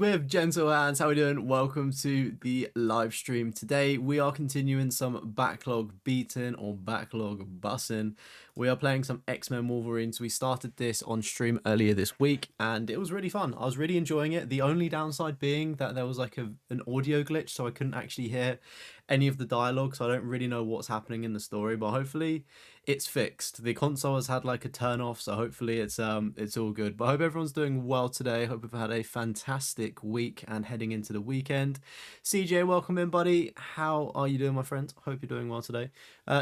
with Gentle Hands. How are we doing? Welcome to the live stream. Today we are continuing some backlog beating or backlog bussing. We are playing some X-Men Wolverine. So we started this on stream earlier this week and it was really fun. I was really enjoying it. The only downside being that there was like an audio glitch, so I couldn't actually hear any of the dialogue, so I don't really know what's happening in the story, but hopefully it's fixed. The console has had like a turn off, so hopefully it's all good. But I hope everyone's doing well today. Hope we've had a fantastic week and heading into the weekend. CJ, welcome in, buddy. How are you doing, my friend? Hope you're doing well today.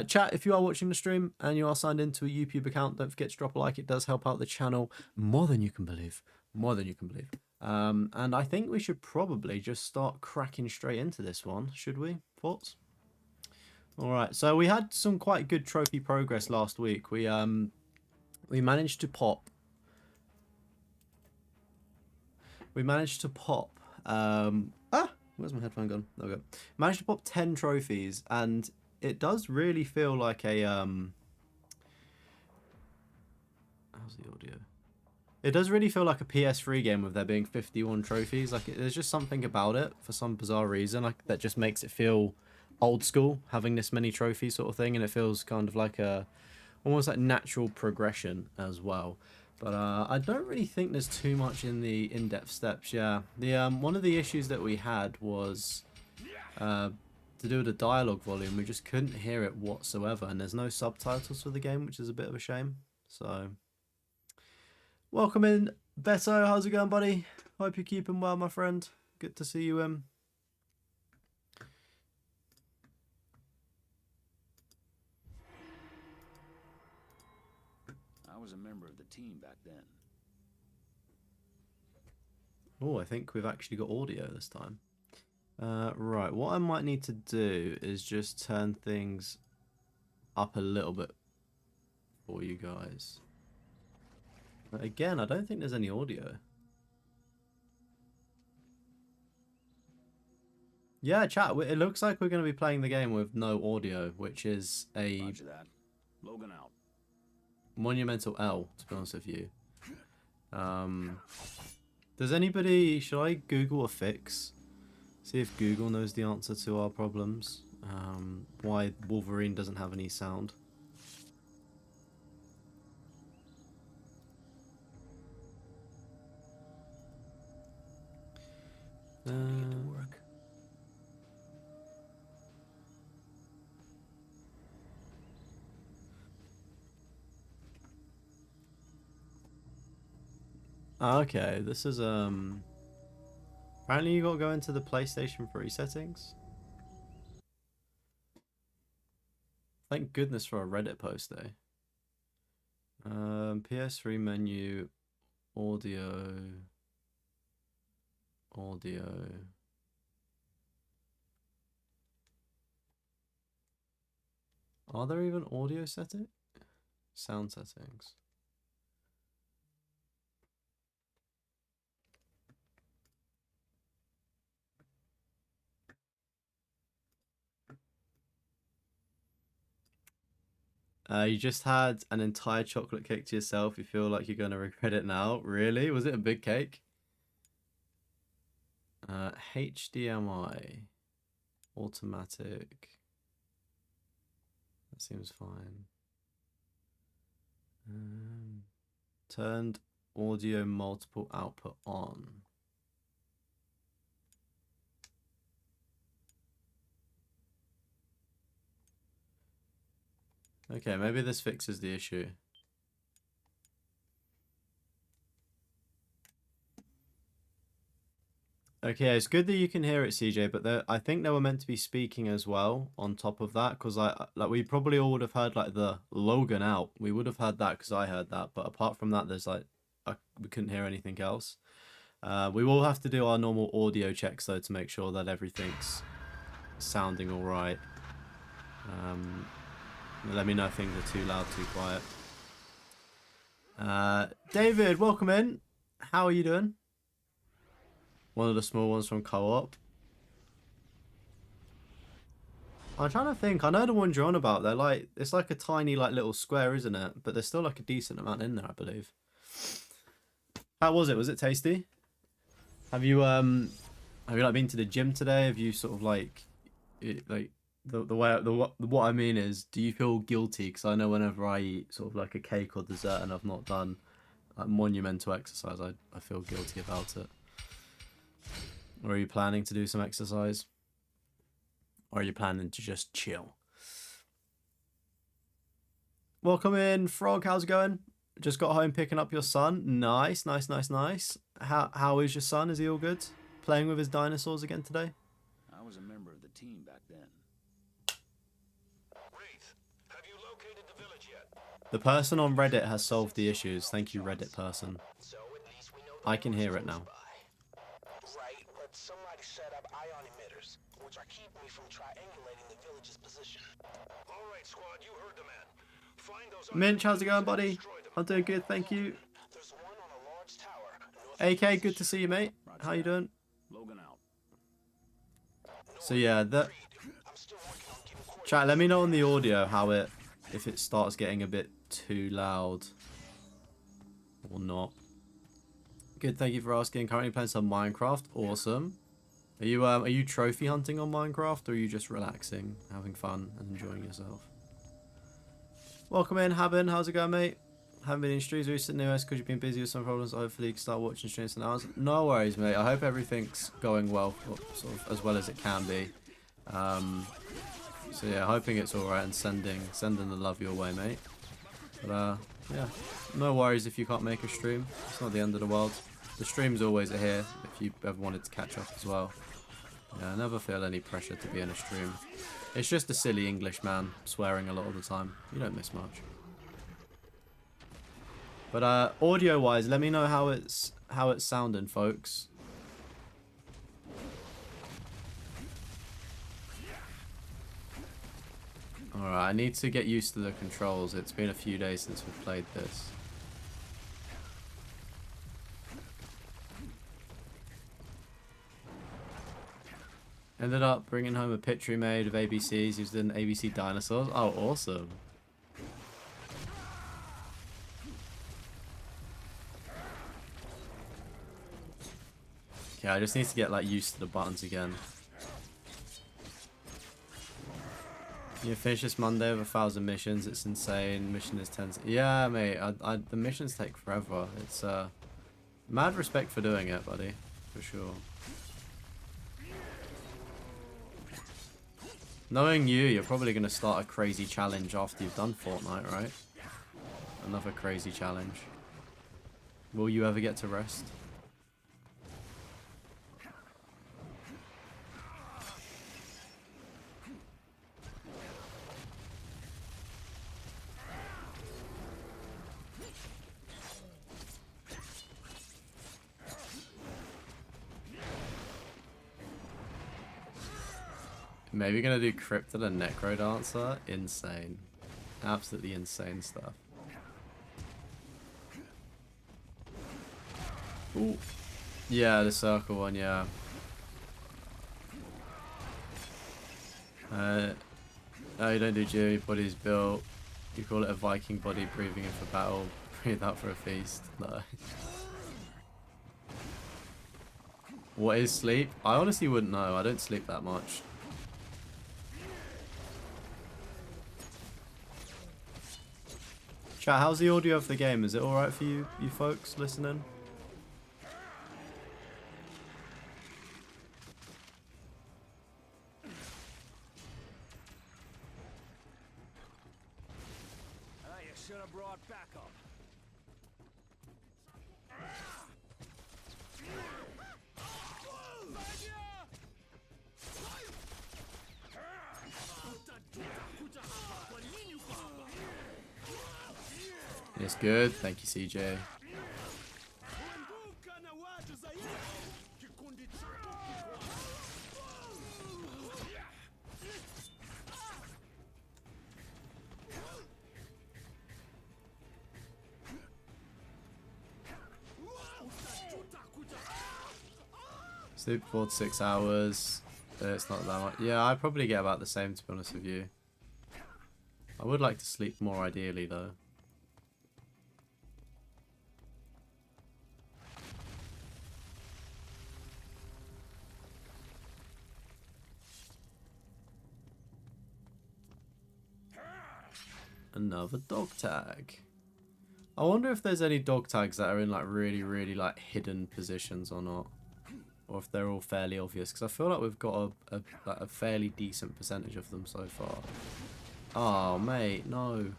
Chat, if you are watching the stream and you are signed into a YouTube account, don't forget to drop a like. It does help out the channel more than you can believe. More than you can believe. And I think we should probably just start cracking straight into this one, should we? Thoughts? All right, so we had some quite good trophy progress last week. We managed to pop. Where's my headphone gone? There we go. Managed to pop 10 trophies, and it does really feel like a how's the audio? It does really feel like a PS3 game with there being 51 trophies. Like, there's just something about it for some bizarre reason, like that just makes it feel old school, having this many trophies sort of thing, and it feels kind of like a almost like natural progression as well. But I don't really think there's too much in the in-depth steps. Yeah, the one of the issues that we had was to do with the dialogue volume. We just couldn't hear it whatsoever, and there's no subtitles for the game, which is a bit of a shame. So welcome in, Beto. How's it going, buddy? Hope you're keeping well, my friend. Good to see you. I was a member of the team back then. Oh, I think we've actually got audio this time. Right, what I might need to do is just turn things up a little bit for you guys. But again, I don't think there's any audio. Yeah, chat, it looks like we're going to be playing the game with no audio, which is a Roger that. Logan out. monumental L, to be honest with you. Does anybody, should I Google a fix? See if Google knows the answer to our problems. Why Wolverine doesn't have any sound. Get to work. Okay, this is apparently you got to go into the PlayStation 3 settings. Thank goodness for a Reddit post though. PS3 menu, audio. Are there even audio settings? Sound settings. You just had an entire chocolate cake to yourself. You feel like you're going to regret it now. Really? Was it a big cake? HDMI. Automatic. That seems fine. Turned audio multiple output on. Okay, maybe this fixes the issue. Okay, it's good that you can hear it, CJ, but I think they were meant to be speaking as well on top of that, because like we probably all would have heard like the Logan out. We would have heard that because I heard that, but apart from that, there's like we couldn't hear anything else. We will have to do our normal audio checks though to make sure that everything's sounding all right. Let me know if things are too loud, too quiet. David, welcome in. How are you doing? One of the small ones from Co-op. I'm trying to think. I know the ones you're on about. They're like, it's like a tiny like little square, isn't it? But there's still like a decent amount in there, I believe. How was it? Was it tasty? Have you like been to the gym today? Have you sort of like like what I mean is, do you feel guilty? Because I know whenever I eat sort of like a cake or dessert and I've not done like monumental exercise, I feel guilty about it. Or are you planning to do some exercise? Or are you planning to just chill? Welcome in, Frog. How's it going? Just got home picking up your son. Nice, nice, nice, nice. How is your son? Is he all good? Playing with his dinosaurs again today? I was a member of the team back then. Wraith, have you located the village yet? The person on Reddit has solved the issues. Thank you, Reddit person. So at least we know I can hear it now. Right, but somebody set up ion emitters, which are keeping me from triangulating the village's position. All right, squad, you heard the man. Find those Minch, how's it going, buddy? I'm doing good, thank you. There's one on a large tower. AK, good to see you, mate. How you doing? Logan out. So yeah, that I'm still working on getting chat. Let me know on the audio how if it starts getting a bit too loud or not. Good, thank you for asking. Currently playing some Minecraft. Awesome. Are you trophy hunting on Minecraft, or are you just relaxing, having fun, and enjoying yourself? Welcome in, Haben. How's it going, mate? Haven't been in streams recently, because you've been busy with some problems. Hopefully you can start watching streams in hours. No worries, mate. I hope everything's going well, sort of as well as it can be. So yeah, hoping it's alright, and sending the love your way, mate. But yeah, no worries if you can't make a stream. It's not the end of the world. The streams always are here if you ever wanted to catch up as well. Yeah, I never feel any pressure to be in a stream. It's just a silly English man swearing a lot of the time. You don't miss much. But audio wise, let me know how it's sounding, folks. Alright, I need to get used to the controls. It's been a few days since we've played this. Ended up bringing home a picture he made of ABCs. He was doing ABC dinosaurs. Oh, awesome. Okay, I just need to get like used to the buttons again. You finish this Monday with 1,000 missions. It's insane. Mission is 10. Yeah, mate. The missions take forever. It's mad respect for doing it, buddy. For sure. Knowing you, you're probably going to start a crazy challenge after you've done Fortnite, right? Another crazy challenge. Will you ever get to rest? Maybe gonna do Cryptid and Necro Dancer. Insane. Absolutely insane stuff. Ooh. Yeah, the circle one, yeah. No, you don't do Jimmy, body's built. You call it a Viking body, breathing in for battle, breathe out for a feast. No. What is sleep? I honestly wouldn't know. I don't sleep that much. Chat, how's the audio of the game? Is it alright for you folks listening? You should have brought backup. It's good. Thank you, CJ. Sleep for 4 to 6 hours. It's not that much. Yeah, I probably get about the same, to be honest with you. I would like to sleep more ideally, though. Another dog tag. I wonder if there's any dog tags that are in like really like hidden positions or not. Or if they're all fairly obvious. Because I feel like we've got a fairly decent percentage of them so far. Oh, mate, no.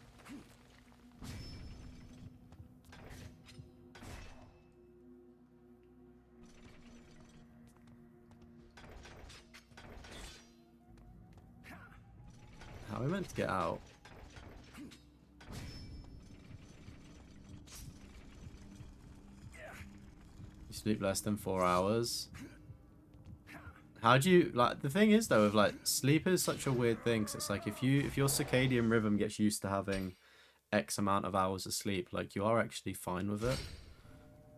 How are we meant to get out? You sleep less than 4 hours. How do you, like, the thing is though, with like sleep is such a weird thing. 'Cause it's like if your circadian rhythm gets used to having X amount of hours of sleep, like you are actually fine with it.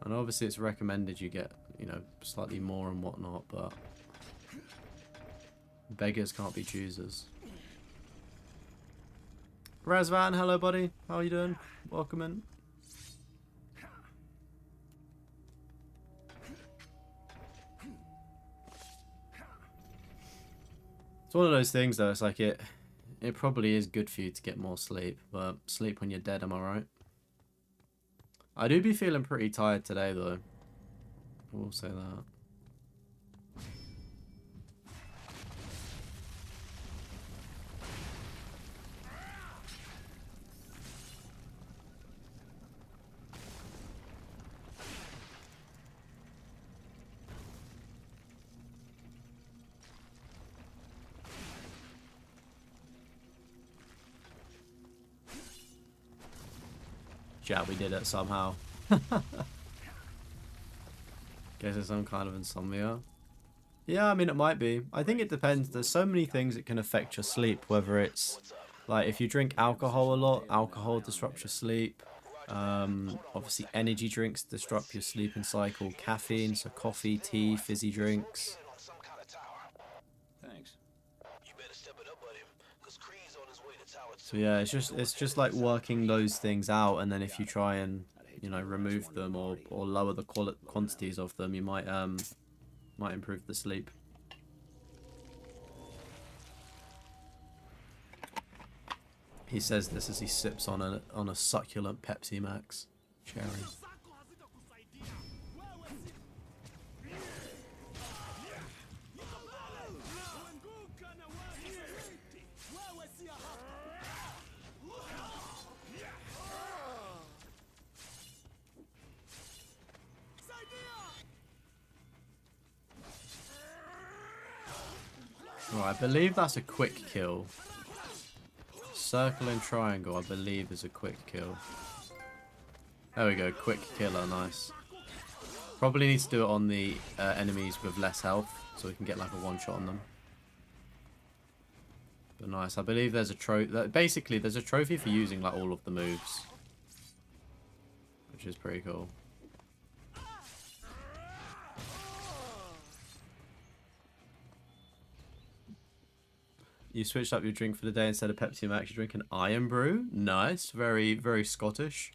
And obviously it's recommended you get, you know, slightly more and whatnot, but beggars can't be choosers. Razvan, hello buddy. How are you doing? Welcome in. It's one of those things though, it's like it probably is good for you to get more sleep, but sleep when you're dead, am I right? I do be feeling pretty tired today though. I will say that. Yeah, we did it somehow. Guess it's some kind of insomnia. Yeah, I mean, it might be. I think it depends. There's so many things that can affect your sleep, whether it's like if you drink alcohol a lot, alcohol disrupts your sleep. Obviously, energy drinks disrupt your sleeping cycle. Caffeine, so coffee, tea, fizzy drinks. Thanks. You better step it up, buddy, 'cause Kree's on his way to tower 2. So yeah, it's just like working those things out, and then if you try and, you know, remove them or lower the quantities of them, you might improve the sleep. He says this as he sips on a succulent Pepsi Max cherry. Right, I believe that's a quick kill. Circle and triangle, I believe, is a quick kill. There we go, quick killer, nice. Probably need to do it on the enemies with less health, so we can get like a one shot on them. But nice, I believe there's a trophy. Basically, there's a trophy for using like all of the moves, which is pretty cool. You switched up your drink for the day. Instead of Pepsi Max, you drink an Iron Brew. Nice. Very, very Scottish.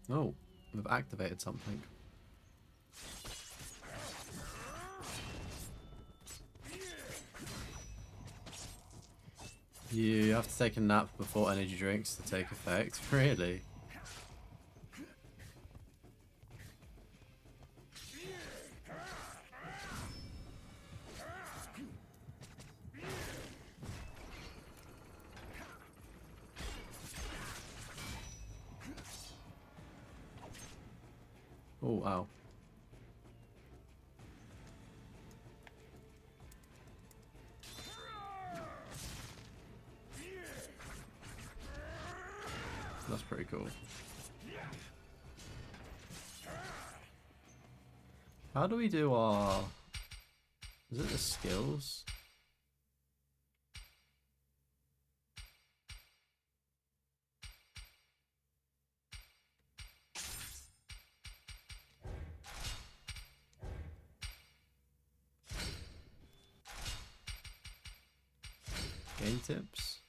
Oh, we've activated something. You have to take a nap before energy drinks to take effect. Really? Oh, wow. That's pretty cool. How do we do our... Is it the skills? Game tips?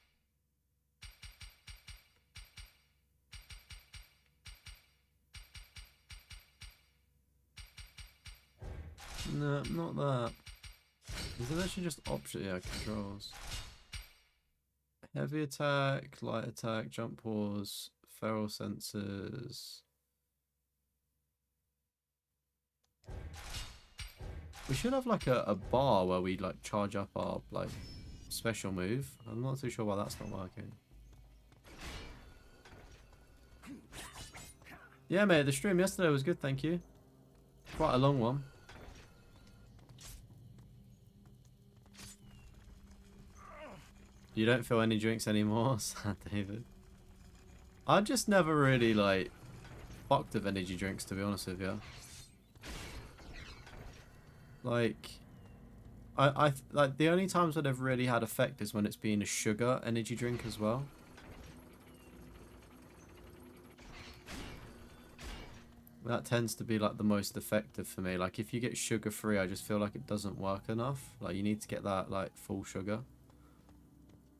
No, not that. Is it actually just option? Yeah, controls. Heavy attack, light attack, jump pause, feral sensors. We should have like a bar where we like charge up our like special move. I'm not too sure why that's not working. Yeah, mate, the stream yesterday was good, thank you. Quite a long one. You don't feel any drinks anymore? Sad, David. I just never really, like, fucked with energy drinks, to be honest with you. Like, like, the only times that I've really had effect is when it's been a sugar energy drink as well. That tends to be, like, the most effective for me. Like, if you get sugar-free, I just feel like it doesn't work enough. Like, you need to get that, like, full sugar.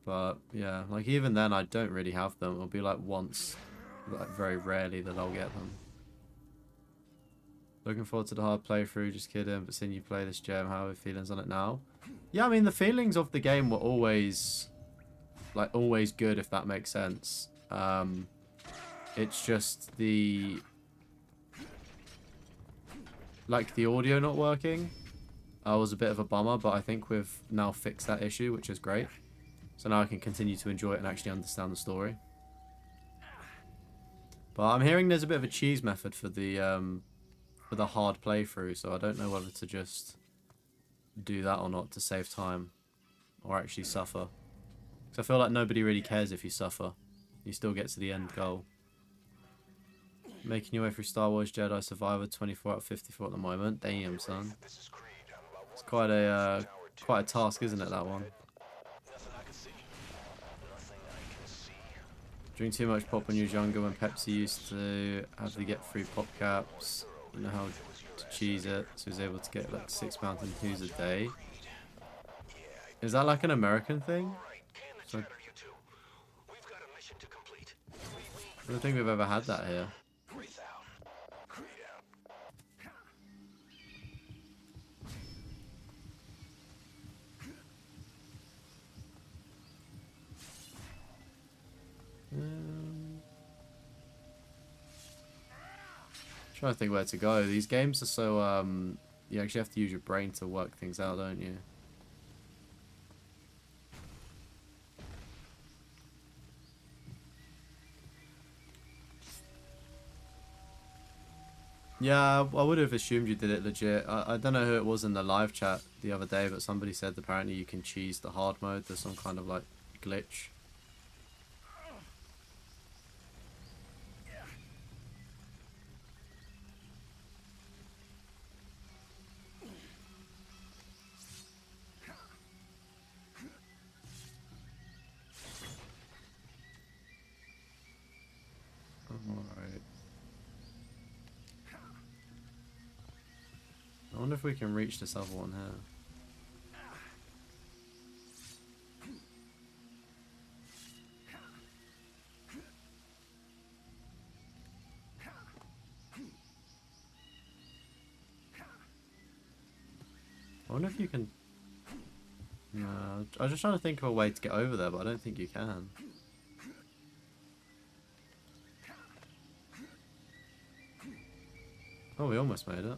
But, yeah, like, even then, I don't really have them. It'll be, like, once, like, very rarely that I'll get them. Looking forward to the hard playthrough, just kidding. But seeing you play this gem, how are your feelings on it now? Yeah, I mean, the feelings of the game were always, like, always good, if that makes sense. It's just the... like, the audio not working was a bit of a bummer, but I think we've now fixed that issue, which is great. So now I can continue to enjoy it and actually understand the story. But I'm hearing there's a bit of a cheese method for the hard playthrough, so I don't know whether to just do that or not to save time, or actually suffer. Because I feel like nobody really cares if you suffer. You still get to the end goal. Making your way through Star Wars Jedi Survivor 24 out of 54 at the moment. Damn, son. It's quite a task, isn't it, that one? Drink too much pop when you was younger, when Pepsi used to have to get free pop caps. You know how to cheese it, so he was able to get like 6 Mountain Dews a day. Is that like an American thing? So I don't think we've ever had that here. Trying to think where to go. These games are so you actually have to use your brain to work things out, don't you? Yeah, I would have assumed you did it legit. I don't know who it was in the live chat the other day, but somebody said apparently you can cheese the hard mode. There's some kind of like glitch. Alright. I wonder if we can reach this other one here. I wonder if you can... No, I was just trying to think of a way to get over there, but I don't think you can. Oh, we almost made it. Oh,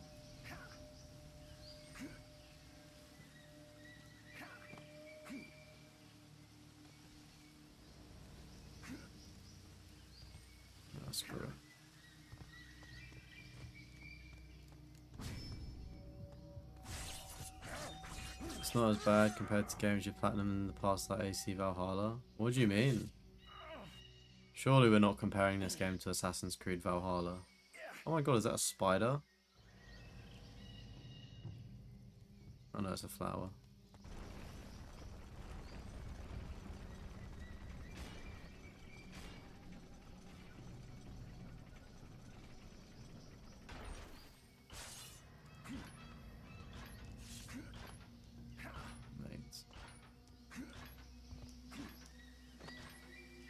screw it. It's not as bad compared to games you platinum in the past like AC Valhalla. What do you mean? Surely we're not comparing this game to Assassin's Creed Valhalla. Oh my god, is that a spider? Oh no, it's a flower.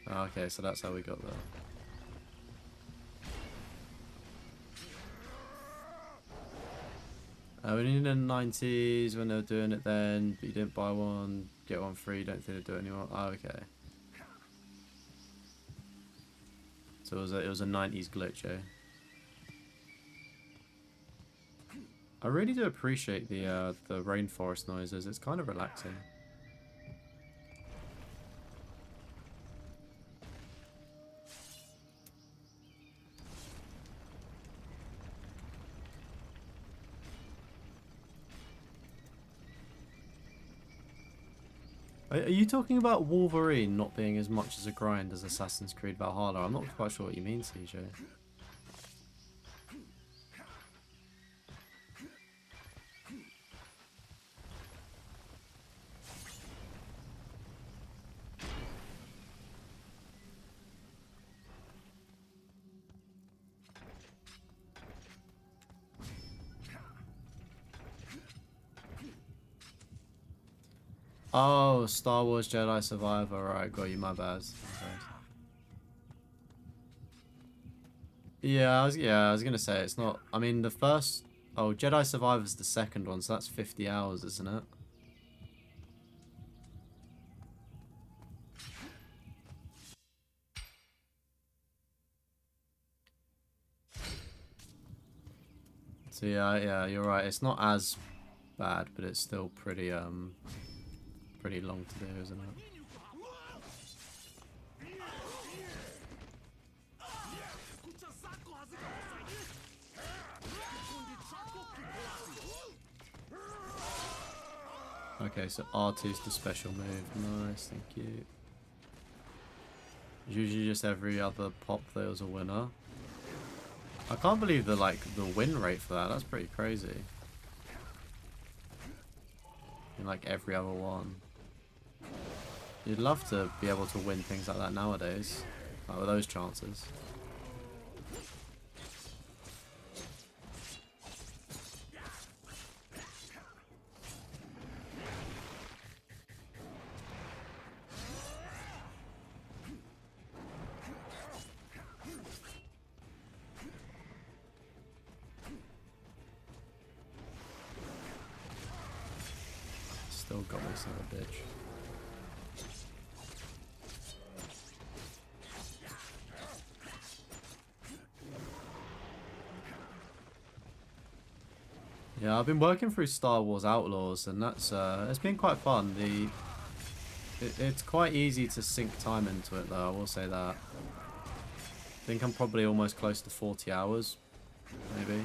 Oh, okay, so that's how we got there. We need in the 90s when they were doing it then, but you didn't buy one, get one free, don't think they do it anymore. Oh, okay. So it was a 90s glitch, eh? I really do appreciate the rainforest noises. It's kind of relaxing. Are you talking about Wolverine not being as much as a grind as Assassin's Creed Valhalla? I'm not quite sure what you mean, CJ. Oh, Star Wars Jedi Survivor. Right, got you. My bad. Yeah, I was gonna say it's not. I mean, the first. Oh, Jedi Survivor's the second one, so that's 50 hours, isn't it? So yeah, you're right. It's not as bad, but it's still pretty pretty long to do, isn't it? Okay, so R2's the special move. Nice, thank you. Usually just every other pop there's a winner. I can't believe the win rate for that. That's pretty crazy. In like every other one. You'd love to be able to win things like that nowadays. Like with those chances. Still got me son of a bitch. Yeah, I've been working through Star Wars Outlaws, and that's it's been quite fun. It's quite easy to sink time into it, though. I will say that. I think I'm probably almost close to 40 hours, maybe.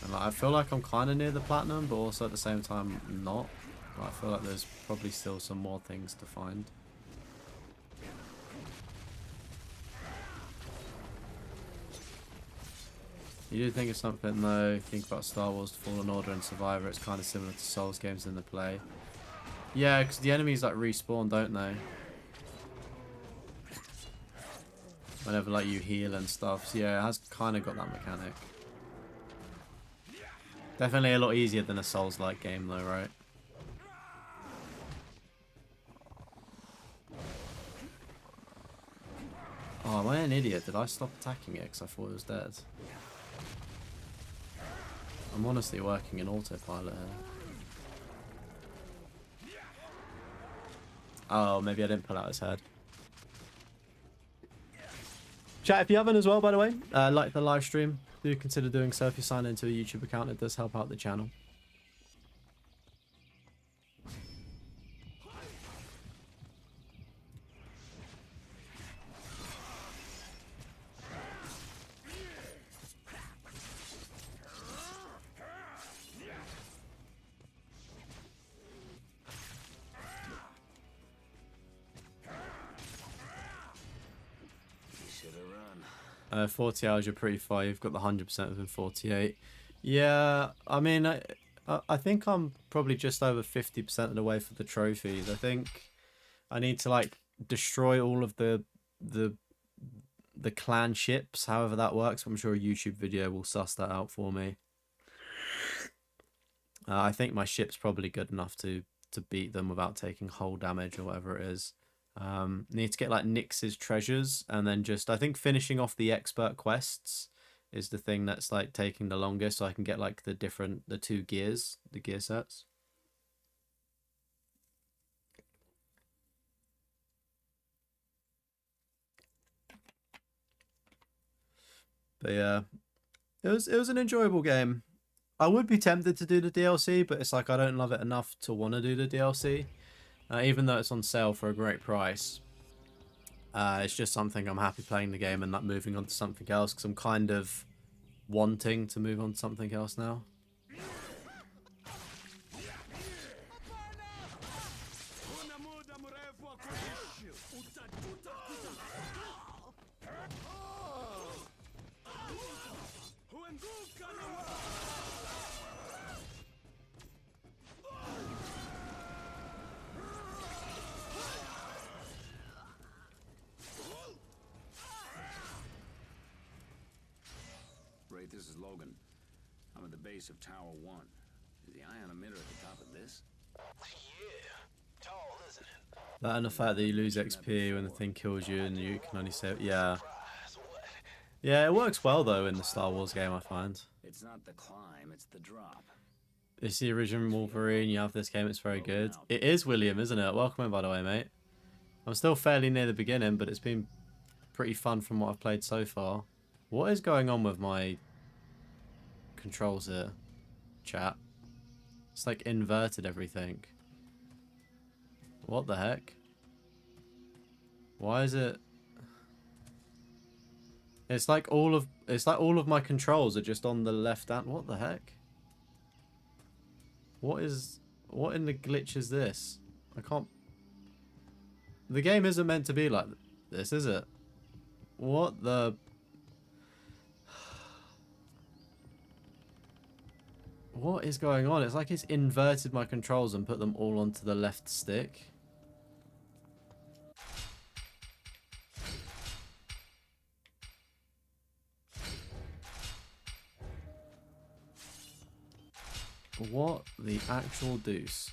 And like, I feel like I'm kind of near the platinum, but also at the same time not. Like, I feel like there's probably still some more things to find. You do think of something though, think about Star Wars Fallen Order and Survivor, it's kind of similar to Souls games in the play. Yeah, because the enemies like respawn, don't they? Whenever like you heal and stuff. So yeah, it has kind of got that mechanic. Definitely a lot easier than a Souls-like game though, right? Oh, am I an idiot? Did I stop attacking it because I thought it was dead? I'm honestly working in autopilot here. Oh, maybe I didn't pull out his head. Chat, if you haven't as well, by the way, like the live stream, do consider doing so if you sign into a YouTube account. It does help out the channel. You should have run. 40 hours, you're pretty far. You've got the 100% within 48. Yeah, I mean, I think I'm probably just over 50% of the way for the trophies. I think I need to like destroy all of the clan ships, however that works. I'm sure a YouTube video will suss that out for me. I think my ship's probably good enough to beat them without taking hull damage or whatever it is. Need to get like Nyx's treasures and then just I think finishing off the expert quests is the thing that's like taking the longest, so I can get like the two gears, the gear sets. But yeah, it was an enjoyable game. I would be tempted to do the DLC, but it's like I don't love it enough to want to do the DLC, even though it's on sale for a great price. It's just something I'm happy playing the game and not moving on to something else, because I'm kind of wanting to move on to something else now. This is Logan. I'm at the base of Tower 1. Is the ion emitter at the top of this? Yeah. Tall, isn't it? That and the fact that you lose XP when the thing kills you and you can only save... Yeah. Yeah, it works well, though, in the Star Wars game, I find. It's not the climb, it's the drop. It's the original Wolverine. You have this game, it's very good. It is William, isn't it? Welcome in, by the way, mate. I'm still fairly near the beginning, but it's been pretty fun from what I've played so far. What is going on with my controls here, chat? It's like inverted everything. What the heck? Why is it? It's like all of my controls are just on the left hand. What the heck? What in the glitch is this? I can't. The game isn't meant to be like this, is it? What the? What is going on? It's like it's inverted my controls and put them all onto the left stick. What the actual deuce?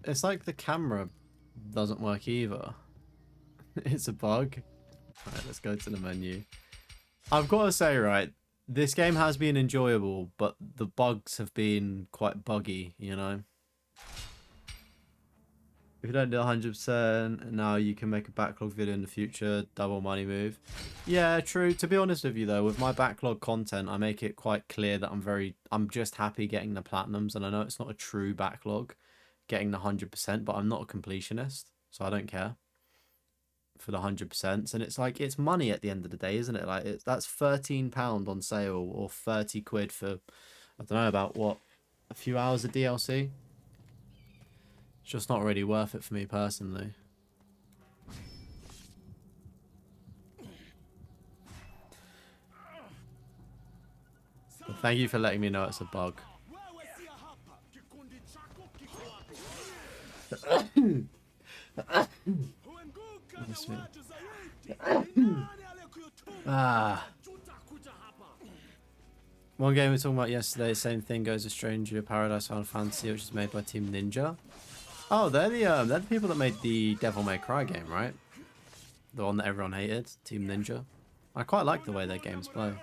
It's like the camera doesn't work either. It's a bug. Alright, let's go to the menu. I've got to say, right, this game has been enjoyable, but the bugs have been quite buggy, you know? If you don't do 100%, now you can make a backlog video in the future, double money move. Yeah, true. To be honest with you, though, with my backlog content, I make it quite clear that I'm just happy getting the platinums, and I know it's not a true backlog, getting the 100%, but I'm not a completionist, so I don't care for the 100%. And it's like, it's money at the end of the day, isn't it? Like, that's £13 on sale, or 30 quid for, I don't know, about what, a few hours of DLC. It's just not really worth it for me personally. But thank you for letting me know it's a bug. One game we were talking about yesterday, same thing goes, A Stranger Paradise Final Fantasy, which is made by Team Ninja. Oh, they're the people that made the Devil May Cry game, right? The one that everyone hated, Team Ninja. I quite like the way their games play.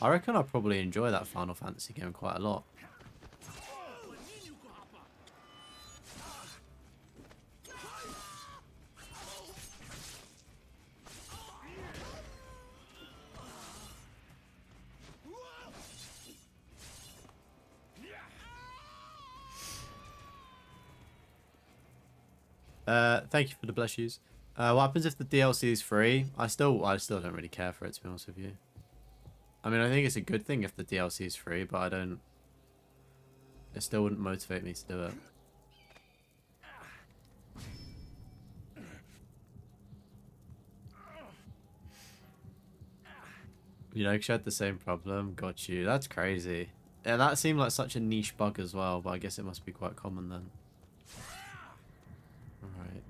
I reckon I'll probably enjoy that Final Fantasy game quite a lot. Thank you for the bless yous. What happens if the DLC is free? I still don't really care for it, to be honest with you. I mean, I think it's a good thing if the DLC is free, but I don't... It still wouldn't motivate me to do it. You know, she had the same problem. Got you. That's crazy. Yeah, that seemed like such a niche bug as well, but I guess it must be quite common then. Alright.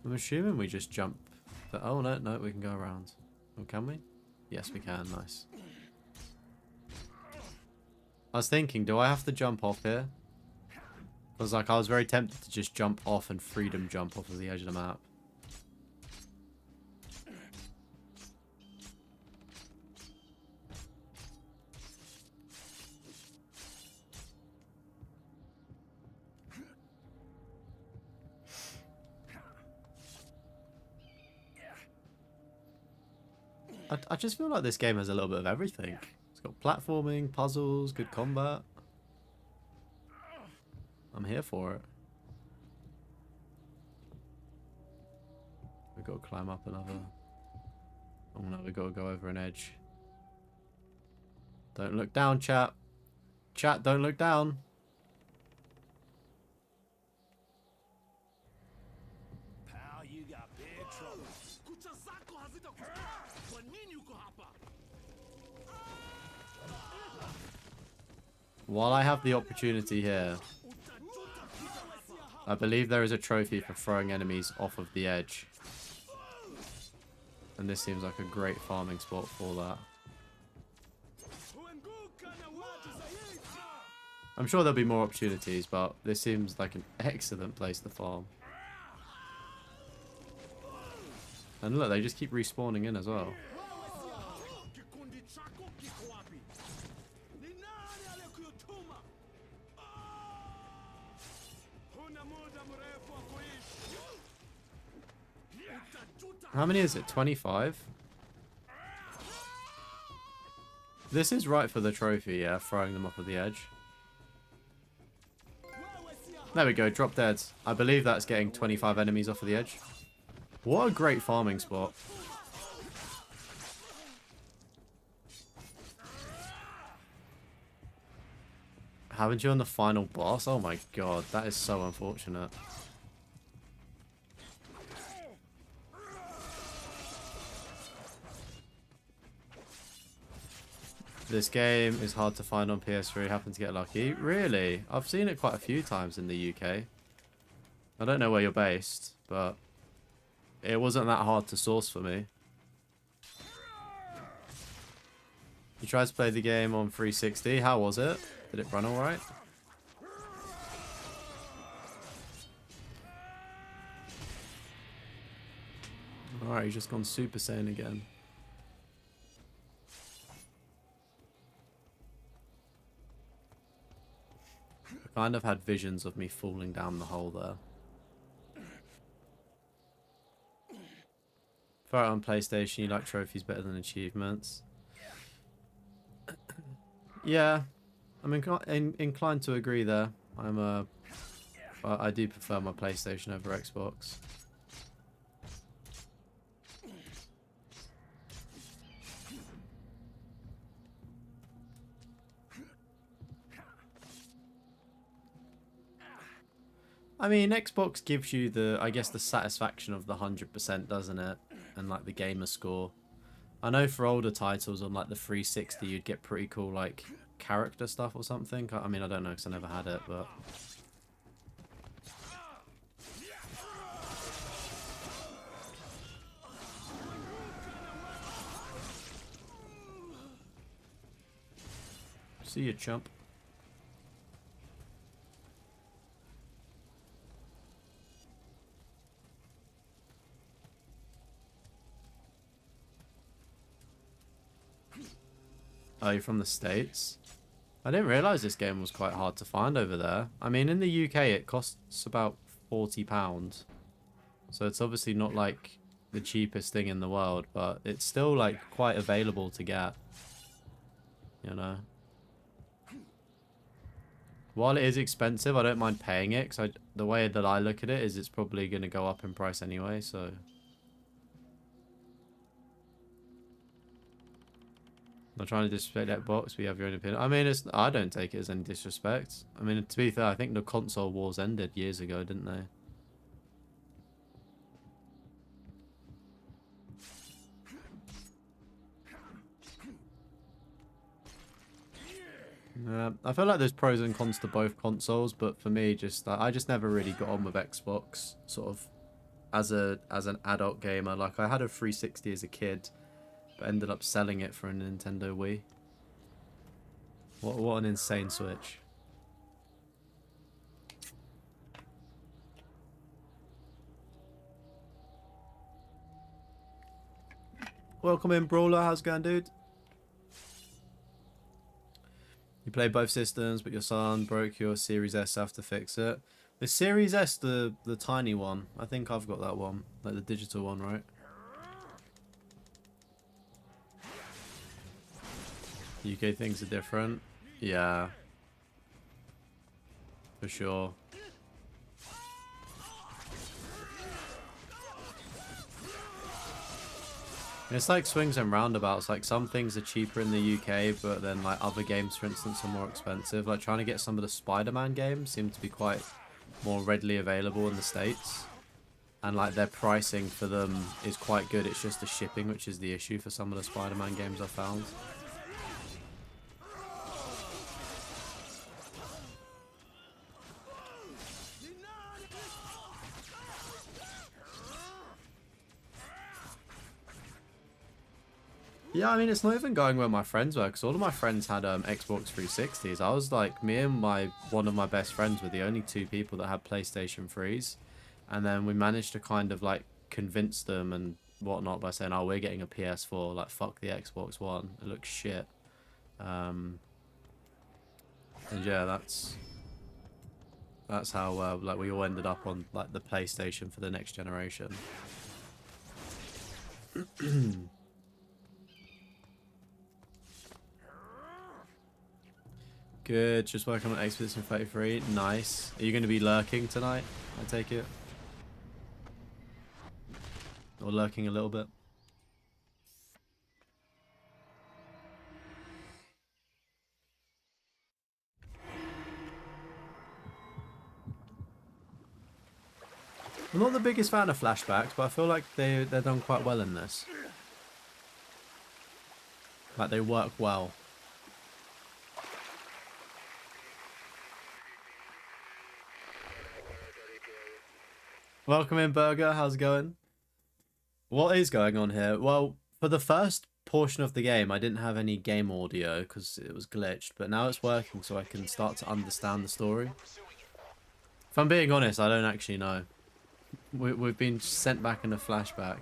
I'm assuming we just jump. Oh, no, we can go around. Oh, can we? Yes, we can. Nice. I was thinking, do I have to jump off here? I was like, I was very tempted to just jump off and freedom jump off of the edge of the map. I just feel like this game has a little bit of everything. It's got platforming, puzzles, good combat. I'm here for it. We've got to climb up another... Oh no, we've got to go over an edge. Don't look down, chat. Chat, don't look down. Pal, you got big trouble. While I have the opportunity here, I believe there is a trophy for throwing enemies off of the edge. And this seems like a great farming spot for that. I'm sure there'll be more opportunities, but this seems like an excellent place to farm. And look, they just keep respawning in as well. How many is it? 25? This is right for the trophy, yeah, throwing them off of the edge. There we go, drop dead. I believe that's getting 25 enemies off of the edge. What a great farming spot. Haven't you on the final boss? Oh my god, that is so unfortunate. This game is hard to find on PS3. Happen to get lucky. Really? I've seen it quite a few times in the UK. I don't know where you're based, but it wasn't that hard to source for me. You tried to play the game on 360. How was it? Did it run alright? Alright, he's just gone Super Saiyan again. I kind of had visions of me falling down the hole there. For it on PlayStation, you like trophies better than achievements. Yeah, I'm inclined to agree there. I do prefer my PlayStation over Xbox. I mean, Xbox gives you the, I guess, the satisfaction of the 100%, doesn't it? And like the gamer score. I know for older titles on like the 360, you'd get pretty cool like character stuff or something. I mean, I don't know because I never had it, but. See you, chump. Oh, you're from the States? I didn't realise this game was quite hard to find over there. I mean, in the UK it costs about £40. So it's obviously not like the cheapest thing in the world, but it's still like quite available to get. You know? While it is expensive, I don't mind paying it, because the way that I look at it is it's probably going to go up in price anyway, so... Not trying to disrespect that box, we have your own opinion. I mean, I don't take it as any disrespect. I mean, to be fair, I think the console wars ended years ago, didn't they? I feel like there's pros and cons to both consoles, but for me, I just never really got on with Xbox, sort of, as an adult gamer. Like, I had a 360 as a kid, but ended up selling it for a Nintendo Wii. What an insane switch. Welcome in, Brawler. How's it going, dude? You play both systems, but your son broke your Series S, have to fix it. The Series S, the tiny one. I think I've got that one. Like the digital one, right? UK things are different. Yeah. For sure. It's like swings and roundabouts. Like some things are cheaper in the UK, but then like other games, for instance, are more expensive. Like trying to get some of the Spider-Man games seem to be quite more readily available in the States. And like their pricing for them is quite good. It's just the shipping which is the issue for some of the Spider-Man games I found. Yeah, I mean, it's not even going where my friends were, because all of my friends had Xbox 360s. I was like, me and one of my best friends were the only two people that had PlayStation 3s. And then we managed to kind of like convince them and whatnot by saying, oh, we're getting a PS4, like fuck the Xbox One, it looks shit. And yeah, that's how like we all ended up on like the PlayStation for the next generation. Good, just working on Expedition 33. Nice. Are you going to be lurking tonight, I take it? Or lurking a little bit? I'm not the biggest fan of flashbacks, but I feel like they're done quite well in this. Like they work well. Welcome in, Burger. How's it going? What is going on here? Well, for the first portion of the game, I didn't have any game audio because it was glitched, but now it's working so I can start to understand the story. If I'm being honest, I don't actually know. We've been sent back in a flashback.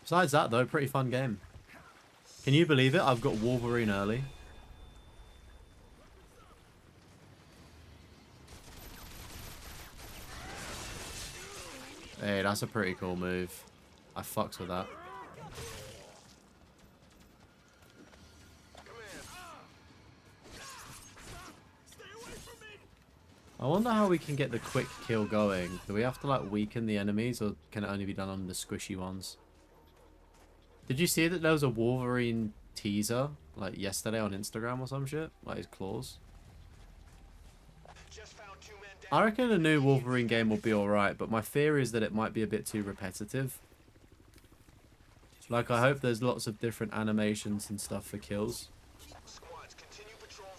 Besides that, though, pretty fun game. Can you believe it? I've got Wolverine early. Hey, that's a pretty cool move. I fucks with that. I wonder how we can get the quick kill going. Do we have to like weaken the enemies, or can it only be done on the squishy ones? Did you see that there was a Wolverine teaser like yesterday on Instagram or some shit? Like his claws? I reckon a new Wolverine game will be alright, but my fear is that it might be a bit too repetitive. Like, I hope there's lots of different animations and stuff for kills.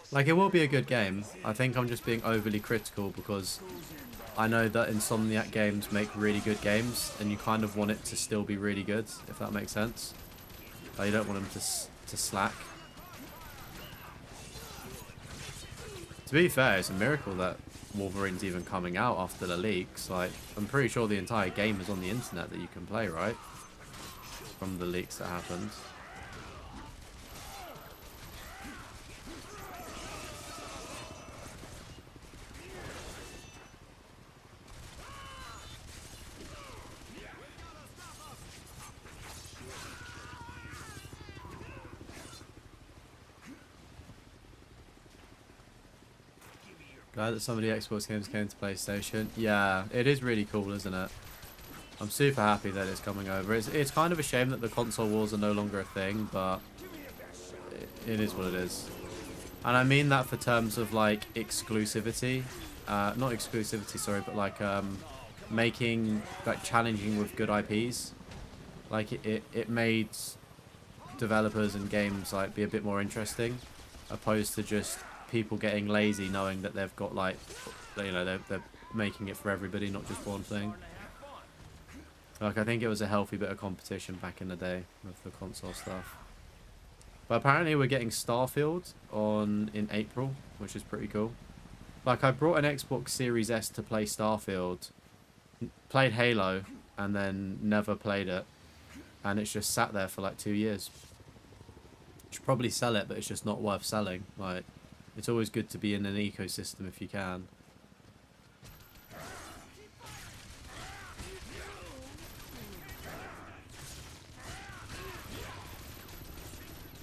Like, it will be a good game. I think I'm just being overly critical because I know that Insomniac games make really good games, and you kind of want it to still be really good, if that makes sense. Like, you don't want them to slack. To be fair, it's a miracle that Wolverine's even coming out after the leaks. Like, I'm pretty sure the entire game is on the internet that you can play, right? From the leaks that happened. Glad that some of the Xbox games came to PlayStation. Yeah, it is really cool, isn't it? I'm super happy that it's coming over. It's kind of a shame that the console wars are no longer a thing, but it is what it is. And I mean that for terms of like exclusivity. Not exclusivity, sorry, but like making, like challenging with good IPs. Like it made developers and games like be a bit more interesting, opposed to just people getting lazy knowing that they've got like, you know, they're making it for everybody, not just one thing. Like, I think it was a healthy bit of competition back in the day with the console stuff. But apparently we're getting Starfield in April, which is pretty cool. Like, I brought an Xbox Series S to play Starfield, played Halo, and then never played it. And it's just sat there for like 2 years. Should probably sell it, but it's just not worth selling. Like, it's always good to be in an ecosystem if you can.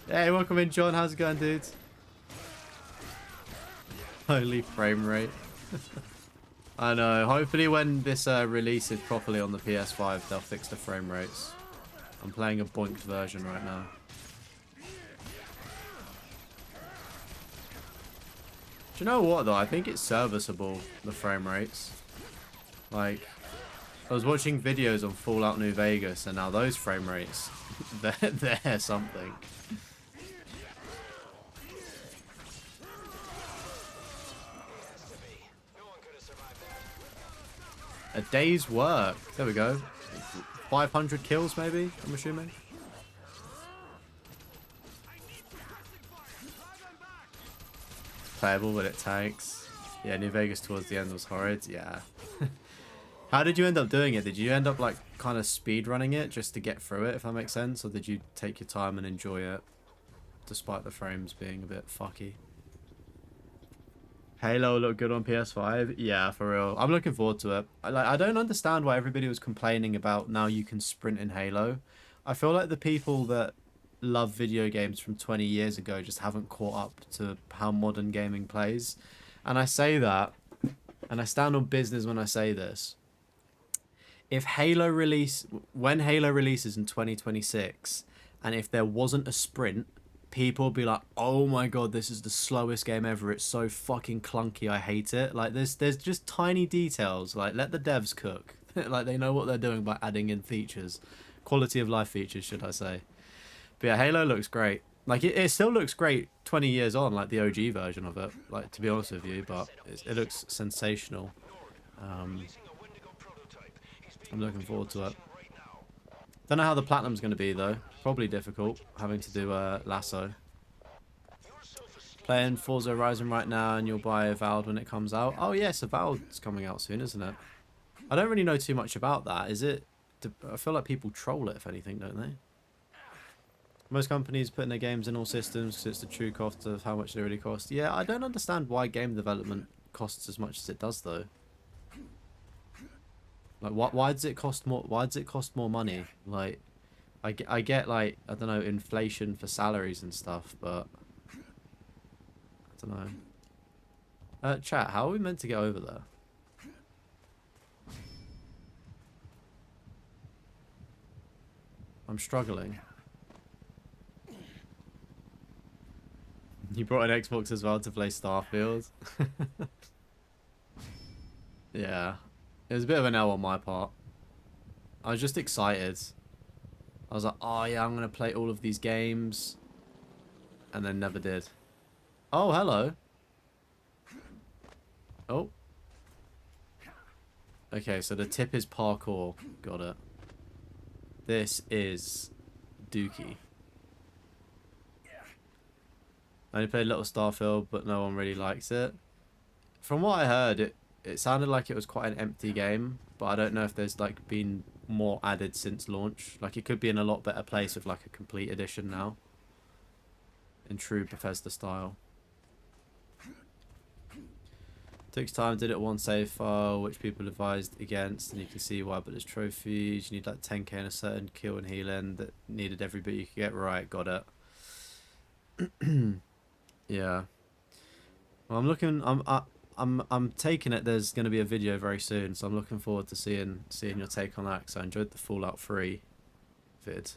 Hey, welcome in, John. How's it going, dudes? Holy frame rate. I know. Hopefully when this releases properly on the PS5, they'll fix the frame rates. I'm playing a boinked version right now. Do you know what, though? I think it's serviceable, the frame rates. Like, I was watching videos on Fallout New Vegas, and now those frame rates, they're something. A day's work. There we go. 500 kills, maybe, I'm assuming. Playable, but it tanks. Yeah, New Vegas towards the end was horrid. Yeah. How did you end up doing it? Did you end up, like, kind of speed running it just to get through it, if that makes sense? Or did you take your time and enjoy it, despite the frames being a bit fucky? Halo looked good on PS5. Yeah, for real. I'm looking forward to it. I don't understand why everybody was complaining about now you can sprint in Halo. I feel like the people that love video games from 20 years ago just haven't caught up to how modern gaming plays. And I say that, and I stand on business when I say this. When Halo releases in 2026, and if there wasn't a sprint, people will be like, oh my god, this is the slowest game ever. It's so fucking clunky. I hate it. Like, there's just tiny details. Like, let the devs cook. Like, they know what they're doing by adding in features. Quality of life features, should I say. But yeah, Halo looks great. Like, it still looks great 20 years on, like the OG version of it. Like, to be honest with you, but it looks sensational. I'm looking forward to it. Don't know how the platinum's going to be, though. Probably difficult, having to do Lasso. Playing Forza Horizon right now, and you'll buy Avowed when it comes out. Oh, yes, Avowed's coming out soon, isn't it? I don't really know too much about that. Is it... I feel like people troll it, if anything, don't they? Most companies putting their games in all systems because it's the true cost of how much they really cost. Yeah, I don't understand why game development costs as much as it does, though. Like, why does it cost more? Why does it cost more money? Like, I get like, I don't know, inflation for salaries and stuff, but I don't know. Chat, how are we meant to get over there? I'm struggling. You brought an Xbox as well to play Starfield. Yeah. It was a bit of an L on my part. I was just excited. I was like, oh yeah, I'm going to play all of these games. And then never did. Oh, hello. Oh. Okay, so the tip is parkour. Got it. This is Dookie. I only played Little Starfield, but no one really likes it. From what I heard, it sounded like it was quite an empty game, but I don't know if there's like been more added since launch. Like, it could be in a lot better place with like a complete edition now, in true Bethesda style. Took time, did it one save file, which people advised against, and you can see why. But there's trophies. You need like 10k and a certain kill and healing that needed every bit you could get right. Got it. Yeah. Well, I'm looking. I'm taking it. There's going to be a video very soon, so I'm looking forward to seeing your take on that. Because I enjoyed the Fallout 3 vid.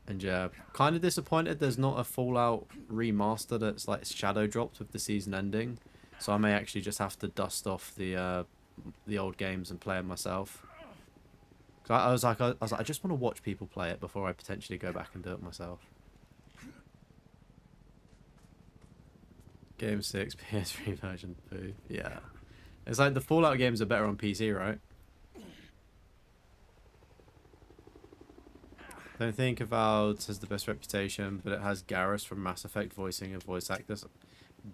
And yeah, kind of disappointed there's not a Fallout remaster that's like shadow dropped with the season ending. So I may actually just have to dust off the old games and play them myself. Cause I was like, I just want to watch people play it before I potentially go back and do it myself. Game 6 PS3 version poo. Yeah. It's like the Fallout games are better on PC, right? Don't think Avowed has the best reputation, but it has Garrus from Mass Effect voicing and voice actors.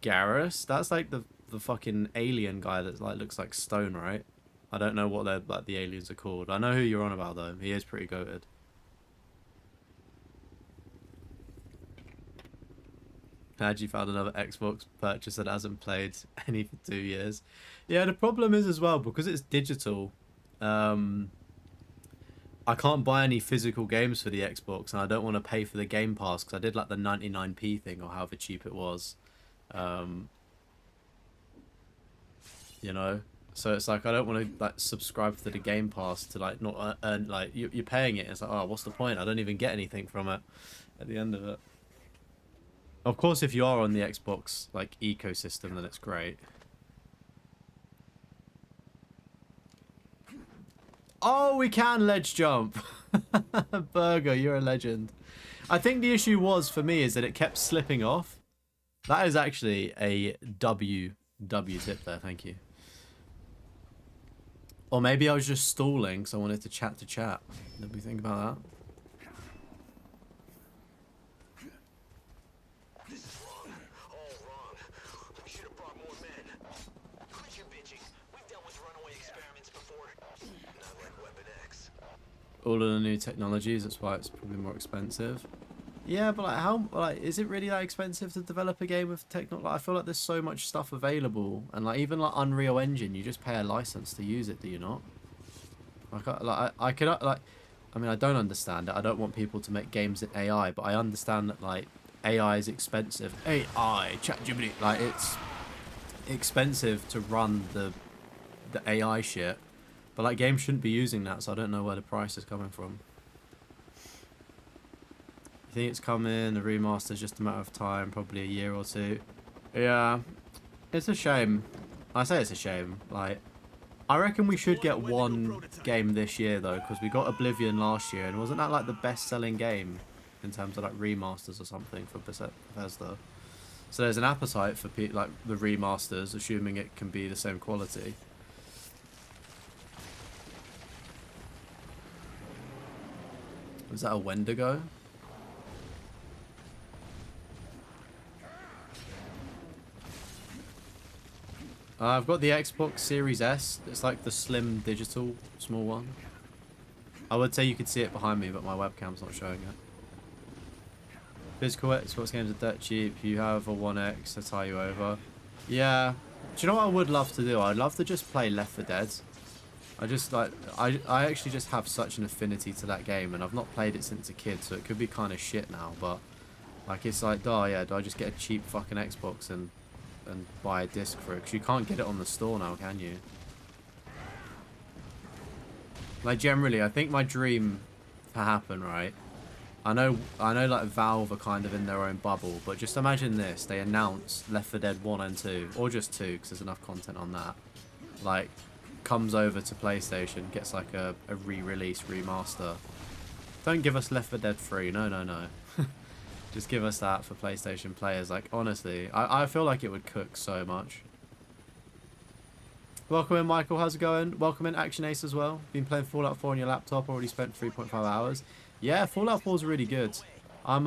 Garrus? That's like the fucking alien guy that like looks like stone, right? I don't know what they're like the aliens are called. I know who you're on about though. He is pretty goated. Had you found another Xbox purchase that hasn't played any for 2 years? Yeah, the problem is as well because it's digital. I can't buy any physical games for the Xbox, and I don't want to pay for the Game Pass because I did like the 99p thing or however cheap it was. You know, so it's like I don't want to like subscribe to the Game Pass to like not earn like you're paying it. And it's like, oh, what's the point? I don't even get anything from it at the end of it. Of course, if you are on the Xbox like ecosystem, then it's great. Oh, we can ledge jump. Burger, you're a legend. I think the issue was for me is that it kept slipping off. That is actually a W tip there. Thank you. Or maybe I was just stalling, so I wanted to chat. Did we think about that? This is wrong. All wrong. We should have brought more men. Quit your bitching. We've dealt with runaway experiments before. Not like Weapon X. All of the new technologies, that's why it's probably more expensive. Yeah, but like how like is it really that expensive to develop a game with technology? Like, I feel like there's so much stuff available, and like even like Unreal Engine, you just pay a license to use it, do you not? Like I could like, I mean I don't understand it. I don't want people to make games in AI, but I understand that like AI is expensive. AI, ChatGPT, like it's expensive to run the AI shit, but like games shouldn't be using that, so I don't know where the price is coming from. I think it's coming, the remaster's just a matter of time, probably a year or two. Yeah, it's a shame. I say it's a shame. Like, I reckon we should get one game this year though, because we got Oblivion last year, and wasn't that like the best-selling game in terms of like remasters or something for Bethesda? So there's an appetite for like the remasters, assuming it can be the same quality. Was that a Wendigo? I've got the Xbox Series S. It's like the slim digital small one. I would say you could see it behind me, but my webcam's not showing it. Physical Xbox games are dirt cheap. You have a 1X to tie you over. Yeah. Do you know what I would love to do? I'd love to just play Left 4 Dead. I just like I actually just have such an affinity to that game, and I've not played it since a kid, so it could be kind of shit now. But like it's like, oh yeah, do I just get a cheap fucking Xbox and buy a disc for it? Because you can't get it on the store now, can you? Like generally, I think my dream to happen, right? I know like Valve are kind of in their own bubble, but just imagine this: they announce Left 4 Dead 1 and 2, or just 2, because there's enough content on that. Like, comes over to PlayStation, gets like a re-release remaster. Don't give us Left 4 Dead 3. No. Just give us that for PlayStation players. Like, honestly, I feel like it would cook so much. Welcome in, Michael. How's it going? Welcome in, Action Ace as well. Been playing Fallout 4 on your laptop. Already spent 3.5 hours. Yeah, Fallout 4 is really good. I'm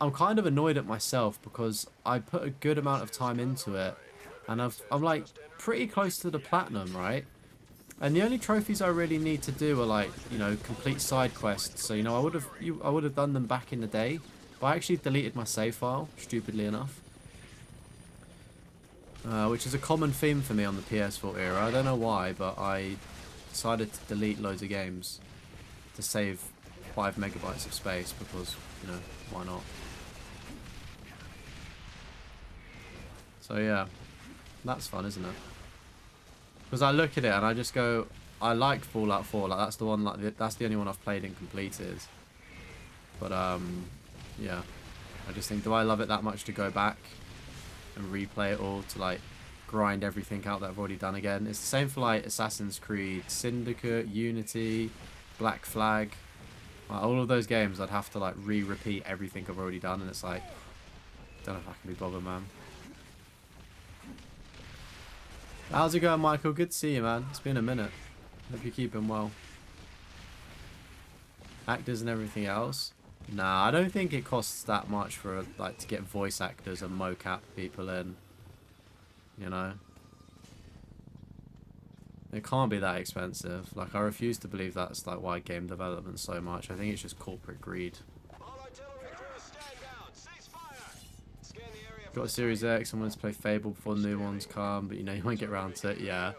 kind of annoyed at myself because I put a good amount of time into it, and I'm like pretty close to the platinum, right? And the only trophies I really need to do are like, you know, complete side quests. So, you know, I would have done them back in the day, but I actually deleted my save file, stupidly enough. Which is a common theme for me on the PS4 era. I don't know why, but I decided to delete loads of games to save 5 megabytes of space because, you know, why not? So yeah, that's fun, isn't it? Because I look at it and I just go, I like Fallout 4. Like that's the one, like that's the only one I've played and completed. But yeah, I just think, do I love it that much to go back and replay it all to like grind everything out that I've already done again? It's the same for like Assassin's Creed, Syndicate, Unity, Black Flag. Like, all of those games I'd have to like repeat everything I've already done, and it's like, don't know if I can be bothered, man. How's it going, Michael? Good to see you, man. It's been a minute. Hope you're keeping well. Actors and everything else. Nah, I don't think it costs that much for like to get voice actors and mocap people in. You know, it can't be that expensive. Like I refuse to believe that's like why game development's so much. I think it's just corporate greed. Got a Series X and wanted to play Fable before the new ones come, but you know you won't get around to it. Yeah.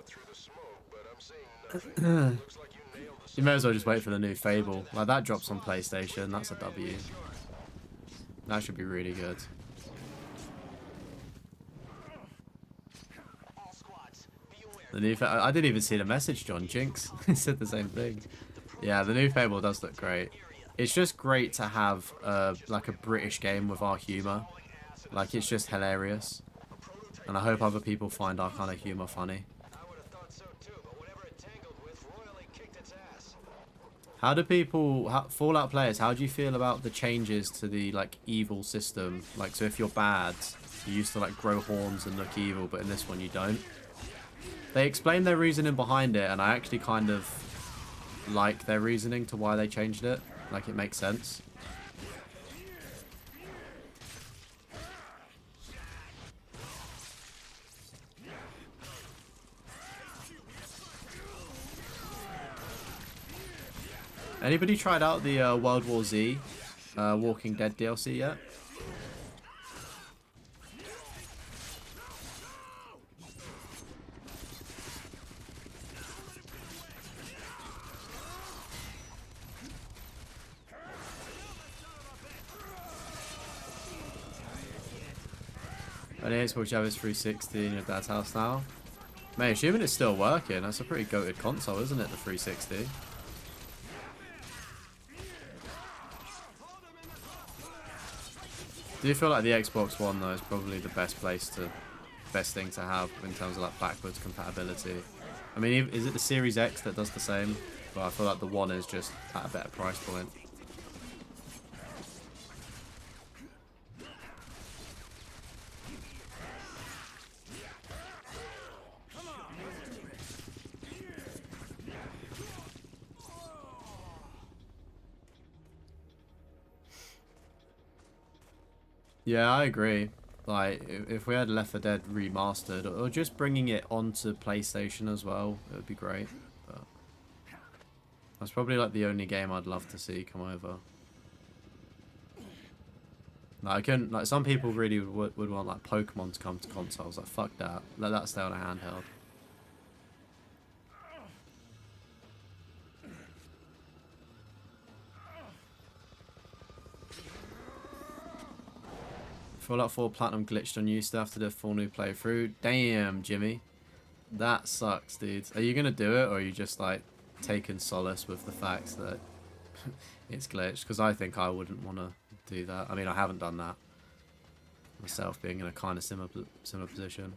You may as well just wait for the new Fable. Like that drops on PlayStation. That's a W. That should be really good. The new I didn't even see the message, John Jinx. He said the same thing. Yeah, the new Fable does look great. It's just great to have like a British game with our humour. Like it's just hilarious. And I hope other people find our kind of humour funny. How do people, Fallout players, how do you feel about the changes to the like evil system? Like, so if you're bad, you used to like grow horns and look evil, but in this one you don't. They explain their reasoning behind it, and I actually kind of like their reasoning to why they changed it. Like, it makes sense. Anybody tried out the World War Z Walking Dead DLC yet? And Xbox you have is 360 in your dad's house now. Mate, assuming it's still working, that's a pretty goated console, isn't it, the 360? Do you feel like the Xbox One though is probably the best thing to have in terms of like backwards compatibility? I mean, is it the Series X that does the same? But I feel like the One is just at a better price point. Yeah, I agree. Like, if we had Left 4 Dead remastered, or just bringing it onto PlayStation as well, it would be great. But that's probably like the only game I'd love to see come over. Like, I couldn't, like, some people really would want like Pokemon to come to consoles. Like, fuck that. Let that stay on a handheld. Fallout 4 Platinum glitched on you, still have to do a full new playthrough. Damn, Jimmy. That sucks, dude. Are you going to do it, or are you just, like, taking solace with the fact that it's glitched? Because I think I wouldn't want to do that. I mean, I haven't done that myself, being in a kind of similar position.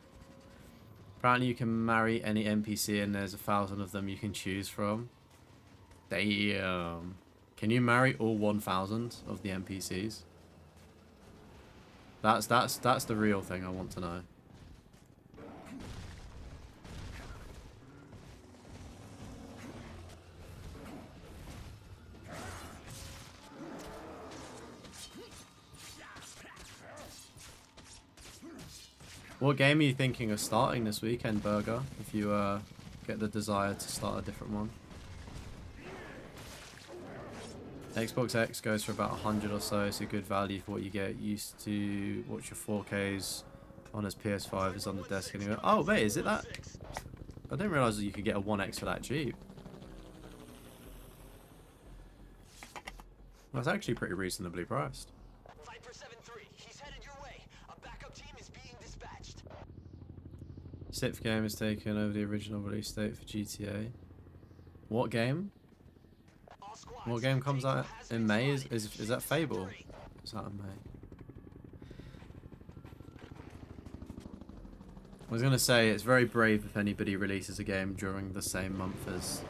Apparently you can marry any NPC, and there's 1,000 of them you can choose from. Damn. Can you marry all 1,000 of the NPCs? That's the real thing I want to know. What game are you thinking of starting this weekend, Burger? If you get the desire to start a different one. Xbox X goes for about 100 or so. It's a good value for what you get. Used to watch your 4Ks on his PS5 is on the desk anyway. Oh wait, is it that? I didn't realise that you could get a 1X for that cheap. That's actually pretty reasonably priced. Viper 7-3, he's headed your way. A backup team is being dispatched. Sixth game has taken over the original release date for GTA. What game? What game comes out in May? Is that Fable? Is that in May? I was gonna say it's very brave if anybody releases a game during the same month as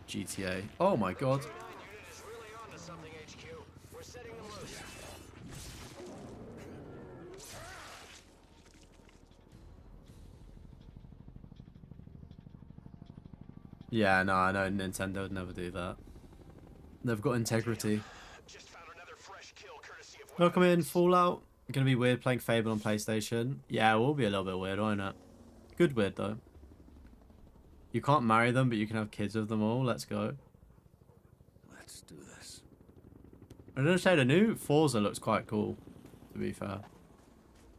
GTA. Oh my god! Yeah, no, I know Nintendo would never do that. They've got integrity. Just found another fresh kill courtesy of Welcome in, Fallout. Gonna be weird playing Fable on PlayStation. Yeah, it will be a little bit weird, won't it? Good weird, though. You can't marry them, but you can have kids of them all. Let's go. Let's do this. I was gonna say, the new Forza looks quite cool, to be fair.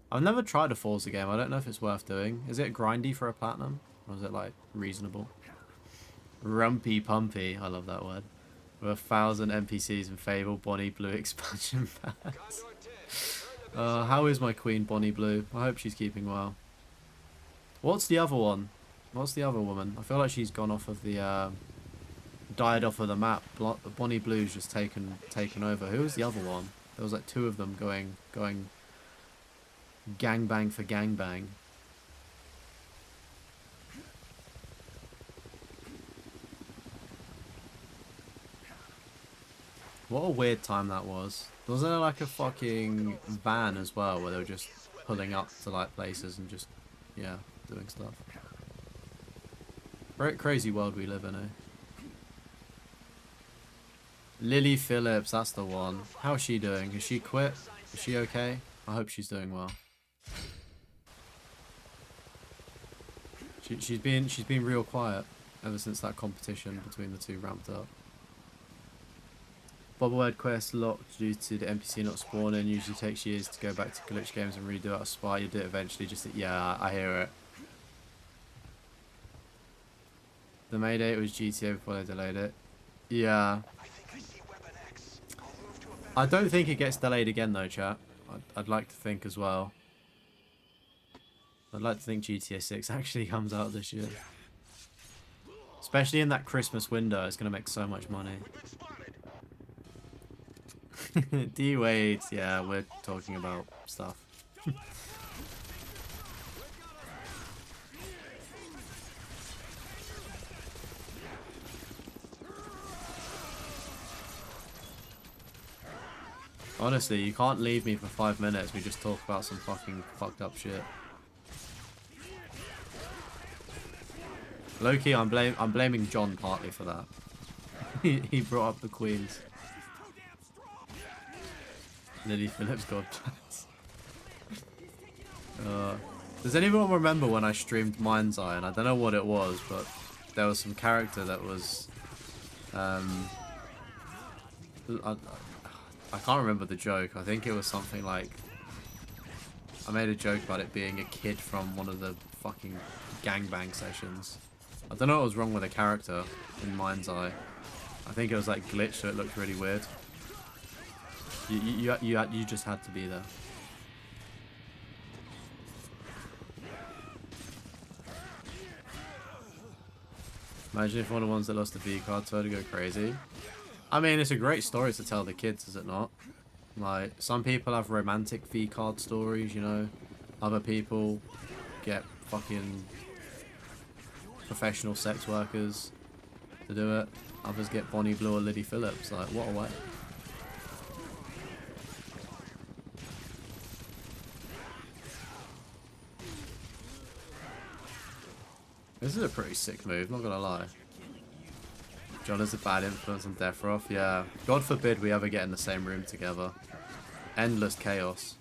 I've never tried a Forza game. I don't know if it's worth doing. Is it grindy for a platinum? Or is it, like, reasonable? Rumpy pumpy. I love that word. With 1,000 NPCs in Fable, Bonnie Blue expansion packs. How is my queen, Bonnie Blue? I hope she's keeping well. What's the other one? What's the other woman? I feel like she's gone off of the, died off of the map. Bonnie Blue's just taken over. Who was the other one? There was like 2 of them going gangbang for gangbang. What a weird time that was. Wasn't there like a fucking van as well where they were just pulling up to like places and just, yeah, doing stuff. Very crazy world we live in, eh? Lily Phillips, that's the one. How's she doing? Has she quit? Is she okay? I hope she's doing well. She's been real quiet ever since that competition between the 2 ramped up. Bobblehead quest locked due to the NPC not spawning. Usually takes years to go back to glitch games and redo it. A spy, you do it eventually. Just yeah, I hear it. The May date was GTA before they delayed it. Yeah. I don't think it gets delayed again though, chat. I'd like to think as well. I'd like to think GTA 6 actually comes out this year. Especially in that Christmas window, it's going to make so much money. D-Wade, yeah, we're talking about stuff. Honestly, you can't leave me for 5 minutes. We just talk about some fucking fucked up shit. Low-key, I'm blaming John partly for that. He brought up the Queens. Lily Phillips got plans. Does anyone remember when I streamed Mind's Eye? And I don't know what it was, but there was some character that was... I can't remember the joke. I think it was something like... I made a joke about it being a kid from one of the fucking gangbang sessions. I don't know what was wrong with the character in Mind's Eye. I think it was like glitched, so it looked really weird. You just had to be there. Imagine if one of the ones that lost the V card tried to go crazy. I mean, it's a great story to tell the kids, is it not? Like, some people have romantic V card stories, you know. Other people get fucking professional sex workers to do it. Others get Bonnie Blue or Lily Phillips. Like, what a way. This is a pretty sick move, not gonna lie. John is a bad influence on Deathroff, yeah. God forbid we ever get in the same room together. Endless chaos.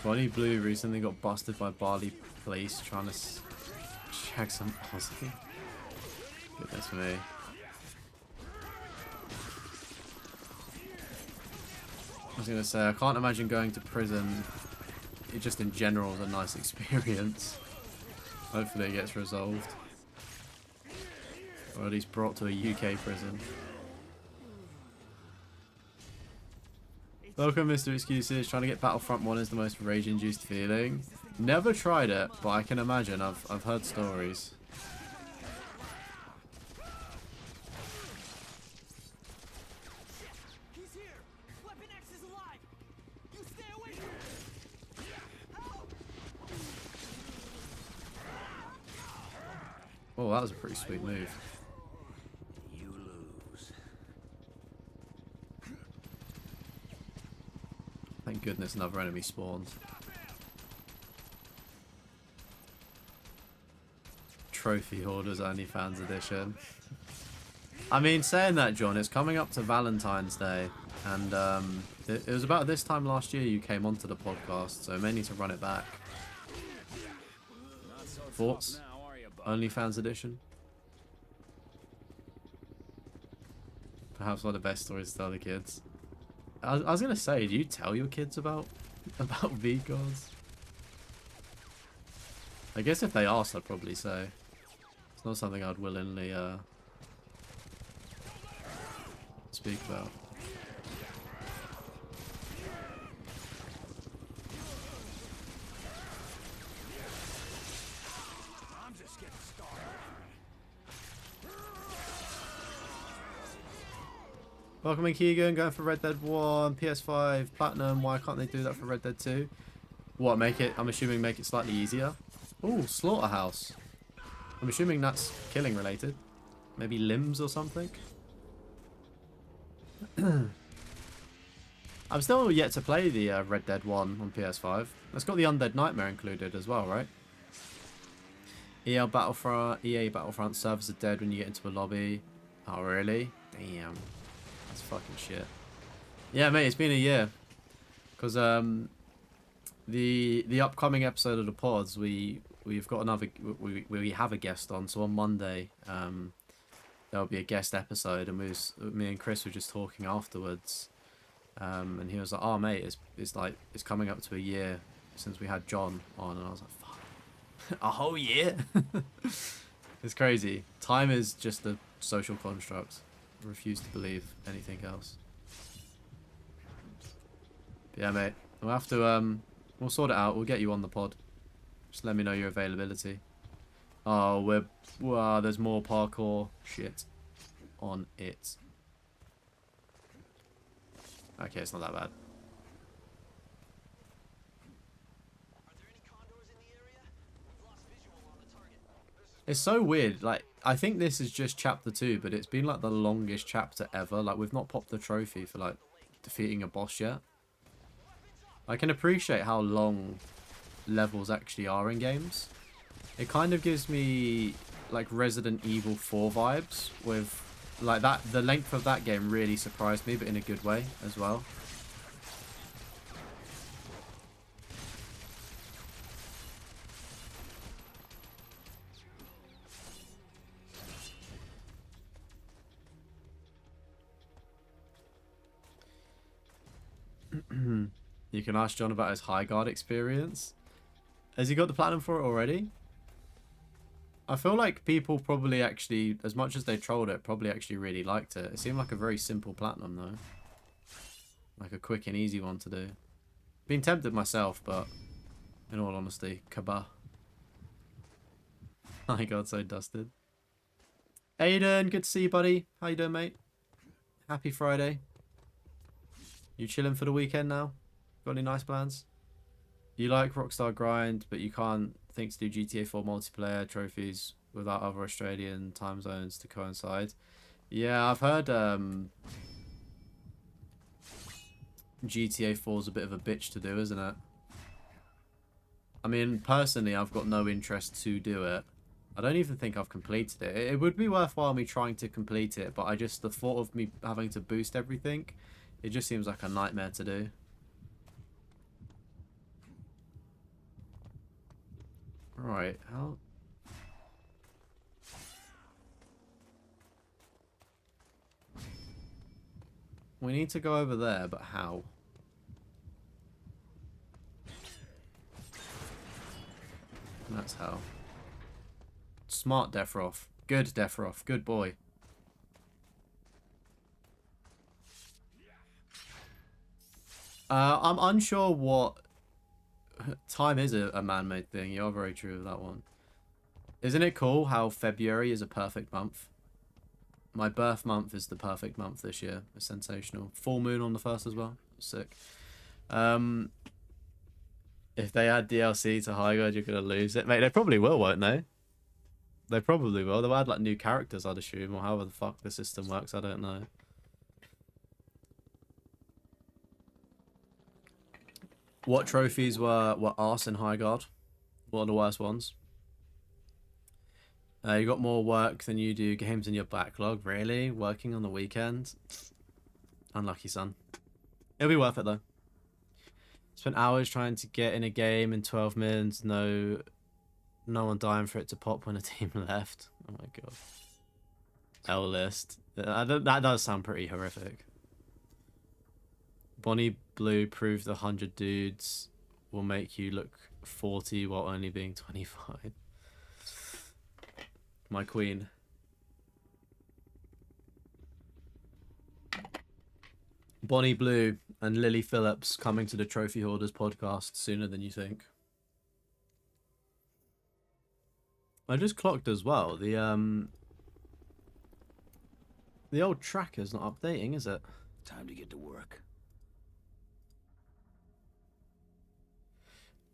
Bonnie Blue recently got busted by Barley Police trying to check some Aussie. Goodness me. I was gonna say, I can't imagine going to prison. It just in general is a nice experience. Hopefully it gets resolved. Or at least brought to a UK prison. Welcome, Mr. Excuses. Trying to get Battlefront 1 is the most rage-induced feeling. Never tried it, but I can imagine. I've heard stories. Oh, that was a pretty sweet move. You lose. Thank goodness another enemy spawned. Trophy Hoarders OnlyFans edition. I mean, saying that, John, it's coming up to Valentine's Day, and it was about this time last year you came onto the podcast, so I may need to run it back. Thoughts? OnlyFans edition? Perhaps one of the best stories to tell the kids. I was gonna say, do you tell your kids about V-Cards? I guess if they ask, I'd probably say. It's not something I'd willingly speak about. I'm just getting started. Welcome in, Keegan, going for Red Dead 1, PS5, Platinum. Why can't they do that for Red Dead 2? What, make it, I'm assuming make it slightly easier? Ooh, Slaughterhouse. I'm assuming that's killing related. Maybe limbs or something? I'm still yet to play the Red Dead 1 on PS5. It's got the Undead Nightmare included as well, right? EA Battlefront servers are dead when you get into a lobby. Oh, really? Damn. That's fucking shit. Yeah, mate, it's been a year. Because the upcoming episode of the pods, we've got another, we have a guest on. So on Monday, there'll be a guest episode, and me and Chris were just talking afterwards, and he was like, "Oh, mate, it's coming up to a year since we had John on," and I was like, "Fuck, a whole year." It's crazy. Time is just a social construct. I refuse to believe anything else. But yeah, mate, we'll have to we'll sort it out. We'll get you on the pod. Just let me know your availability. Oh, there's more parkour shit on it. Okay, it's not that bad. It's so weird. Like, I think this is just chapter 2, but it's been like the longest chapter ever. Like, we've not popped the trophy for like defeating a boss yet. I can appreciate how long levels actually are in games. It kind of gives me like Resident Evil 4 vibes with like that. The length of that game really surprised me, but in a good way as well. You can ask John about his high guard experience. Has he got the platinum for it already? I feel like people probably actually, as much as they trolled it, probably actually really liked it. It seemed like a very simple platinum though. Like a quick and easy one to do. Been tempted myself, but in all honesty, kabah. My god, so dusted. Aiden, good to see you, buddy. How you doing, mate? Happy Friday. You chilling for the weekend now? Got any nice plans? You like Rockstar Grind, but you can't think to do GTA 4 multiplayer trophies without other Australian time zones to coincide. Yeah, I've heard GTA 4 is a bit of a bitch to do, isn't it? I mean, personally, I've got no interest to do it. I don't even think I've completed it. It would be worthwhile me trying to complete it, but the thought of me having to boost everything, it just seems like a nightmare to do. Right, how... We need to go over there, but how? That's how. Smart Deathroff. Good Deathroff. Good boy. I'm unsure what... Time is a man-made thing. You're very true with that one. Isn't it cool how February is a perfect month? My birth month is the perfect month this year. It's sensational. Full moon on the 1st as well. Sick. If they add DLC to High Guard, you're going to lose it. Mate, they probably will, won't they? They probably will. They'll add like new characters, I'd assume, or however the fuck the system works. I don't know. What trophies were arse in High Guard? What are the worst ones? You got more work than you do games in your backlog. Really? Working on the weekend? Unlucky, son. It'll be worth it though. Spent hours trying to get in a game in 12 minutes. No one dying for it to pop when a team left. Oh my god. L list. That does sound pretty horrific. Bonnie Blue proved the 100 dudes will make you look 40 while only being 25. My queen. Bonnie Blue and Lily Phillips coming to the Trophy Hoarders podcast sooner than you think. I just clocked as well. The old tracker's not updating, is it? Time to get to work.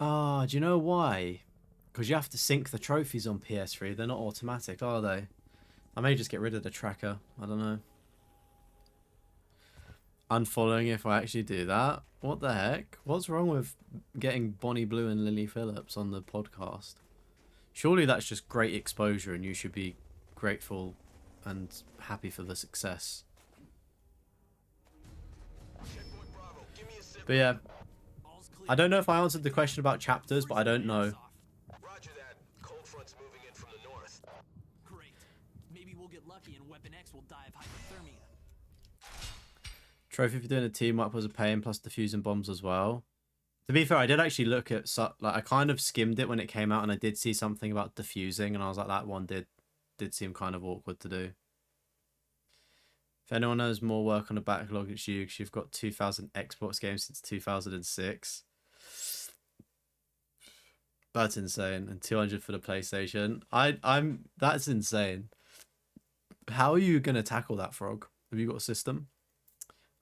Ah, do you know why? Because you have to sync the trophies on PS3. They're not automatic, are they? I may just get rid of the tracker. I don't know. Unfollowing if I actually do that. What the heck? What's wrong with getting Bonnie Blue and Lily Phillips on the podcast? Surely that's just great exposure and you should be grateful and happy for the success. But yeah, I don't know if I answered the question about chapters, but I don't know. Roger that. Cold front's moving in from the north. Great. Maybe we'll get lucky and Weapon X will die of hypothermia. Trophy for doing a team up was a pain, plus defusing bombs as well. To be fair, I did actually look at, like, I kind of skimmed it when it came out, and I did see something about defusing, and I was like, that one did seem kind of awkward to do. If anyone knows more work on the backlog, it's you, because you've got 2,000 Xbox games since 2006. That's insane, and 200 for the PlayStation. That's insane. How are you gonna tackle that, Frog? Have you got a system?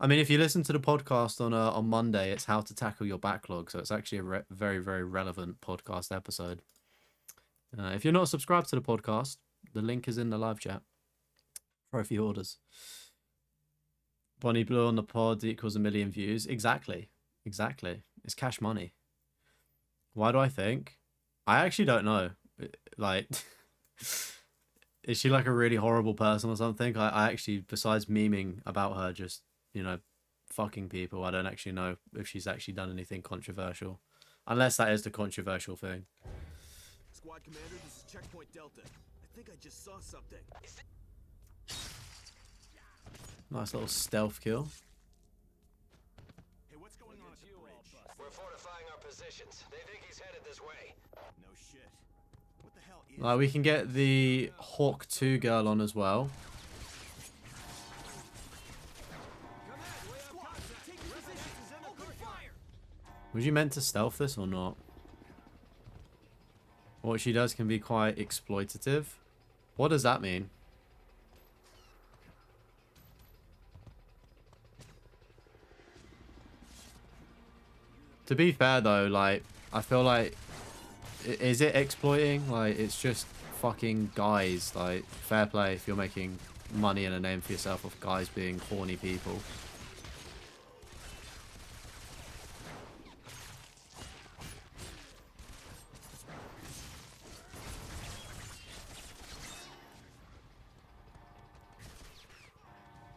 I mean, if you listen to the podcast on Monday, it's how to tackle your backlog. So it's actually a very, very relevant podcast episode. If you're not subscribed to the podcast, the link is in the live chat. Trophy Hoarders. Bonnie Blue on the pod equals 1 million views. Exactly. It's cash money. Why do I think? I actually don't know. Like, is she like a really horrible person or something? I actually, besides memeing about her, just, you know, fucking people, I don't actually know if she's actually done anything controversial. Unless that is the controversial thing. Squad Commander, this is Checkpoint Delta. I think I just saw something. Nice little stealth kill. Hey, what's going on at the bridge? We're fortifying our positions. They think he's headed this way. No shit. What the hell is... We can get the Hawk 2 girl on as well. Was you meant to stealth this or not? What she does can be quite exploitative. What does that mean? To be fair though, like, I feel like, is it exploiting? Like, it's just fucking guys. Like, fair play if you're making money and a name for yourself of guys being horny people.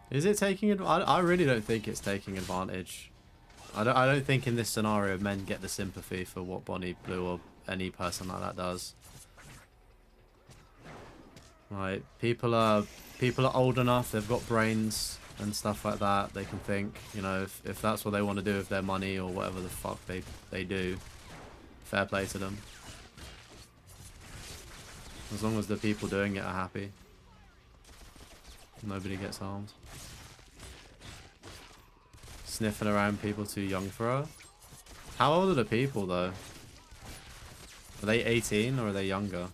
Is it taking I really don't think it's taking advantage. I don't think in this scenario men get the sympathy for what Bonnie Blue or any person like that does. Like, people are old enough, they've got brains and stuff like that. They can think, you know, if that's what they want to do with their money or whatever the fuck they do, fair play to them. As long as the people doing it are happy. Nobody gets harmed. Sniffing around people too young for her. How old are the people though? Are they 18 or are they younger?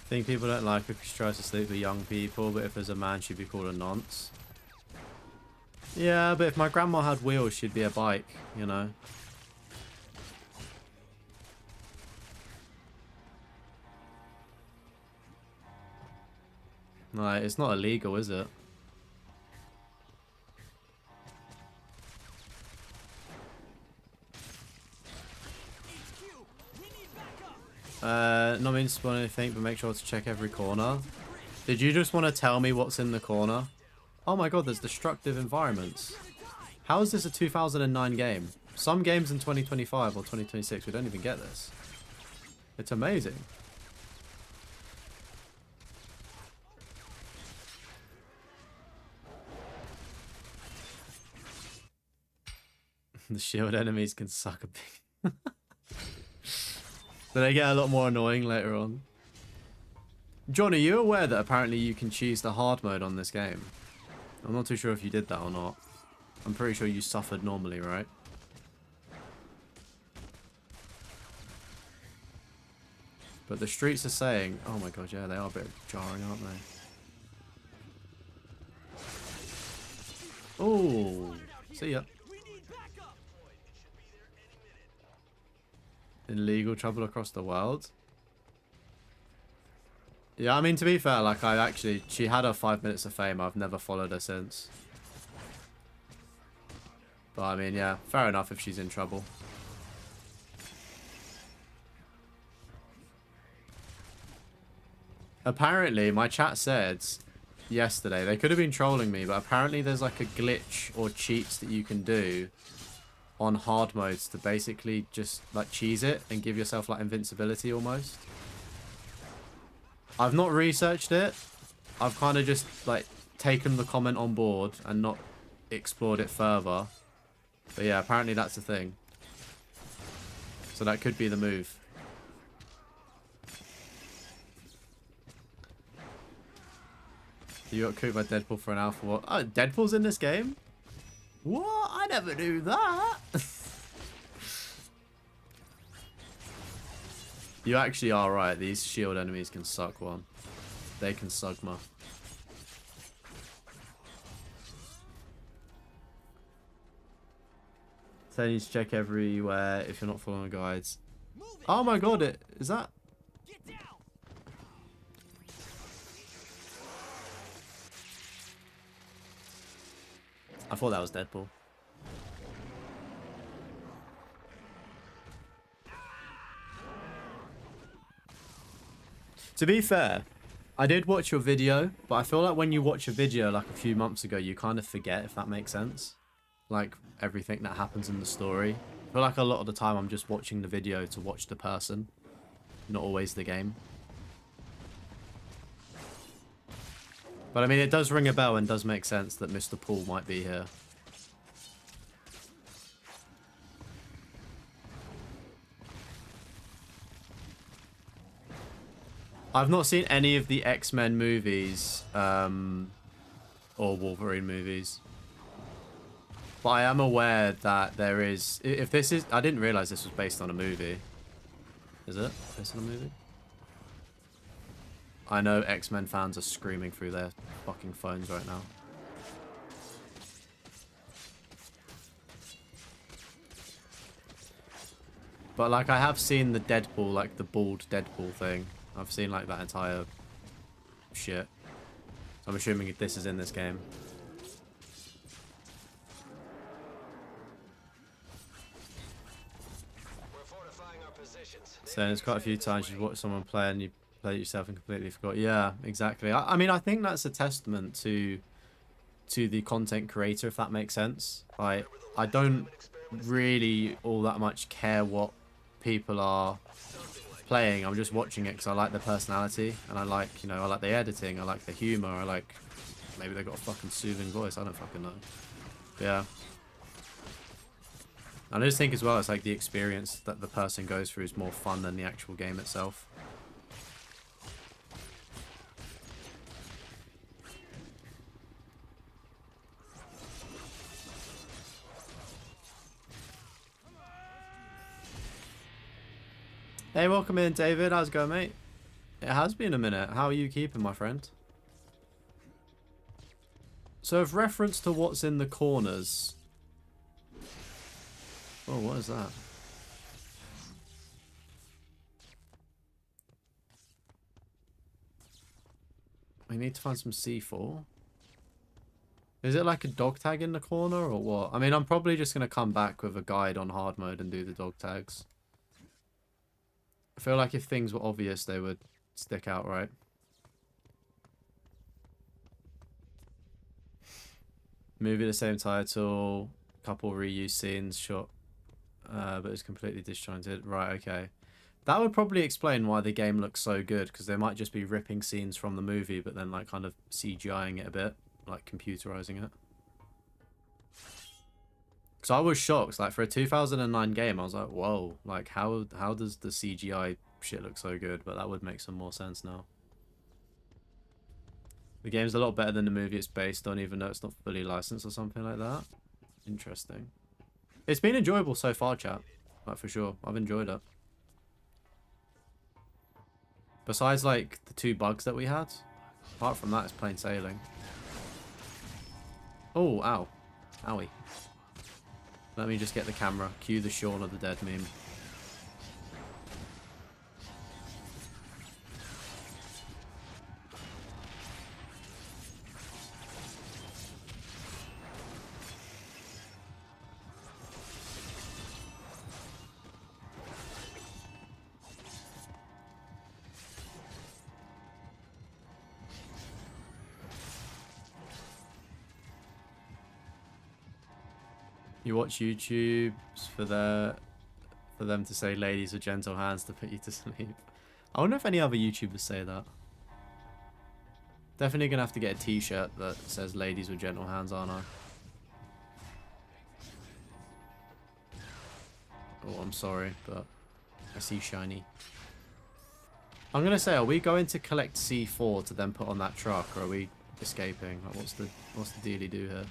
I think people don't like her because she tries to sleep with young people, but if there's a man she'd be called a nonce. Yeah, but if my grandma had wheels, she'd be a bike, you know. Like, it's not illegal, is it? Not mean to spoil anything, but make sure to check every corner. Did you just want to tell me what's in the corner? Oh my god, there's destructive environments. How is this a 2009 game? Some games in 2025 or 2026, we don't even get this. It's amazing. The shield enemies can suck a big... So they get a lot more annoying later on. John, are you aware that apparently you can choose the hard mode on this game? I'm not too sure if you did that or not. I'm pretty sure you suffered normally, right? But the streets are saying... Oh my god, yeah, they are a bit jarring, aren't they? Oh, see ya. In legal trouble across the world. Yeah, I mean, to be fair, like, she had her 5 minutes of fame. I've never followed her since. But, I mean, yeah, fair enough if she's in trouble. Apparently, my chat said yesterday, they could have been trolling me, but apparently there's, like, a glitch or cheats that you can do on hard modes to basically just, like, cheese it and give yourself, like, invincibility almost. I've not researched it. I've kind of just, like, taken the comment on board and not explored it further. But yeah, apparently that's a thing. So that could be the move. You got cooked by Deadpool for an alpha war. Oh, Deadpool's in this game? What? I never knew that. You actually are right. These shield enemies can suck one. They can sugma. So you need to check everywhere if you're not following the guides. Oh my god, is that? I thought that was Deadpool. To be fair, I did watch your video, but I feel like when you watch a video like a few months ago, you kind of forget, if that makes sense. Like, everything that happens in the story. I feel like a lot of the time I'm just watching the video to watch the person, not always the game. But I mean, it does ring a bell and does make sense that Mr. Paul might be here. I've not seen any of the X-Men movies, or Wolverine movies. But I am aware that there is... If this is... I didn't realize this was based on a movie. Is it? Based on a movie? I know X-Men fans are screaming through their fucking phones right now. But, like, I have seen the Deadpool, like, the bald Deadpool thing. I've seen, like, that entire shit. So I'm assuming this is in this game. So there's quite a few times you watch someone play and you play it yourself and completely forgot. Yeah, exactly. I mean, I think that's a testament to the content creator, if that makes sense. Like, I don't really all that much care what people are playing. I'm just watching it because I like the personality and I like, you know, I like the editing, I like the humor, I like, maybe they got a fucking soothing voice, I don't fucking know. Yeah. And I just think as well, it's like the experience that the person goes through is more fun than the actual game itself. Hey, welcome in, David. How's it going, mate? It has been a minute. How are you keeping, my friend? So of reference to what's in the corners. Oh, what is that? We need to find some C4. Is it like a dog tag in the corner or what? I mean, I'm probably just going to come back with a guide on hard mode and do the dog tags. I feel like if things were obvious, they would stick out, right? Movie the same title, couple reuse scenes shot, but it's completely disjointed. Right, okay. That would probably explain why the game looks so good, because they might just be ripping scenes from the movie, but then like kind of CGIing it a bit, like computerizing it. Because I was shocked, like for a 2009 game, I was like, whoa, like how does the CGI shit look so good? But that would make some more sense now. The game's a lot better than the movie it's based on, even though it's not fully licensed or something like that. Interesting. It's been enjoyable so far, chat. Like, for sure. I've enjoyed it. Besides, like, the 2 bugs that we had. Apart from that, it's plain sailing. Oh, ow. Owie. Let me just get the camera. Cue the Shaun of the Dead meme. You watch YouTube for them to say ladies with gentle hands to put you to sleep. I wonder if any other YouTubers say that. Definitely gonna have to get a t-shirt that says ladies with gentle hands, aren't I? Oh, I'm sorry, but I see shiny. I'm gonna say, are we going to collect C4 to then put on that truck, or are we escaping? Like, what's the dealy do here?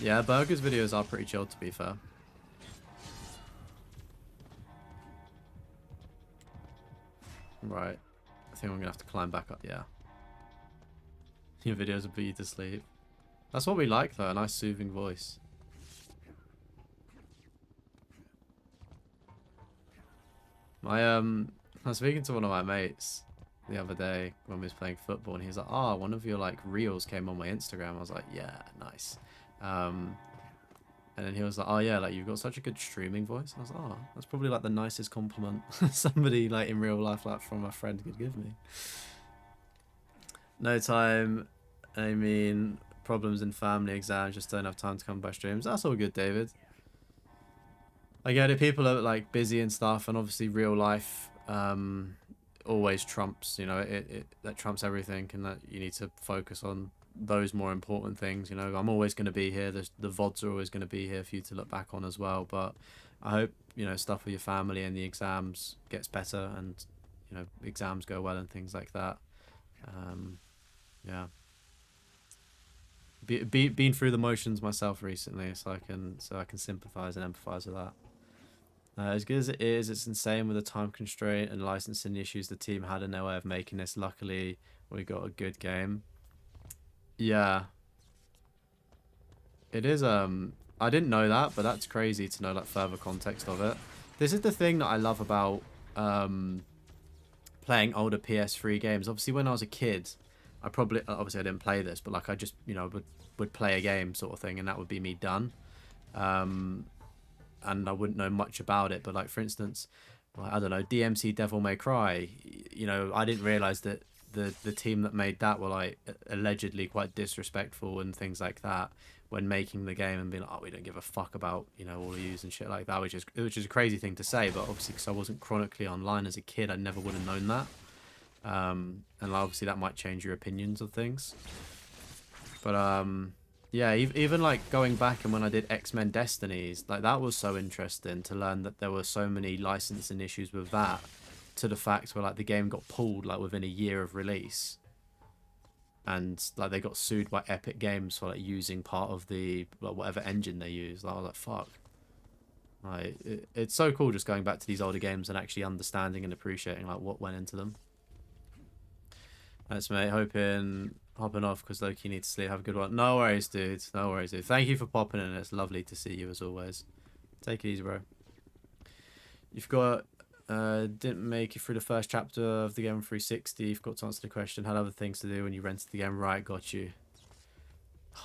Yeah, Burger's videos are pretty chill, to be fair. Right. I think I'm going to have to climb back up, yeah. Your videos will put you to sleep. That's what we like, though, a nice soothing voice. I was speaking to one of my mates the other day when we was playing football, and he was like, oh, one of your, like, reels came on my Instagram. I was like, yeah, nice. And then he was like, oh yeah, like you've got such a good streaming voice. I was like, oh, that's probably like the nicest compliment somebody like in real life, like from a friend, could give me. No time. I mean, problems in family, exams, just don't have time to come by streams. That's all good, David. I get it. People are like busy and stuff, and obviously real life always trumps. You know, that trumps everything, and that you need to focus on those more important things. You know, I'm always going to be here. The VODs are always going to be here for you to look back on as well. But I hope, you know, stuff with your family and the exams gets better, and you know, exams go well and things like that. Yeah. Been through the motions myself recently, so I can sympathize and empathize with that. As good as it is, it's insane with the time constraint and licensing issues the team had in their way of making this. Luckily, we got a good game. Yeah. It is, I didn't know that, but that's crazy to know like further context of it. This is the thing that I love about playing older PS3 games. Obviously, when I was a kid, obviously I didn't play this, but like I just, you know, would play a game sort of thing, and that would be me done. And I wouldn't know much about it, but like for instance, like, I don't know, DMC Devil May Cry, you know, I didn't realize that the team that made that were like allegedly quite disrespectful and things like that when making the game, and being like, oh, we don't give a fuck about, you know, all the use and shit like that, which is a crazy thing to say, but obviously because I wasn't chronically online as a kid, I never would have known that. And obviously that might change your opinions of things, but yeah, even like going back and when I did X-Men Destinies, like that was so interesting to learn that there were so many licensing issues with that, to the fact where like the game got pulled like within a year of release, and like they got sued by Epic Games for like using part of the like whatever engine they used. I was like, fuck. Like, it's so cool just going back to these older games and actually understanding and appreciating like what went into them. Thanks, mate. Hopping off because Loki needs to sleep. Have a good one. No worries, dude. No worries, dude. Thank you for popping in. It's lovely to see you as always. Take it easy, bro. You've got didn't make it through the first chapter of the game on 360. You've got to answer the question. Had other things to do when you rented the game. Right, got you.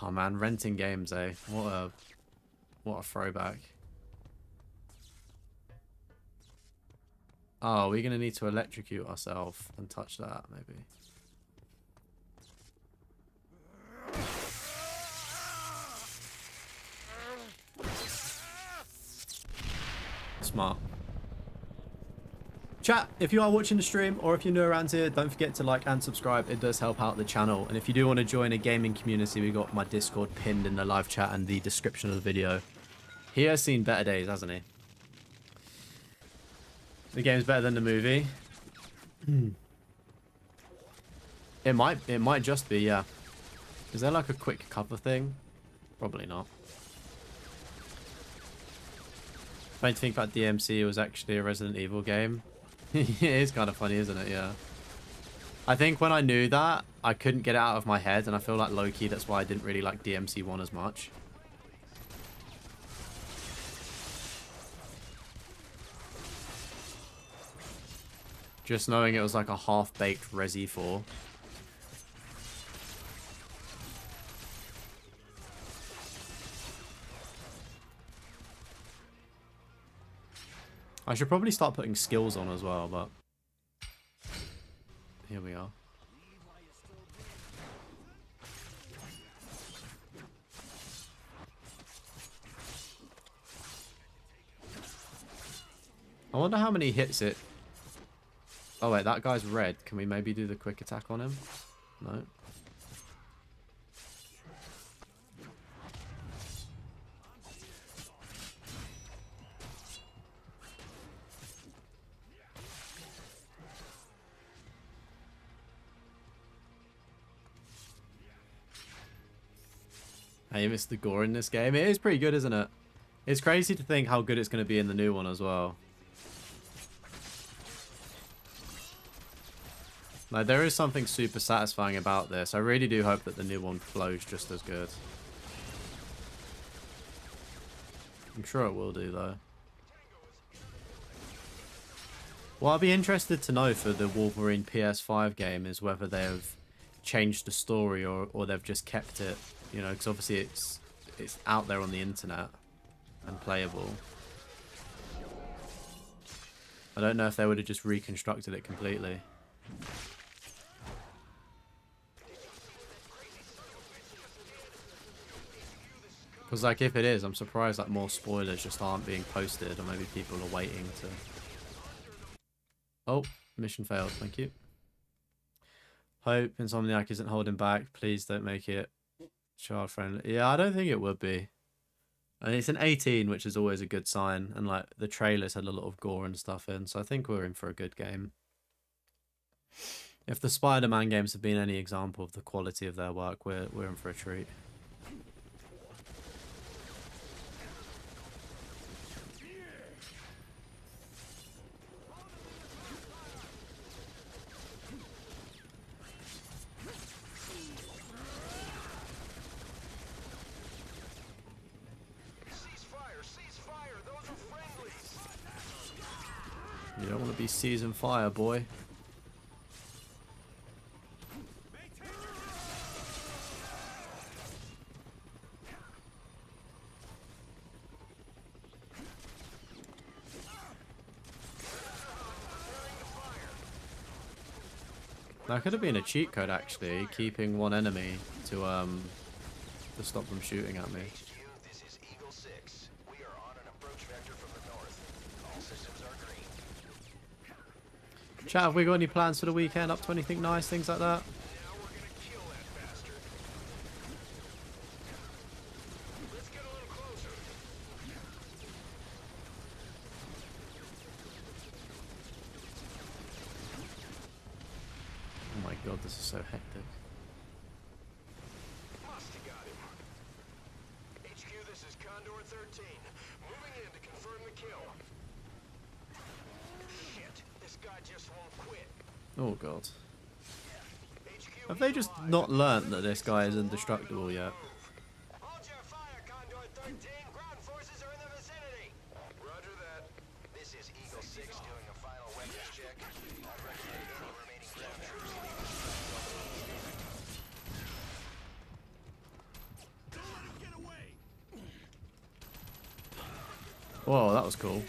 Oh man, renting games, eh? What a throwback. Oh, we're gonna need to electrocute ourselves and touch that, maybe. Smart. Chat, if you are watching the stream or if you're new around here, don't forget to like and subscribe. It does help out the channel. And if you do want to join a gaming community, we got my Discord pinned in the live chat and the description of the video. He has seen better days, hasn't he? The game's better than the movie. It might just be, yeah. Is there like a quick cover thing? Probably not. Funny to think about DMC, it was actually a Resident Evil game. It is kind of funny, isn't it? Yeah. I think when I knew that, I couldn't get it out of my head, and I feel like low-key that's why I didn't really like DMC 1 as much. Just knowing it was like a half-baked Resi 4. I should probably start putting skills on as well, but here we are. I wonder how many hits it... Oh wait, that guy's red. Can we maybe do the quick attack on him? No. Hey, you missed the gore in this game. It is pretty good, isn't it? It's crazy to think how good it's going to be in the new one as well. Like, there is something super satisfying about this. I really do hope that the new one flows just as good. I'm sure it will do, though. What I'll be interested to know for the Wolverine PS5 game is whether they've changed the story or they've just kept it. You know, because obviously it's out there on the internet and playable. I don't know if they would have just reconstructed it completely. Because, like, if it is, I'm surprised that more spoilers just aren't being posted, or maybe people are waiting to... Oh, mission failed, thank you. Hope Insomniac isn't holding back. Please don't make it child friendly. Yeah, I don't think it would be. And it's an 18, which is always a good sign. And, like, the trailers had a lot of gore and stuff in, so I think we're in for a good game. If the Spider-Man games have been any example of the quality of their work, we're in for a treat. You don't want to be seizing fire, boy. That could have been a cheat code, actually, keeping one enemy to stop them shooting at me. This is Eagle 6. We are on an approach vector from the north. All systems are green. Chat, have we got any plans for the weekend? Up to anything nice, things like that? Now we're gonna kill that bastard. Let's get a little closer. Oh my god, this is so hectic. Must have got him. HQ, this is Condor 13. Moving in to confirm the Oh god. Have they just not learnt that this guy is indestructible yet? Hold your fire, Condor 13. Ground forces are in the vicinity. Roger that. This is Eagle 6 doing a final weapons check. I recommend any remaining ground troops leave the Don't let him get away! Whoa, that was cool.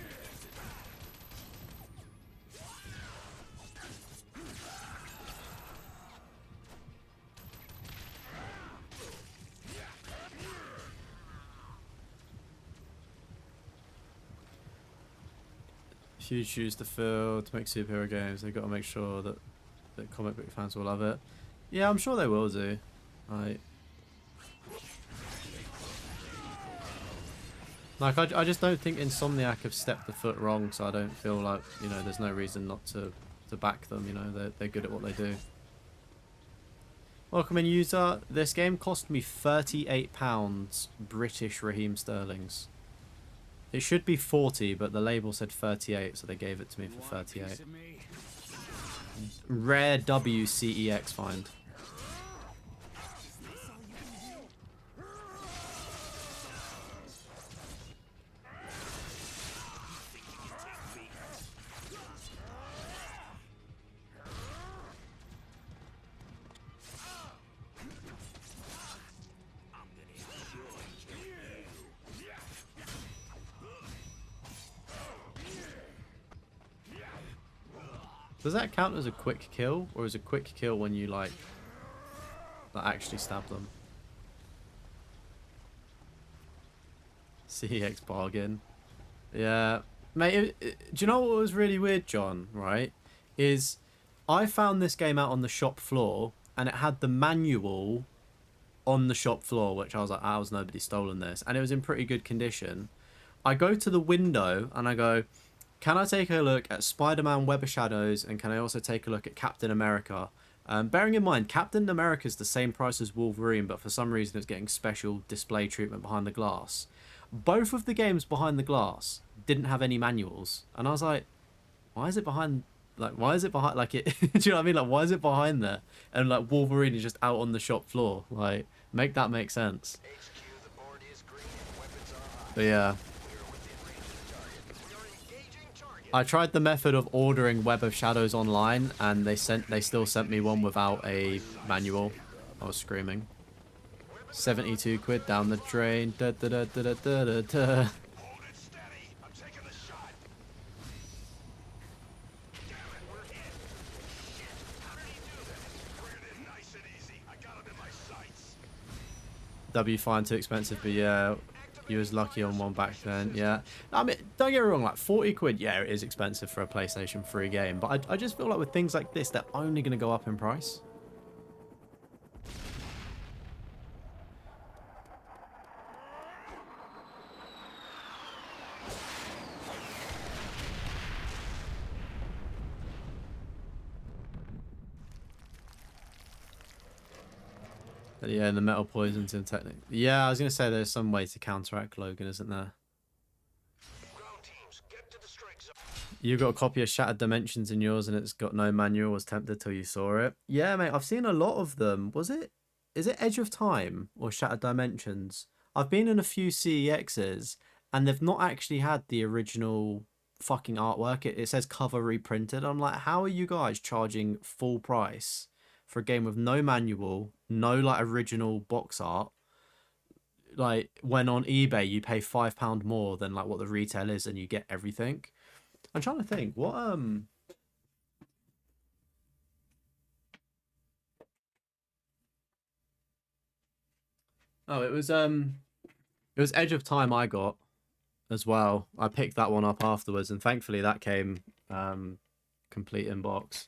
Huge shoes to fill to make superhero games. They've got to make sure that the comic book fans will love it. Yeah, I'm sure they will do. I just don't think Insomniac have stepped the foot wrong, so I don't feel like, you know, there's no reason not to back them. You know, they're good at what they do. Welcome in, user. This game cost me £38 British Raheem Sterlings. It should be 40, but the label said 38, so they gave it to me for 38. Rare WCEX find. Does that count as a quick kill, or is a quick kill when you like actually stab them? CEX bargain. Yeah, mate. Do you know what was really weird, John? Right, is I found this game out on the shop floor, and it had the manual on the shop floor, which I was like, "How's nobody stolen this?" And it was in pretty good condition. I go to the window and I go, can I take a look at Spider-Man Web of Shadows, and can I also take a look at Captain America? Bearing in mind, Captain America is the same price as Wolverine, but for some reason it's getting special display treatment behind the glass. Both of the games behind the glass didn't have any manuals, and I was like, why is it behind? Like, why is it behind? Like, it. Do you know what I mean? Like, why is it behind there? And like, Wolverine is just out on the shop floor. Like, make that make sense. HQ, the board is green and weapons are high. But yeah. I tried the method of ordering Web of Shadows online, and they still sent me one without a manual. I was screaming. 72 quid down the drain. Da, da, da, da, da, da, da. Hold it steady. I'm taking the shot. Damn it, we're in. Shit, how did he do that? Bring it in nice and easy. I got him in my sights. W fine, too expensive, but yeah, you was lucky on one back then. Yeah, I mean, don't get me wrong, like 40 quid, yeah, it is expensive for a PlayStation 3 game, but I just feel like with things like this, they're only going to go up in price. But yeah, the metal poisons in technique. Yeah, I was going to say there's some way to counteract Logan, isn't there? Ground teams, get to the strike zone. You got a copy of Shattered Dimensions in yours and it's got no manual. Was tempted till you saw it. Yeah, mate, I've seen a lot of them. Is it Edge of Time or Shattered Dimensions? I've been in a few CEXs and they've not actually had the original fucking artwork. It says cover reprinted. I'm like, how are you guys charging full price for a game with no manual, no like original box art? Like, when on eBay you pay £5 more than like what the retail is and you get everything. I'm trying to think what oh, it was Edge of Time I got as well. I picked that one up afterwards, and thankfully that came complete in box.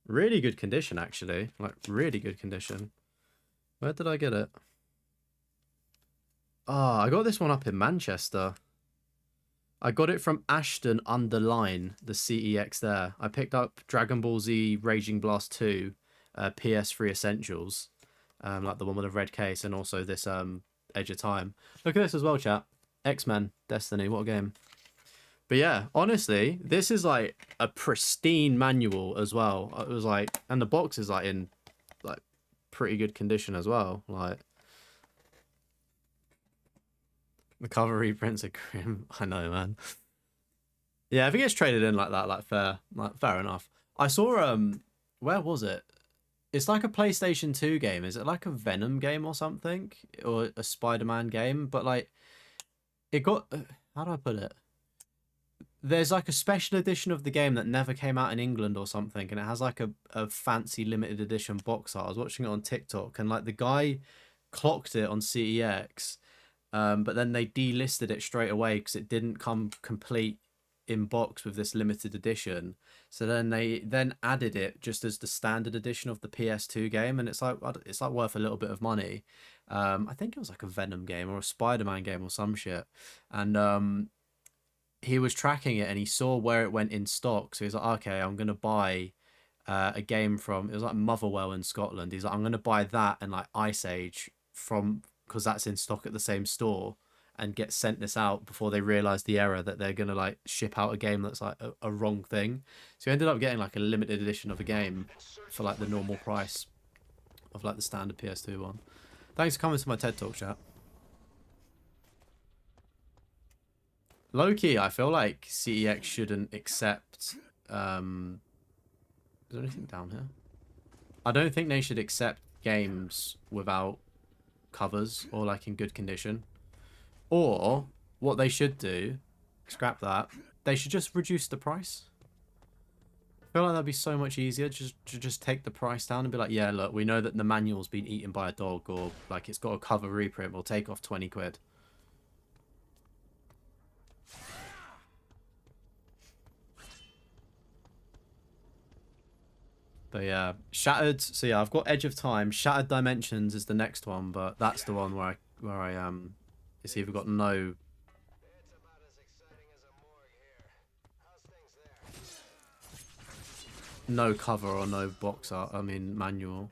Really good condition, actually. Like, really good condition. Where did I get it? Ah, I got this one up in Manchester. I got it from Ashton Underline, the CEX there. I picked up Dragon Ball Z Raging Blast 2 PS3 Essentials. Like the one with the red case, and also this Edge of Time. Look at this as well, chat. X-Men Destiny, what a game. But yeah, honestly, this is like a pristine manual as well. It was like, and the box is like in like pretty good condition as well. Like the cover reprints are grim. I know, man. Yeah, if it gets traded in like that, like fair enough. I saw where was it? It's like a PlayStation 2 game. Is it like a Venom game or something? Or a Spider-Man game? But like it got how do I put it? There's like a special edition of the game that never came out in England or something, and it has like a fancy limited edition box art. I was watching it on TikTok, and like the guy clocked it on CEX, but then they delisted it straight away because it didn't come complete in box with this limited edition. So then they added it just as the standard edition of the PS2 game, and it's like worth a little bit of money. I think it was like a Venom game or a Spider-Man game or some shit, and he was tracking it and he saw where it went in stock. So he's like, okay, I'm going to buy a game from, it was like Motherwell in Scotland. He's like, I'm going to buy that and like Ice Age from, because that's in stock at the same store, and get sent this out before they realize the error that they're going to like ship out a game that's like a wrong thing. So he ended up getting like a limited edition of a game for like the normal price of like the standard PS2 one. Thanks for coming to my TED Talk, chat. Low-key, I feel like CEX shouldn't accept... is there anything down here? I don't think they should accept games without covers or like in good condition. Or what they should do, scrap that, they should just reduce the price. I feel like that'd be so much easier to just take the price down and be like, yeah, look, we know that the manual's been eaten by a dog, or like it's got a cover reprint, we'll take off 20 quid. But yeah, Shattered. So yeah, I've got Edge of Time. Shattered Dimensions is the next one, but that's the one where I it's either got no. It's about as exciting as a morgue here. How's things there? No cover or no box art. I mean manual.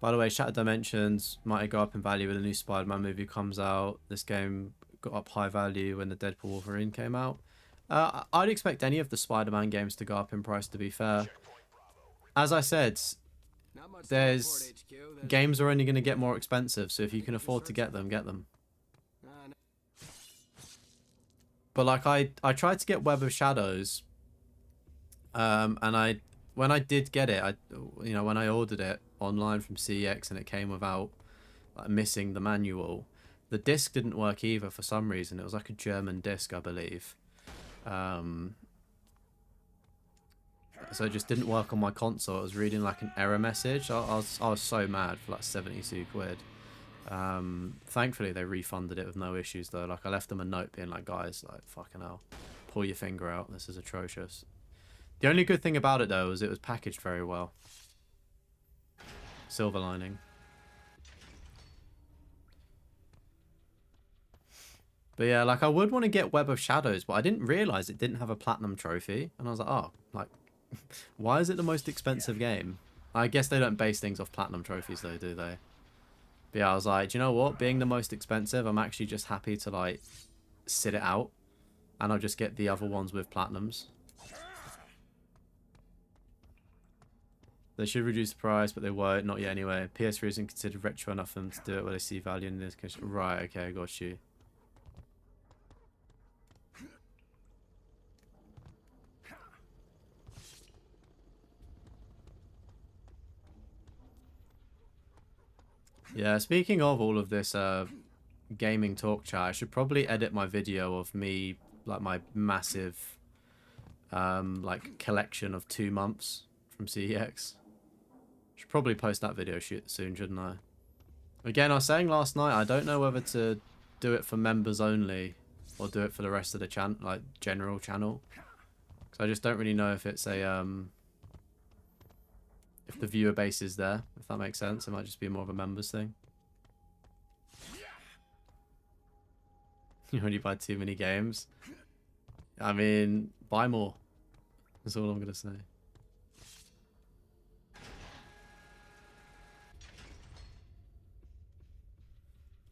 By the way, Shattered Dimensions might go up in value when the new Spider-Man movie comes out. This game got up high value when the Deadpool Wolverine came out. I'd expect any of the Spider-Man games to go up in price, to be fair. As I said, there's games are only going to get more expensive, so if you can afford to get them, get them. But like I tried to get Web of Shadows, and when I did get it, when I ordered it online from CEX and it came without like missing the manual. The disc didn't work either for some reason. It was like a German disc, I believe. So it just didn't work on my console. It was reading like an error message. I was so mad for like 72 quid. Thankfully they refunded it with no issues though. Like I left them a note being like, guys, like fucking hell, pull your finger out. This is atrocious. The only good thing about it though was it was packaged very well. Silver lining. But yeah, like I would want to get Web of Shadows, but I didn't realize it didn't have a platinum trophy. And I was like, oh, like, why is it the most expensive game? I guess they don't base things off platinum trophies though, do they? But yeah, I was like, do you know what? Being the most expensive, I'm actually just happy to like sit it out. And I'll just get the other ones with platinums. They should reduce the price, but they won't. Not yet anyway. PS3 isn't considered retro enough for them to do it where they see value in this case. Right, okay, I got you. Yeah, speaking of all of this gaming talk chat, I should probably edit my video of me, like my massive like collection of 2 months from CEX. Should probably post that video soon, shouldn't I? Again, I was saying last night, I don't know whether to do it for members only or do it for the rest of the like general channel. Because I just don't really know if it's a if the viewer base is there, if that makes sense. It might just be more of a members thing. You already buy too many games. I mean, buy more. That's all I'm going to say.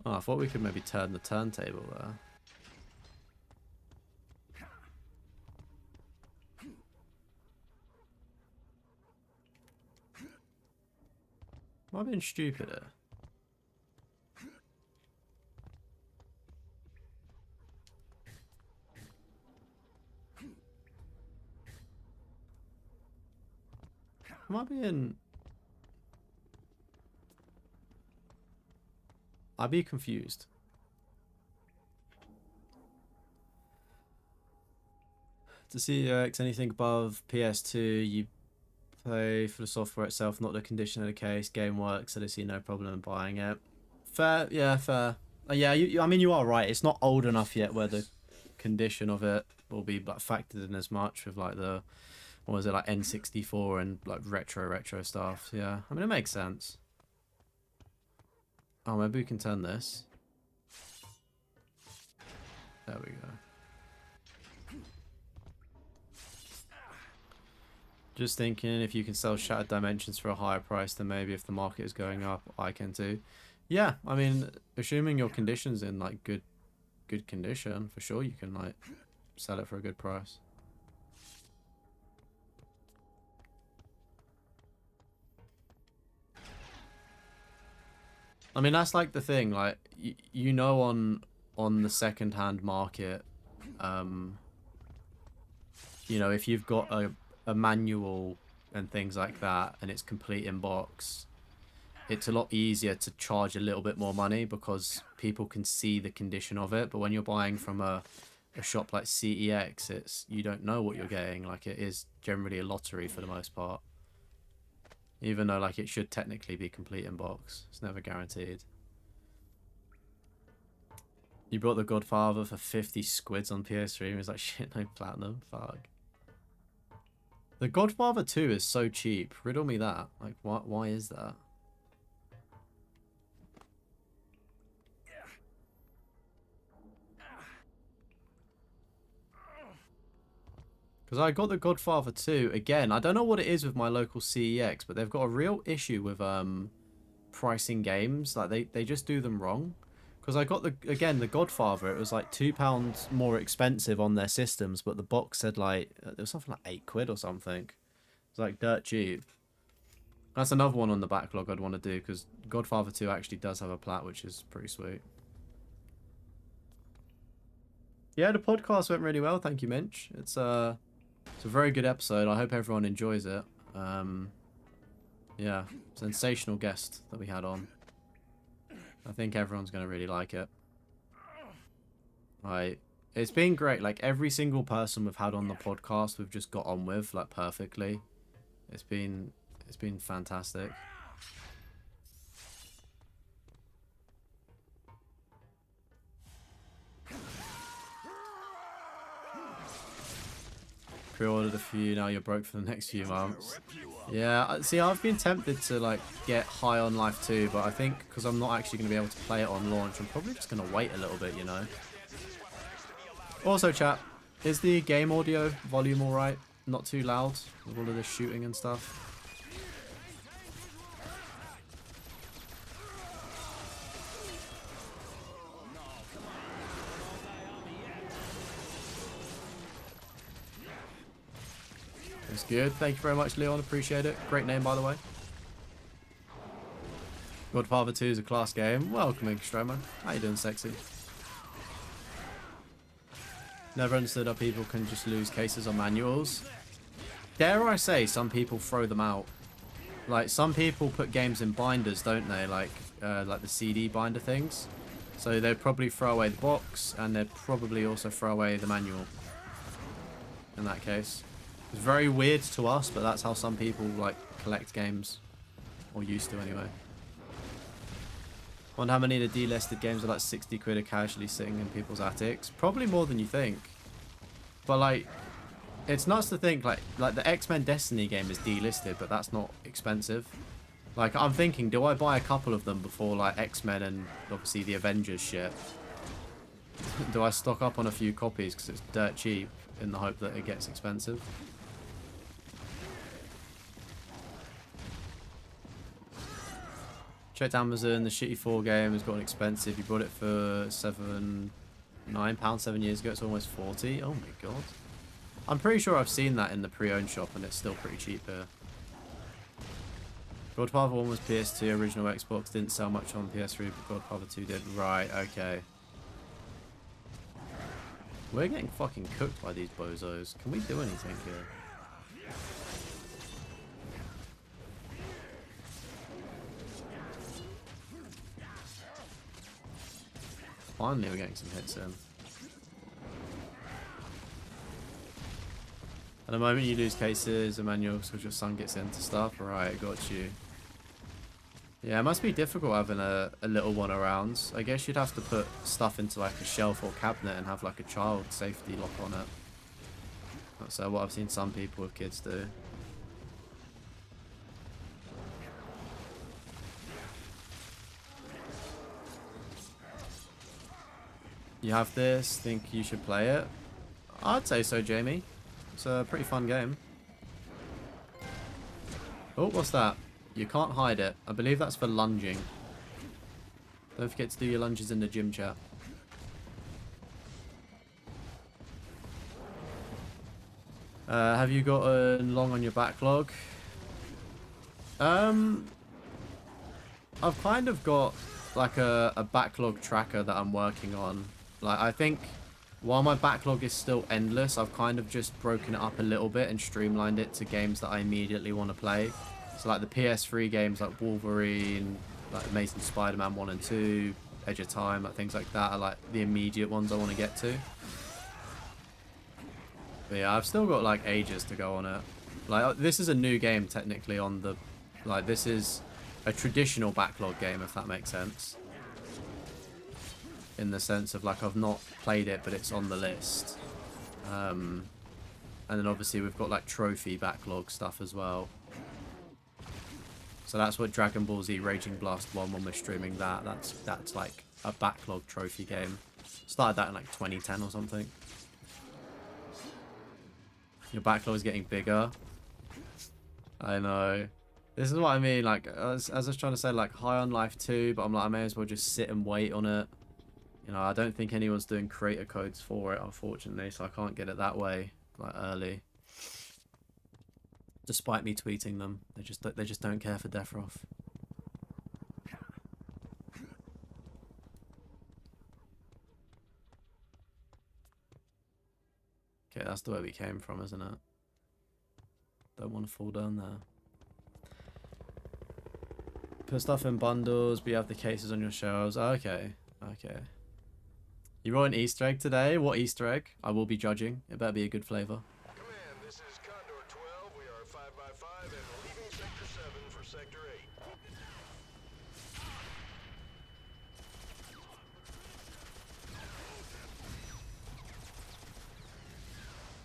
Oh, I thought we could maybe turn the turntable there. Am I being stupid here? Am I being... I'd be confused. To see anything above PS2, you pay for the software itself, not the condition of the case. Game works, so they see no problem in buying it. Fair, yeah, fair. Yeah, I mean, you are right. It's not old enough yet where the condition of it will be like factored in as much with like the, what was it, like N64 and like retro stuff. Yeah, I mean, it makes sense. Oh, maybe we can turn this. There we go. Just thinking, if you can sell Shattered Dimensions for a higher price, then maybe if the market is going up, I can too. Yeah, I mean, assuming your condition's in like good condition, for sure you can like sell it for a good price. I mean, that's like the thing, like you know, on the second-hand market, you know, if you've got a manual and things like that and it's complete in box, it's a lot easier to charge a little bit more money because people can see the condition of it. But when you're buying from a shop like CEX, it's, you don't know what you're getting. Like, it is generally a lottery for the most part, even though like it should technically be complete in box. It's never guaranteed. You bought The Godfather for 50 squids on PS3 and was like, shit, no platinum, fuck. The Godfather 2 is so cheap. Riddle me that. Like, why is that? Because I got The Godfather 2. Again, I don't know what it is with my local CEX, but they've got a real issue with pricing games. Like, they just do them wrong. Because I got, The Godfather, it was like £2 more expensive on their systems, but the box said like, there was something like 8 quid or something. It's like dirt cheap. That's another one on the backlog I'd want to do, because Godfather 2 actually does have a plat, which is pretty sweet. Yeah, the podcast went really well, thank you, Minch. It's a very good episode. I hope everyone enjoys it. Yeah, sensational guest that we had on. I think everyone's going to really like it. It's been great. Like, every single person we've had on the podcast, we've just got on with, like, perfectly. It's been fantastic. Pre-ordered a few, now you're broke for the next few months. Yeah, see, I've been tempted to like get High on Life 2, but I think because I'm not actually going to be able to play it on launch, I'm probably just going to wait a little bit, you know. Also, chat, is the game audio volume alright? Not too loud with all of this shooting and stuff? It's good. Thank you very much, Leon. Appreciate it. Great name, by the way. Godfather 2 is a class game. Welcome, Stroman. How you doing, sexy? Never understood how people can just lose cases on manuals. Dare I say, some people throw them out. Like, some people put games in binders, don't they? Like the CD binder things. So they'd probably throw away the box, and they'd probably also throw away the manual. In that case. It's very weird to us, but that's how some people like collect games, or used to anyway. Wonder how many of the delisted games are like 60 quid are casually sitting in people's attics. Probably more than you think. But like, it's nuts to think like the X-Men Destiny game is delisted, but that's not expensive. Like, I'm thinking, do I buy a couple of them before like X-Men and obviously the Avengers shit? Do I stock up on a few copies because it's dirt cheap in the hope that it gets expensive? Checked Amazon. The Shitty 4 game has gotten expensive. You bought it for £9 7 years ago. It's almost 40. Oh my god. I'm pretty sure I've seen that in the pre-owned shop and it's still pretty cheap here. Godfather 1 was PS2, original Xbox, didn't sell much on PS3, but Godfather 2 did. Right, okay. We're getting fucking cooked by these bozos. Can we do anything here? Finally, we're getting some hits in. At the moment you lose cases, Emmanuel, because your son gets into stuff. Right, got you. Yeah, it must be difficult having a little one around. I guess you'd have to put stuff into like a shelf or cabinet and have like a child safety lock on it. That's what I've seen some people with kids do. You have this, think you should play it? I'd say so, Jamie. It's a pretty fun game. Oh, what's that? You can't hide it. I believe that's for lunging. Don't forget to do your lunges in the gym chat. Have you gotten long on your backlog? I've kind of got like a backlog tracker that I'm working on. Like, I think while my backlog is still endless, I've kind of just broken it up a little bit and streamlined it to games that I immediately want to play. So like the PS3 games like Wolverine, like Amazing Spider-Man 1 and 2, Edge of Time, like things like that are like the immediate ones I want to get to. But yeah, I've still got like ages to go on it. Like, this is a new game technically on the... Like, this is a traditional backlog game, if that makes sense. In the sense of like, I've not played it, but it's on the list. And then obviously we've got like trophy backlog stuff as well. So that's what Dragon Ball Z Raging Blast 1, when we're streaming that, that's like a backlog trophy game. Started that in like 2010 or something. Your backlog is getting bigger. I know. This is what I mean, like, as I was trying to say, like, High on Life 2, but I'm like, I may as well just sit and wait on it. You know, I don't think anyone's doing creator codes for it, unfortunately, so I can't get it that way, like, early. Despite me tweeting them, they just don't care for Deathroff. Okay, that's the way we came from, isn't it? Don't want to fall down there. Put stuff in bundles, but you have the cases on your shelves. Okay, okay. You wrote an Easter egg today? What Easter egg? I will be judging. It better be a good flavor. Command, this is Condor 12. We are 5x5 and leaving Sector 7 for Sector 8.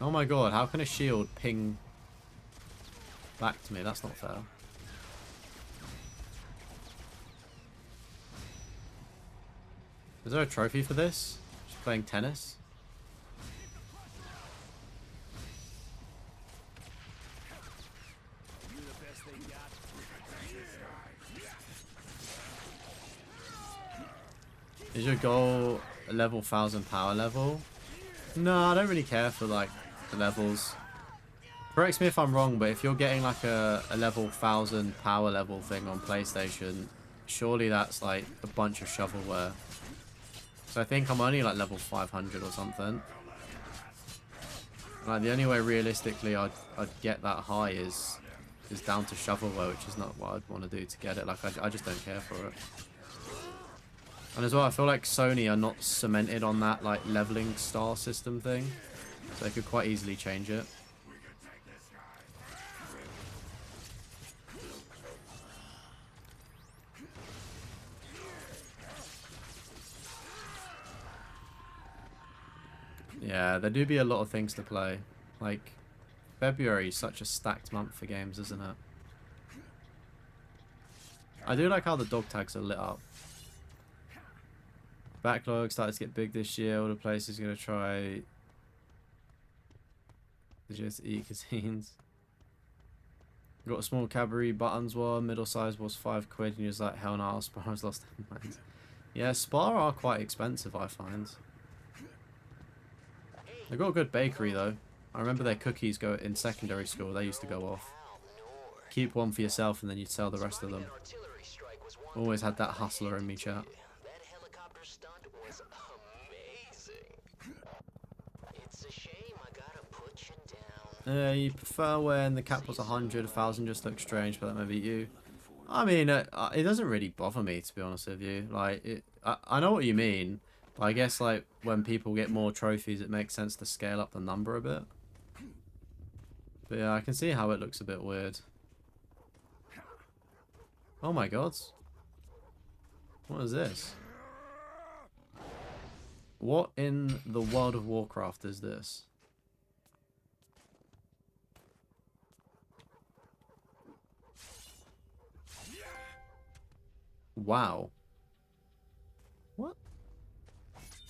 Oh my god, how can a shield ping back to me? That's not fair. Is there a trophy for this? Just playing tennis? Is your goal a level 1000 power level? No, I don't really care for like the levels. Correct me if I'm wrong, but if you're getting like a level 1000 power level thing on PlayStation, surely that's like a bunch of shovelware. So I think I'm only like level 500 or something. Like, the only way realistically I'd get that high is down to shovelware, which is not what I'd want to do to get it. Like, I just don't care for it. And as well, I feel like Sony are not cemented on that like leveling star system thing, so they could quite easily change it. Yeah, there do be a lot of things to play. Like, February is such a stacked month for games, isn't it? I do like how the dog tags are lit up. Backlog started to get big this year. All the places going to try to just eat cuisines. Got a small cabaret buttons one, middle size was £5, and he was like, hell no, Sparrow's lost their minds. Yeah, Spar are quite expensive, I find. They've got a good bakery though. I remember their cookies go in secondary school, they used to go off. Keep one for yourself and then you'd sell the rest of them. Always had that hustler in me, chat. That helicopter stunt was amazing. It's a shame I gotta put you down. You prefer when the cap was 100, 1,000 just looks strange, but that may be you. I mean, it doesn't really bother me, to be honest with you. Like, I know what you mean, but I guess, like, when people get more trophies, it makes sense to scale up the number a bit. But yeah, I can see how it looks a bit weird. Oh my god. What is this? What in the World of Warcraft is this? Wow. What?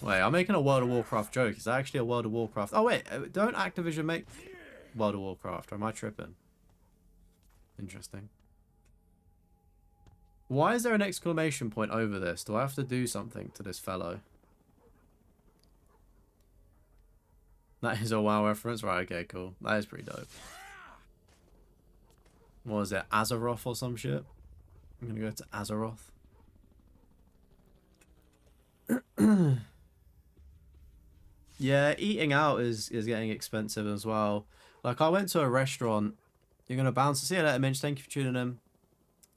Wait, I'm making a World of Warcraft joke. Is that actually a World of Warcraft? Oh wait, don't Activision make World of Warcraft? Or am I tripping? Interesting. Why is there an exclamation point over this? Do I have to do something to this fellow? That is a WoW reference? Right, okay, cool. That is pretty dope. What is it? Azeroth or some shit? I'm gonna go to Azeroth. Yeah, eating out is getting expensive as well. Like, I went to a restaurant. You're gonna bounce. See you later, Minch. Thank you for tuning in.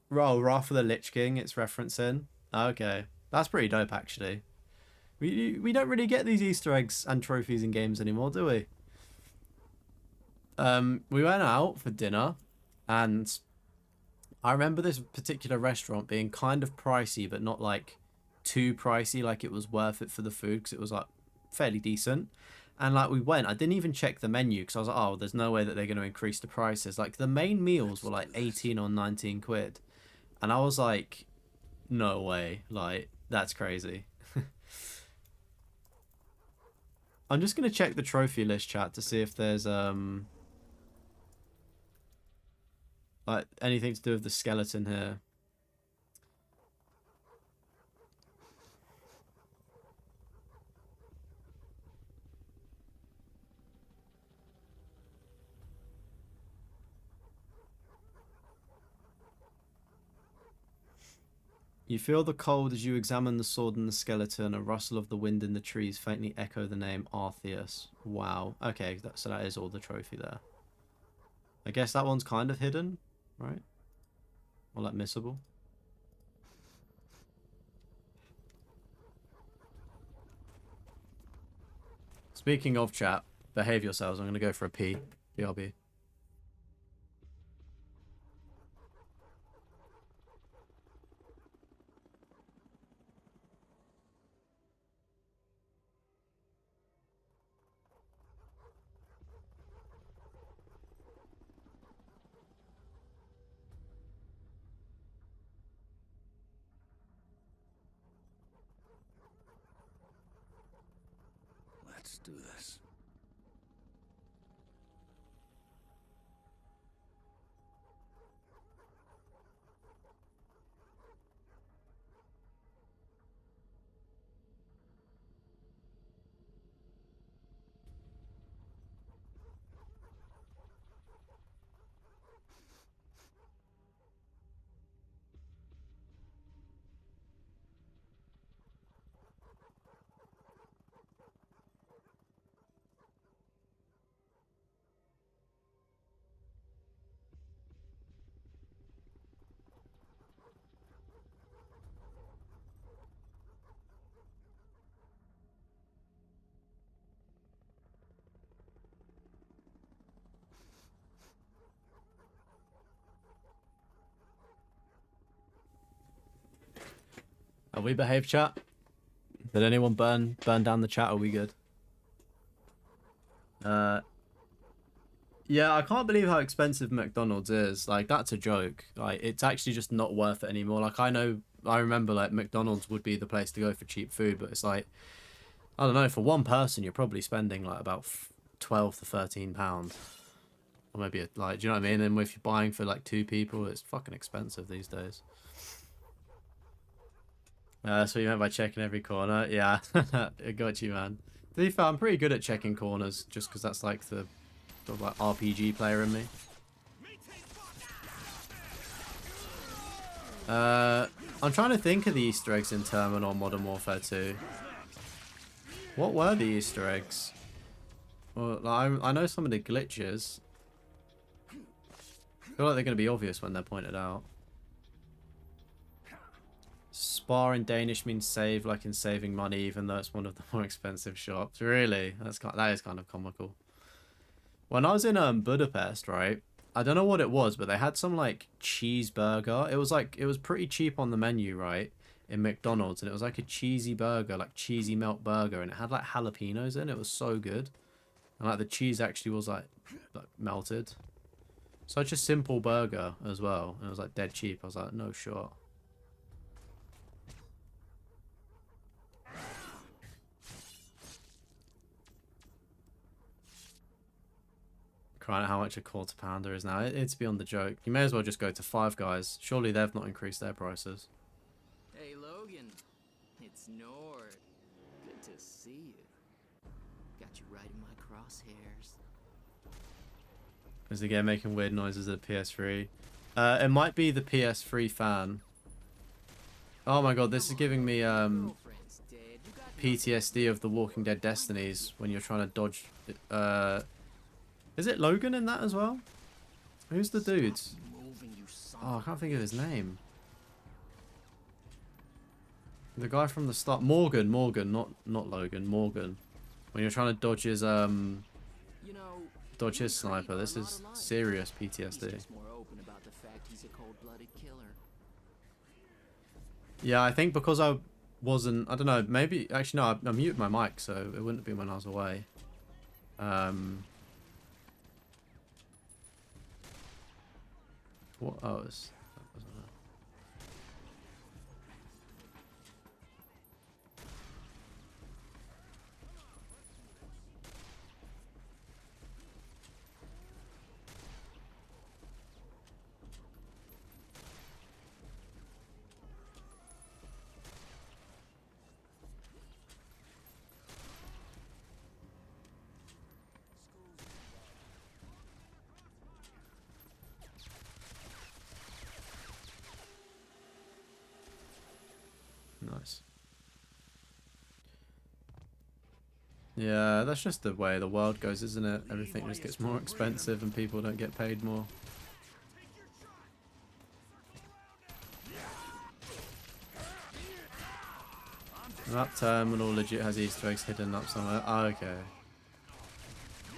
Oh, Wrath of the Lich King, it's referencing. Okay. That's pretty dope, actually. We don't really get these Easter eggs and trophies in games anymore, do we? We went out for dinner, and I remember this particular restaurant being kind of pricey, but not, like, too pricey, like it was worth it for the food, because it was, like, fairly decent. And, like, we went. I didn't even check the menu, because I was like, oh, there's no way that they're going to increase the prices. Like, the main meals were, like, 18 or 19 quid. And I was like, no way. Like, that's crazy. I'm just going to check the trophy list, chat, to see if there's, like, anything to do with the skeleton here. You feel the cold as you examine the sword and the skeleton. A rustle of the wind in the trees faintly echo the name Arceus. Wow. Okay, so that is all the trophy there. I guess that one's kind of hidden, right? Or like missable. Speaking of chat, behave yourselves. I'm going to go for a pee. BRB. Let's do this. Are we behaved, chat? Did anyone burn down the chat? Are we good? Yeah, I can't believe how expensive McDonald's is. Like, that's a joke. Like, it's actually just not worth it anymore. Like, I remember, like, McDonald's would be the place to go for cheap food, but it's like, I don't know, for one person, you're probably spending, like, about £12 to £13. Or maybe like, do you know what I mean? And if you're buying for like 2 people, it's fucking expensive these days. So you meant by checking every corner? Yeah, I got you, man. To be fair, I'm pretty good at checking corners, just because that's like the sort of like RPG player in me. I'm trying to think of the Easter eggs in Terminal Modern Warfare 2. What were the Easter eggs? Well, I know some of the glitches. I feel like they're going to be obvious when they're pointed out. Spar in Danish means save, like in saving money, even though it's one of the more expensive shops. Really? That is kind of comical. When I was in Budapest, right? I don't know what it was, but they had some like cheeseburger. It was pretty cheap on the menu, right? In McDonald's, and it was like a cheesy burger, like cheesy melt burger, and it had like jalapenos in it. It was so good. And like the cheese actually was like melted. Such a simple burger as well. And it was like dead cheap. I was like, no shot. Crying out how much a quarter pounder is now. It's beyond the joke. You may as well just go to Five Guys. Surely they've not increased their prices. Hey, Logan. It's Nord. Good to see you. Got you right in my crosshairs. Is the game making weird noises at PS3? It might be the PS3 fan. Oh my god, this is giving me PTSD of the Walking Dead Destinies when you're trying to dodge. Is it Logan in that as well? Who's the dude? Oh, I can't think of his name. The guy from the start, Morgan, not Logan, Morgan. When you're trying to dodge his sniper, this is serious PTSD. Yeah, I think because I wasn't, I don't know, maybe, actually no, I muted my mic, so it wouldn't be when I was away. What? Oh, that wasn't that. Nice. Yeah, that's just the way the world goes, isn't it? Everything just gets more expensive and people don't get paid more. That terminal legit has Easter eggs hidden up somewhere. Oh, okay.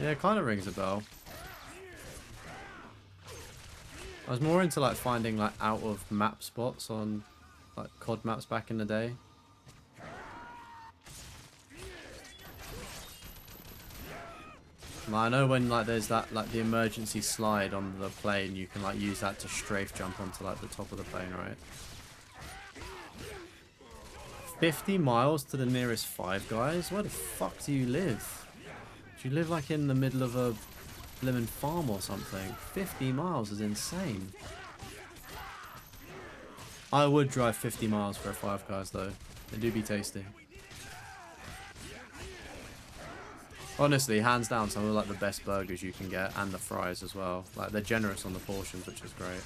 Yeah, it kind of rings a bell. I was more into like finding like out of map spots on like COD maps back in the day. I know when like there's that like the emergency slide on the plane, you can like use that to strafe jump onto like the top of the plane, right? 50 miles to the nearest Five Guys? Where the fuck do you live? Do you live like in the middle of a blimmin' farm or something? 50 miles is insane. I would drive 50 miles for a Five Guys though. They do be tasty. Honestly, hands down, some of like the best burgers you can get, and the fries as well. Like they're generous on the portions, which is great.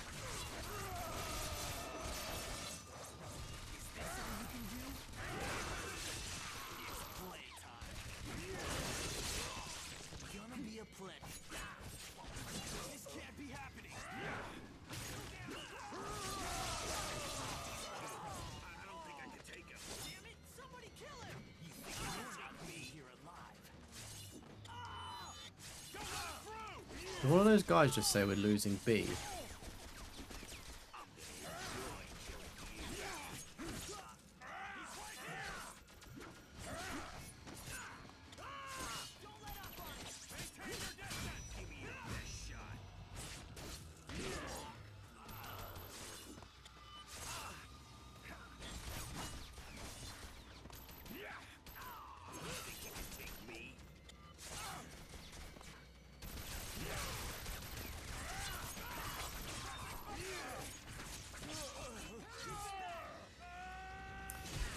Did one of those guys just say we're losing B?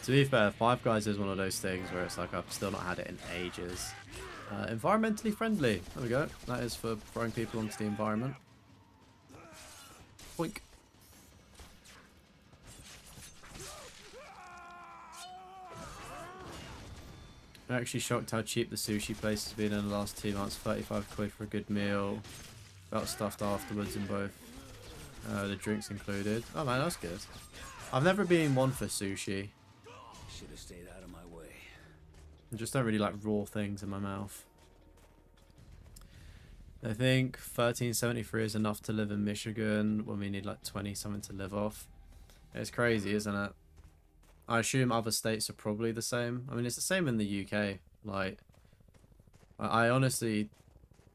To be fair, Five Guys is one of those things where it's like I've still not had it in ages. Environmentally friendly. There we go. That is for throwing people onto the environment. Boink. I'm actually shocked how cheap the sushi place has been in the last 2 months. 35 quid for a good meal. Felt stuffed afterwards in both. The drinks included. Oh man, that's good. I've never been one for sushi. Should have stayed out of my way. I just don't really like raw things in my mouth. I think 1373 is enough to live in Michigan when we need like 20 something to live off. It's crazy, isn't it? I assume other states are probably the same. I mean, it's the same in the UK. Like, I honestly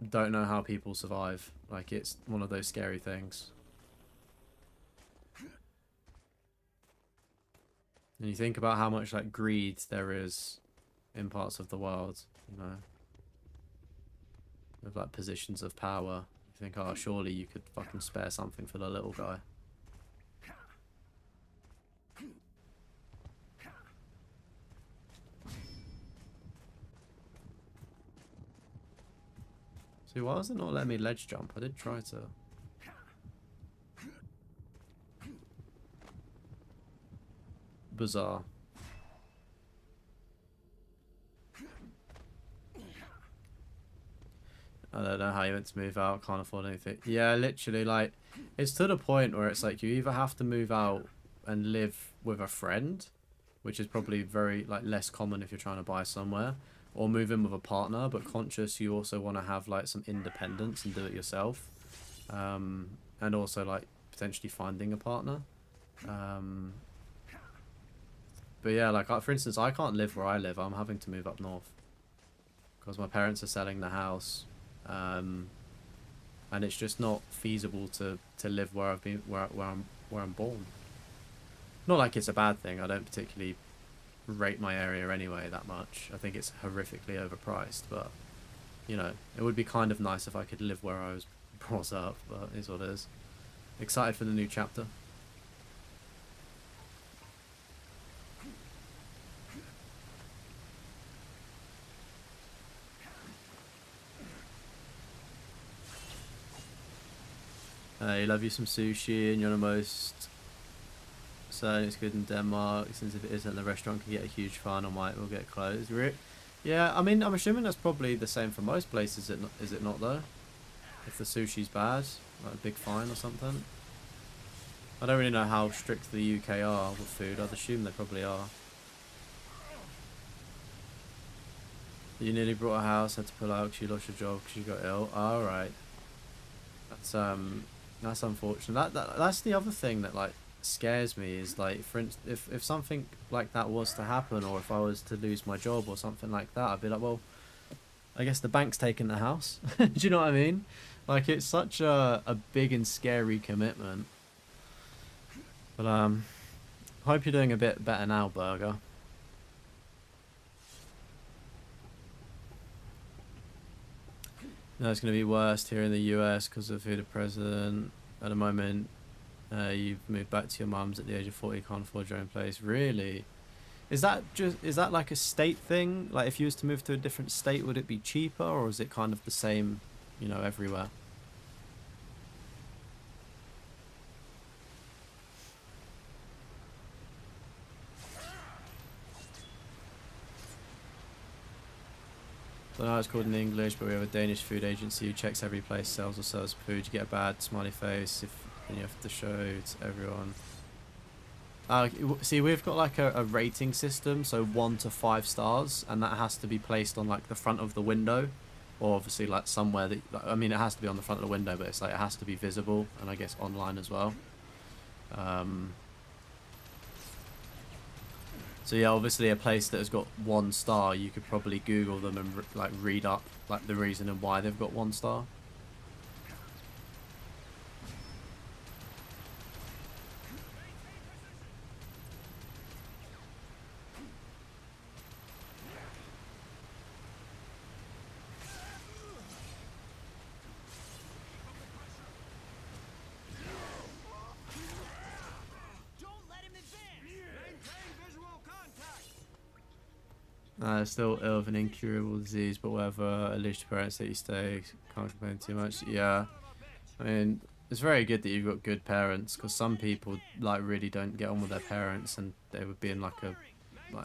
don't know how people survive. Like, it's one of those scary things. And you think about how much like greed there is in parts of the world, you know, with like positions of power. You think, oh, surely you could fucking spare something for the little guy. See, why was it not letting me ledge jump? I did try to. Bizarre. I don't know how you meant to move out. Can't afford anything. Yeah, literally, like, it's to the point where it's like you either have to move out and live with a friend, which is probably very like less common if you're trying to buy somewhere, or move in with a partner, but conscious you also want to have like some independence and do it yourself, and also like potentially finding a partner. But yeah, like for instance, I can't live where I live. I'm having to move up north because my parents are selling the house, and it's just not feasible to live where I've been, where I'm born. Not like it's a bad thing. I don't particularly rate my area anyway that much. I think it's horrifically overpriced, but you know, it would be kind of nice if I could live where I was brought up, but it is what it is. Excited for the new chapter. You love you some sushi, and you're the most certain it's good in Denmark, since if it isn't, the restaurant can get a huge fine or might will get closed. Yeah, I mean, I'm assuming that's probably the same for most places, is it not though? If the sushi's bad, like a big fine or something. I don't really know how strict the UK are with food. I'd assume they probably are. You nearly bought a house, had to pull out because you lost your job because you got ill. Alright. That's unfortunate. That's the other thing that like scares me is like, for instance, if something like that was to happen, or if I was to lose my job or something like that, I'd be like, well, I guess the bank's taking the house. Do you know what I mean? Like, it's such a big and scary commitment. But hope you're doing a bit better now, Burger. No, it's going to be worse here in the US because of who the president. At the moment, you've moved back to your mum's at the age of 40, can't afford your own place. Really? Is that like a state thing? Like, if you was to move to a different state, would it be cheaper, or is it kind of the same, you know, everywhere? I don't know how it's called in English, but we have a Danish food agency who checks every place sells or serves food. You get a bad smiley face and you have to show it to everyone. See, we've got like a rating system, so 1 to 5 stars, and that has to be placed on like the front of the window, or obviously like somewhere that, I mean, it has to be on the front of the window, but it's like it has to be visible, and I guess online as well. So yeah, obviously a place that has got 1 star, you could probably Google them and like read up like the reason and why they've got 1 star. Don't let him advance! Maintain visual contact! Still ill of an incurable disease, but whatever. Alleged parents that you stay. Can't complain too much. Yeah. I mean, it's very good that you've got good parents, because some people like really don't get on with their parents, and they would be in like a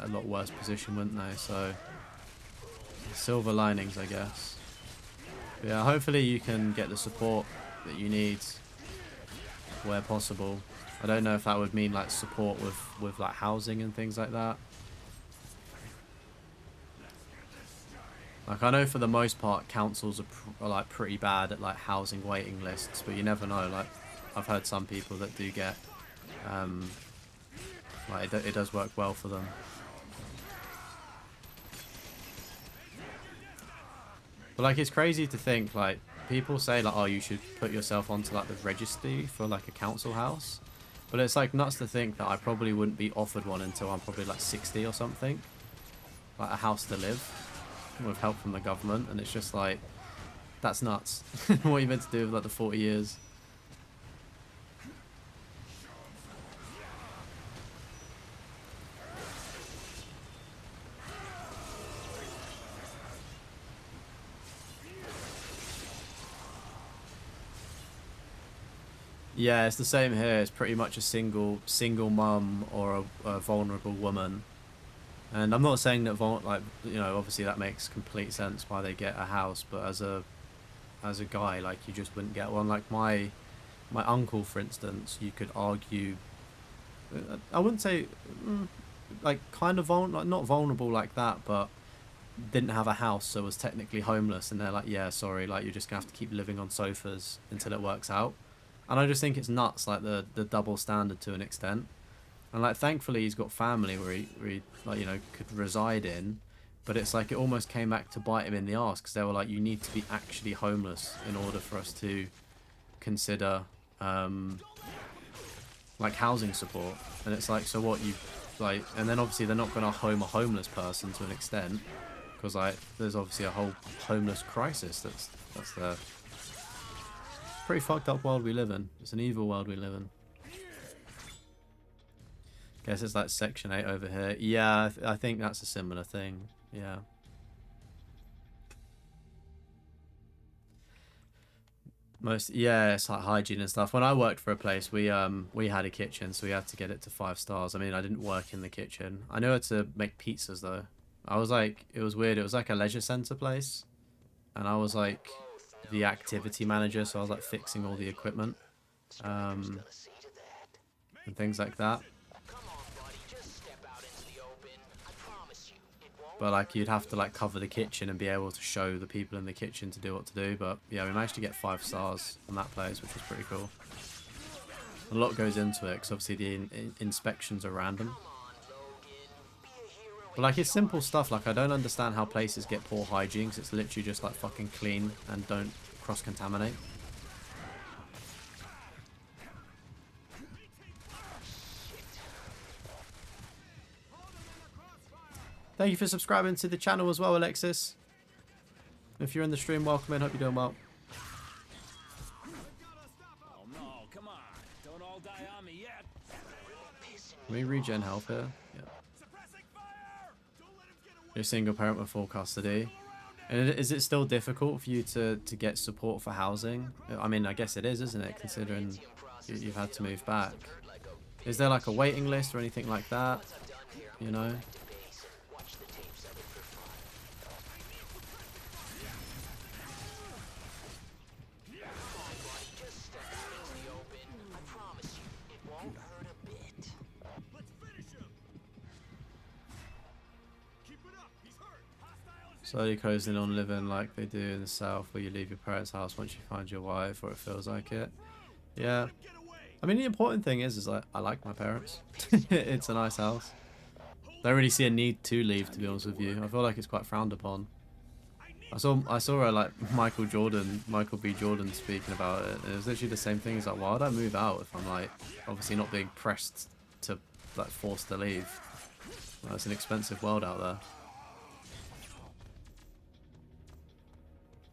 lot worse position, wouldn't they? So silver linings, I guess. But yeah, hopefully you can get the support that you need where possible. I don't know if that would mean like support with like housing and things like that. Like, I know for the most part councils are like pretty bad at like housing waiting lists, but you never know. Like, I've heard some people that do get like it does work well for them. But like, it's crazy to think, like, people say like, oh, you should put yourself onto like the registry for like a council house, but it's like nuts to think that I probably wouldn't be offered one until I'm probably like 60 or something, like a house to live with help from the government. And it's just like, that's nuts. What are you meant to do with like the 40 years? Yeah, it's the same here. It's pretty much a single mum or a vulnerable woman. And I'm not saying that like, you know, obviously that makes complete sense why they get a house, but as a guy, like, you just wouldn't get one. Like my uncle, for instance, you could argue, I wouldn't say like kind of like not vulnerable like that, but didn't have a house, so was technically homeless, and they're like, yeah, sorry, like, you're just gonna have to keep living on sofas until it works out. And I just think it's nuts, like the double standard to an extent. And like, thankfully he's got family where he like, you know, could reside in, but it's like it almost came back to bite him in the arse, because they were like, you need to be actually homeless in order for us to consider like housing support. And it's like, so what, you like, and then obviously they're not going to home a homeless person to an extent, because like there's obviously a whole homeless crisis that's there. Pretty fucked up world we live in. It's an evil world we live in. Guess it's like Section 8 over here. Yeah, I think that's a similar thing. Yeah. Yeah, it's like hygiene and stuff. When I worked for a place, we had a kitchen, so we had to get it to 5 stars. I mean, I didn't work in the kitchen. I knew how to make pizzas though. I was like, it was weird. It was like a leisure center place, and I was like the activity manager, so I was like fixing all the equipment and things like that. But like, you'd have to like cover the kitchen and be able to show the people in the kitchen to do what to do. But yeah, we managed to get 5 stars on that place, which was pretty cool. A lot goes into it, because obviously the inspections are random. But like, it's simple stuff. Like, I don't understand how places get poor hygiene, because it's literally just like fucking clean and don't cross-contaminate. Thank you for subscribing to the channel as well, Alexis. If you're in the stream, welcome in. Hope you're doing well. Oh no, come on. Don't all die on me yet. Can we regen health here? Yeah. You're a single parent with full custody. And is it still difficult for you to get support for housing? I mean, I guess it is, isn't it? Considering you've had to move back. Is there like a waiting list or anything like that? You know? Slowly closing on living like they do in the south, where you leave your parents' house once you find your wife, or it feels like it. Yeah. I mean, the important thing is like, I like my parents. It's a nice house. Don't really see a need to leave, to be honest with you. I feel like it's quite frowned upon. I saw like Michael B. Jordan speaking about it. And it was literally the same thing. He's like, why would I move out if I'm like obviously not being pressed to like forced to leave? Well, it's an expensive world out there.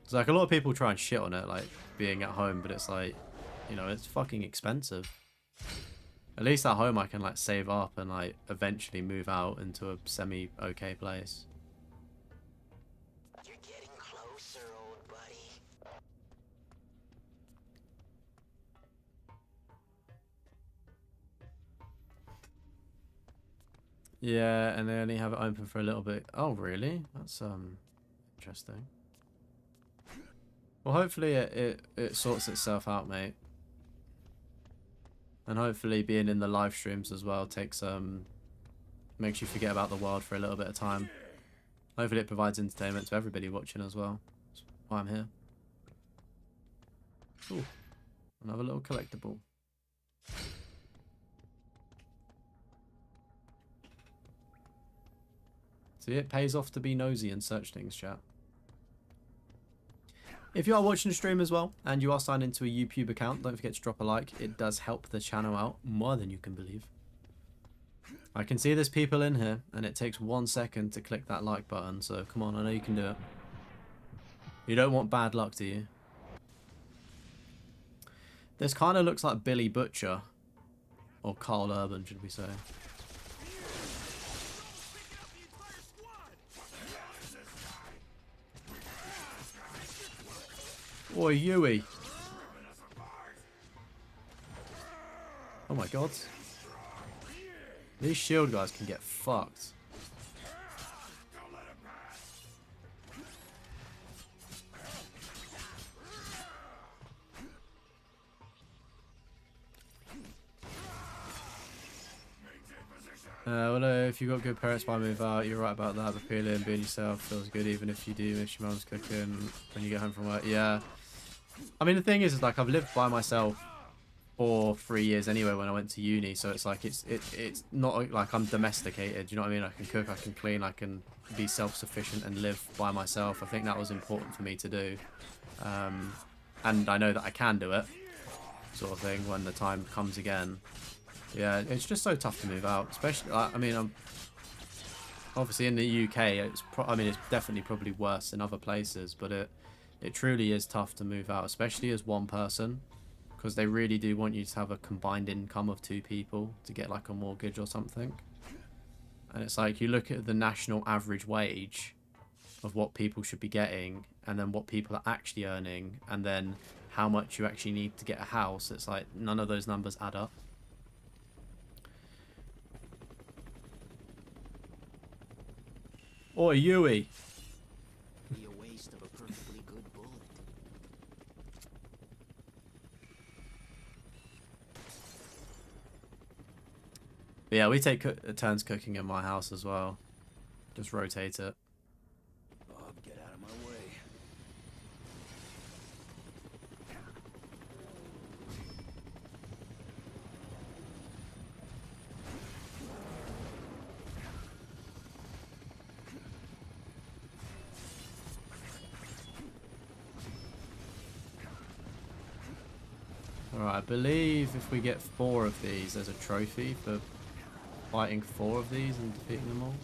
It's like, a lot of people try and shit on it, like being at home, but it's like, you know, it's fucking expensive. At least at home I can like save up and like eventually move out into a semi-okay place. Yeah, and they only have it open for a little bit. Oh, really? That's interesting. Well, hopefully it sorts itself out, mate. And hopefully being in the live streams as well takes makes you forget about the world for a little bit of time. Hopefully it provides entertainment to everybody watching as well. That's why I'm here. Ooh, another little collectible. See, it pays off to be nosy and search things, chat. If you are watching the stream as well, and you are signed into a YouTube account, don't forget to drop a like. It does help the channel out more than you can believe. I can see there's people in here, and it takes 1 second to click that like button, so come on, I know you can do it. You don't want bad luck, do you? This kind of looks like Billy Butcher, or Carl Urban, should we say. Oi, Yui. Oh my god. These shield guys can get fucked. Well, if you've got good parents, why move out? You're right about that. Appealing, being yourself feels good, even if you do miss your mum's cooking when you get home from work. Yeah. I mean, the thing is like I've lived by myself for 3 years anyway when I went to uni, so it's like it's not like I'm domesticated. You know what I mean? I can cook, I can clean, I can be self-sufficient and live by myself. I think that was important for me to do, and I know that I can do it, sort of thing, when the time comes again. Yeah, it's just so tough to move out, especially. I mean, I'm obviously in the UK. It's definitely probably worse than other places, but it truly is tough to move out, especially as one person, because they really do want you to have a combined income of 2 people to get like a mortgage or something. And it's like you look at the national average wage of what people should be getting, and then what people are actually earning, and then how much you actually need to get a house. It's like none of those numbers add up. Oi, Yui. Be a waste of a perfectly good bullet. But yeah, we take turns cooking in my house as well. Just rotate it. Bob, get out of my way. Alright, I believe if we get 4 of these, there's a trophy for fighting 4 of these and defeating them all.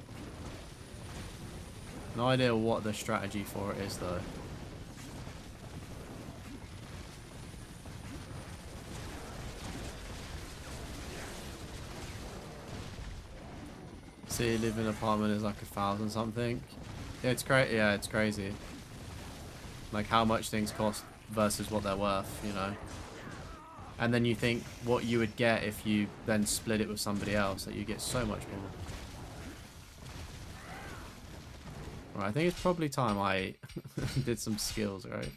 No idea what the strategy for it is though. See, live in an apartment is like 1,000 something. Yeah, it's crazy. Yeah, it's crazy. Like how much things cost versus what they're worth, you know. And then you think what you would get if you then split it with somebody else, that you get so much more. Right, I think it's probably time I did some skills, right?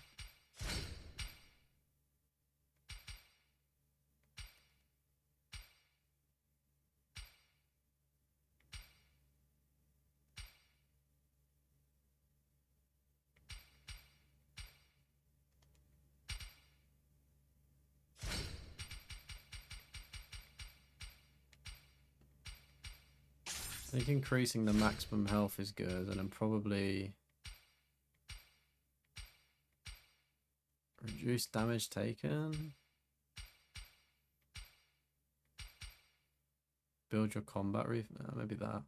I think increasing the maximum health is good, and then probably reduce damage taken. Build your combat maybe that.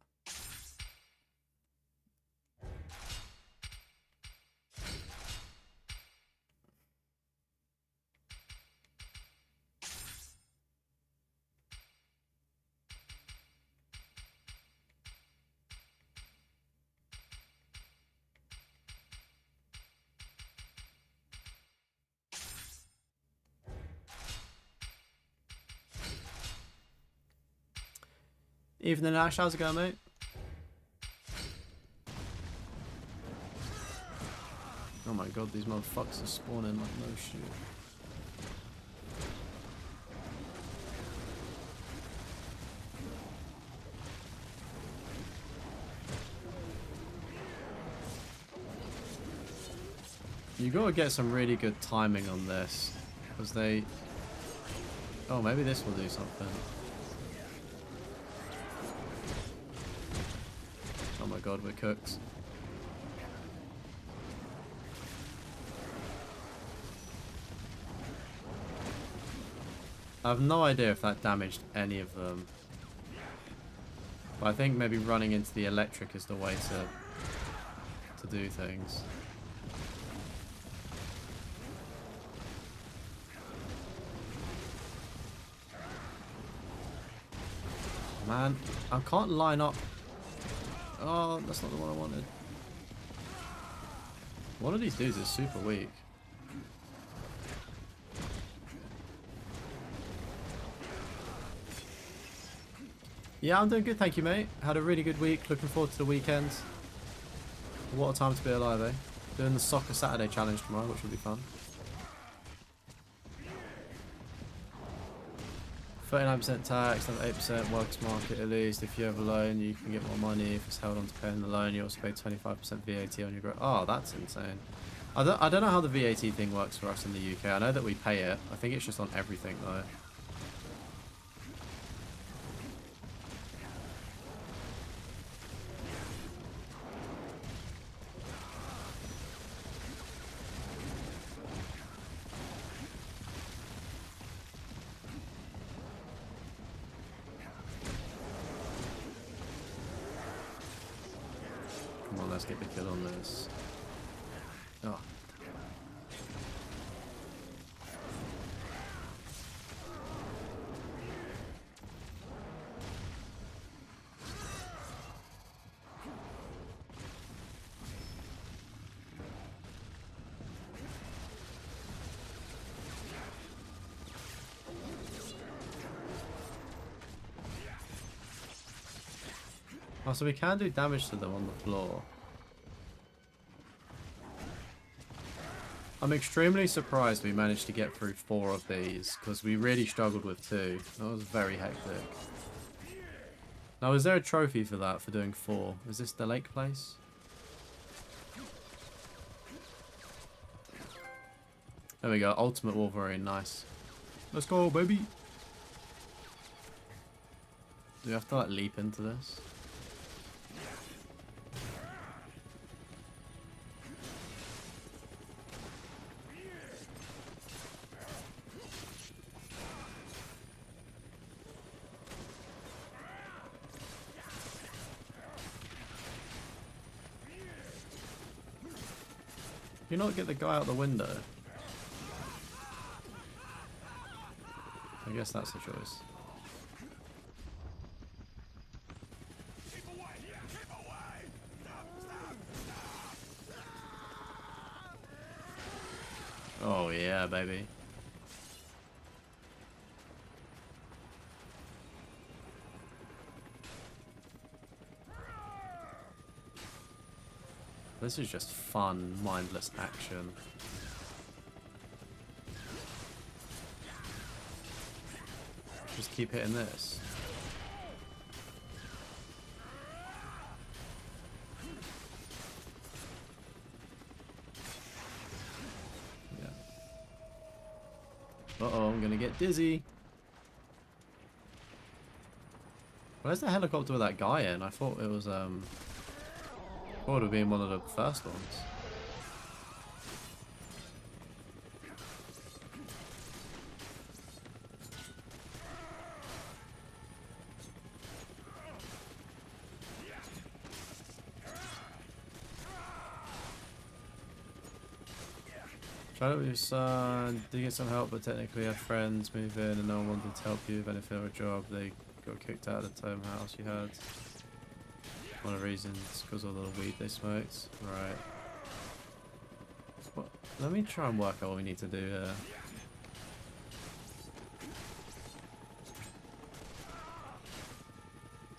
Evening, Ash. How's it going, mate? Oh my god, these motherfuckers are spawning like no shit. You gotta get some really good timing on this, because they... Oh, maybe this will do something. Oh my god, we're cooked. I have no idea if that damaged any of them. But I think maybe running into the electric is the way to do things. Man, I can't line up. Oh, that's not the one I wanted. One of these dudes is super weak. Yeah, I'm doing good, thank you, mate. Had a really good week. Looking forward to the weekend. What a time to be alive, eh? Doing the Soccer Saturday challenge tomorrow, which will be fun. 39% tax, and 8% works market at least. If you have a loan, you can get more money. If it's held on to paying the loan, you also pay 25% VAT on your growth. Oh, that's insane. I don't know how the VAT thing works for us in the UK. I know that we pay it. I think it's just on everything, though. Come on, let's get the kill on this. Oh. Oh, so we can do damage to them on the floor. I'm extremely surprised we managed to get through 4 of these, because we really struggled with 2. That was very hectic. Now, is there a trophy for that, for doing 4? Is this the lake place? There we go, Ultimate Wolverine, nice. Let's go, baby! Do we have to, like, leap into this? Can you not get the guy out the window? I guess that's the choice. Oh yeah, baby. This is just fun, mindless action. Just keep hitting this. Yeah. Uh-oh, I'm gonna get dizzy. Where's the helicopter with that guy in? I thought it was, would have been one of the first ones. Try to with son. Did get some help, but technically had friends move in and no one wanted to help you with anything or a job. They got kicked out of the home house you had. One of the reasons, because of the weed they smoked. Right. What? Let me try and work out what we need to do here.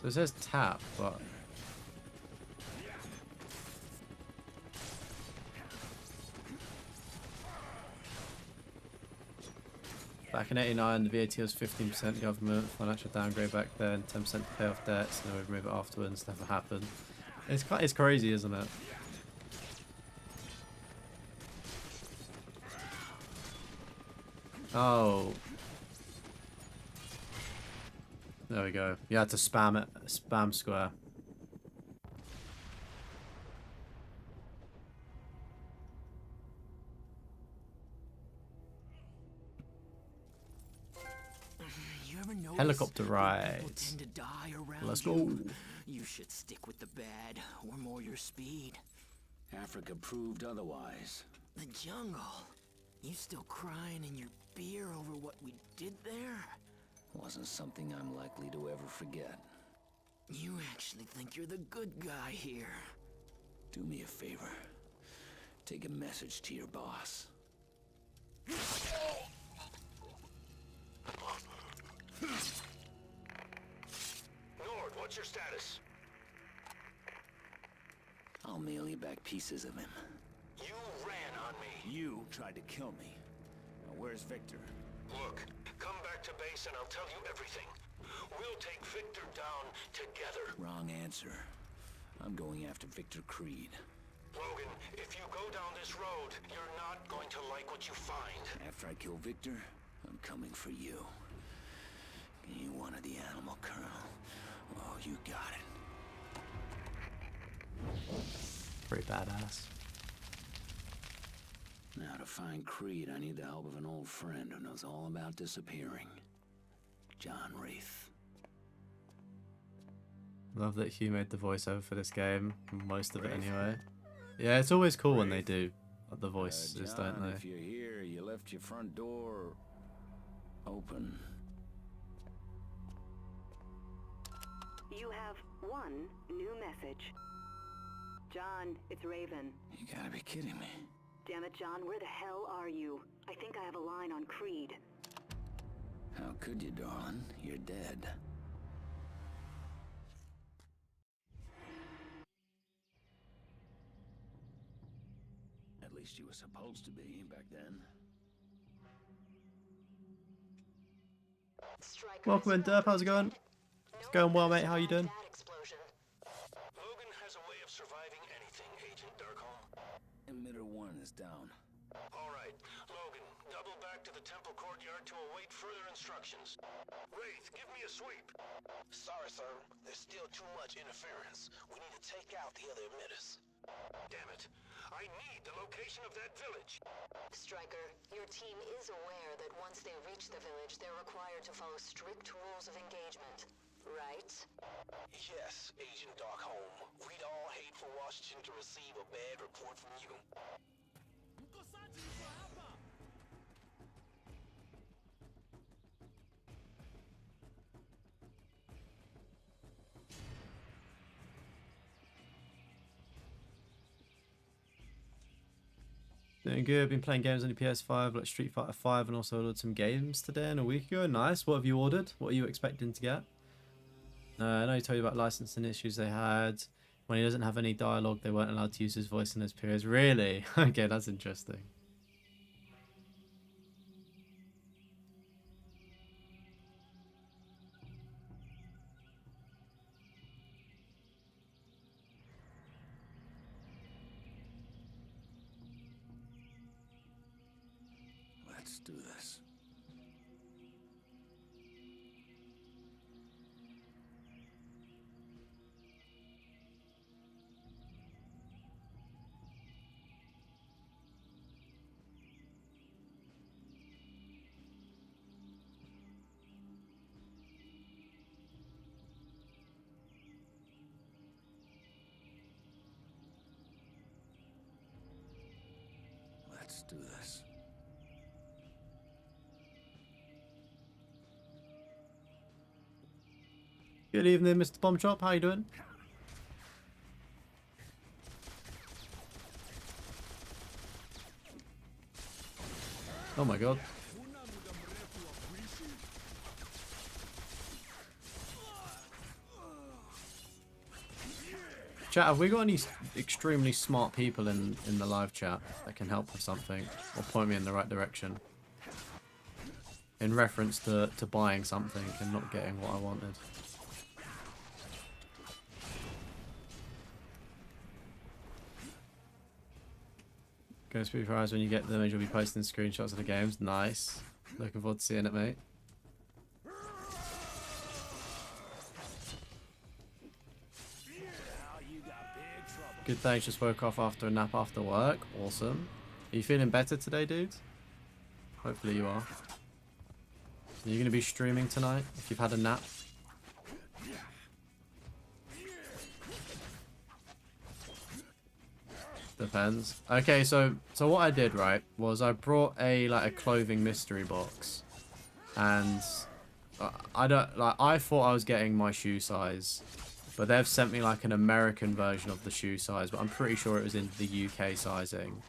So it says tap, but back in '89, the VAT was 15% government, financial downgrade back then, 10% to pay off debts, and then we'd remove it afterwards. Never happened. It's crazy, isn't it? Oh. There we go. You had to spam it. Spam square. You ever notice Helicopter people ride. tend to die around Let's you? go. You should stick with the bad, or more your speed. Africa proved otherwise. The jungle. You still crying in your beer over what we did there? Wasn't something I'm likely to ever forget. You actually think you're the good guy here. Do me a favor. Take a message to your boss. Nord, what's your status? I'll mail you back pieces of him. You ran on me. You tried to kill me. Now where's Victor? Look, come back to base and I'll tell you everything. We'll take Victor down together. Wrong answer. I'm going after Victor Creed. Logan, if you go down this road, you're not going to like what you find. After I kill Victor, I'm coming for you. You wanted the animal, Colonel. Oh, you got it. Pretty badass. Now to find Creed, I need the help of an old friend who knows all about disappearing. John Wraith. Love that Hugh made the voiceover for this game. Most of it anyway. Yeah, it's always cool when they do the voices, John, don't they? if you're here, you left your front door open. You have one new message. John, it's Raven. You gotta be kidding me. Damn it, John, where the hell are you? I think I have a line on Creed. How could you, darling? You're dead. At least you were supposed to be back then. Welcome in, Derp. How's it going? It's going well, mate. How you doing? Logan has a way of surviving anything, Agent Darkholm. Emitter 1 is down. All right, Logan, double back to the temple courtyard to await further instructions. Wraith, give me a sweep. Sorry, sir. There's still too much interference. We need to take out the other emitters. Damn it. I need the location of that village. Stryker, your team is aware that once they reach the village, they're required to follow strict rules of engagement, right? Yes, Agent Darkholm. We'd all hate for Washington to receive a bad report from you. Doing good. Been playing games on the PS5, like Street Fighter 5, and also ordered some games today and a week ago. Nice. What have you ordered? What are you expecting to get? I know he told you about licensing issues they had. When he doesn't have any dialogue, they weren't allowed to use his voice in his periods. Really? Okay, that's interesting. Let's do this. Let's do this. Good evening, Mr. Bomb Chop. How you doing? Oh my god. Chat, have we got any extremely smart people in the live chat that can help with something or point me in the right direction? In reference to buying something and not getting what I wanted. Go speak for eyes when you get them and you'll be posting screenshots of the games. Nice. Looking forward to seeing it, mate. Good, thanks. Just woke off after a nap after work. Awesome. Are you feeling better today, dude? Hopefully you are. Are you going to be streaming tonight if you've had a nap? Depends. Okay, so what I did, right, was I brought a clothing mystery box, and I thought I was getting my shoe size, but they've sent me like an American version of the shoe size, but I'm pretty sure it was in the UK sizing.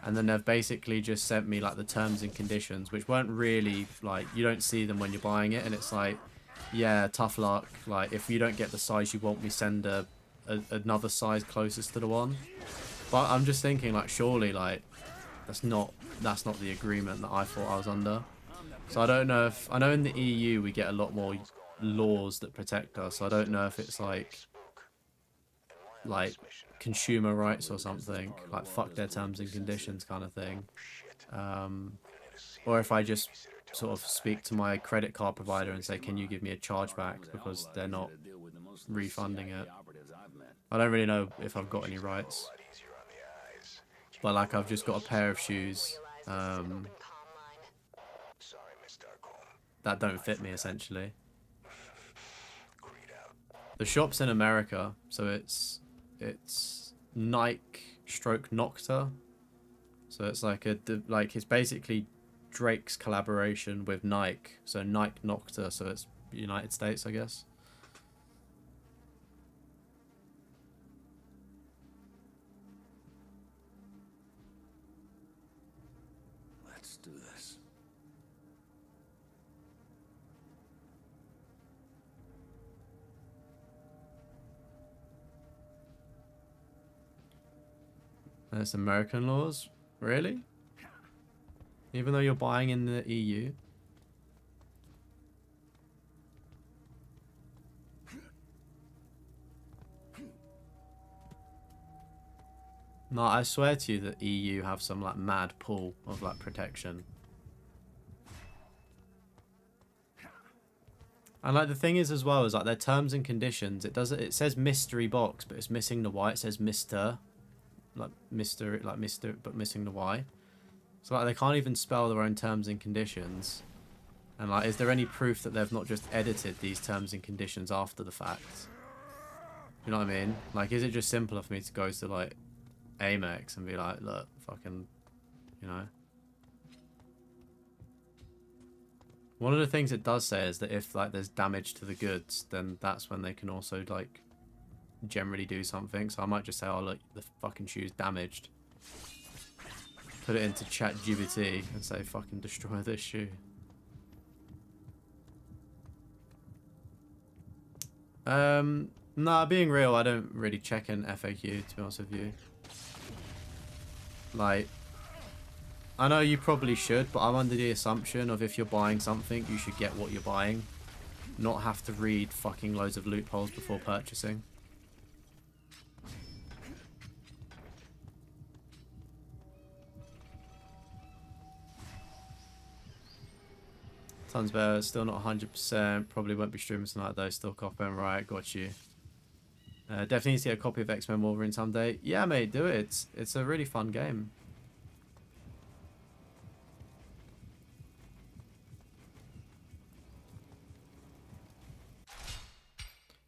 And then they've basically just sent me like the terms and conditions, which weren't really like, you don't see them when you're buying it, and it's like, yeah, tough luck. Like, if you don't get the size you want, we send another size closest to the one. But I'm just thinking, like, surely, like, that's not the agreement that I thought I was under. So I don't know if, I know in the EU we get a lot more laws that protect us. So I don't know if it's like consumer rights or something, like fuck their terms and conditions kind of thing, or if I just sort of speak to my credit card provider and say, can you give me a chargeback because they're not refunding it. I don't really know if I've got any rights, but like I've just got a pair of shoes that don't fit me essentially. The shop's in America, so it's Nike stroke Nocta, so it's like it's basically Drake's collaboration with Nike, so Nike Nocta, so it's United States, I guess. Let's do this. There's American laws? Really? Even though you're buying in the EU? No, I swear to you that EU have some like mad pull of like protection. And like the thing is as well is like their terms and conditions, it says mystery box, but it's missing the Y. It says Mr. Like Mr. but missing the Y. So like they can't even spell their own terms and conditions. And like, is there any proof that they've not just edited these terms and conditions after the fact? You know what I mean? Like, is it just simpler for me to go to like Amex and be like, look, fucking, you know? One of the things it does say is that if like there's damage to the goods, then that's when they can also like generally do something. So I might just say, oh look, the fucking shoe's damaged. Put it into ChatGPT and say, fucking destroy this shoe. Nah, being real, I don't really check an FAQ, to be honest with you. Like, I know you probably should, but I'm under the assumption of if you're buying something, you should get what you're buying. Not have to read fucking loads of loopholes before purchasing. Tons better, still not 100%. Probably won't be streaming tonight though, still coughing. Right, got you. Definitely need to get a copy of X-Men Wolverine someday. Yeah, mate, do it. It's a really fun game.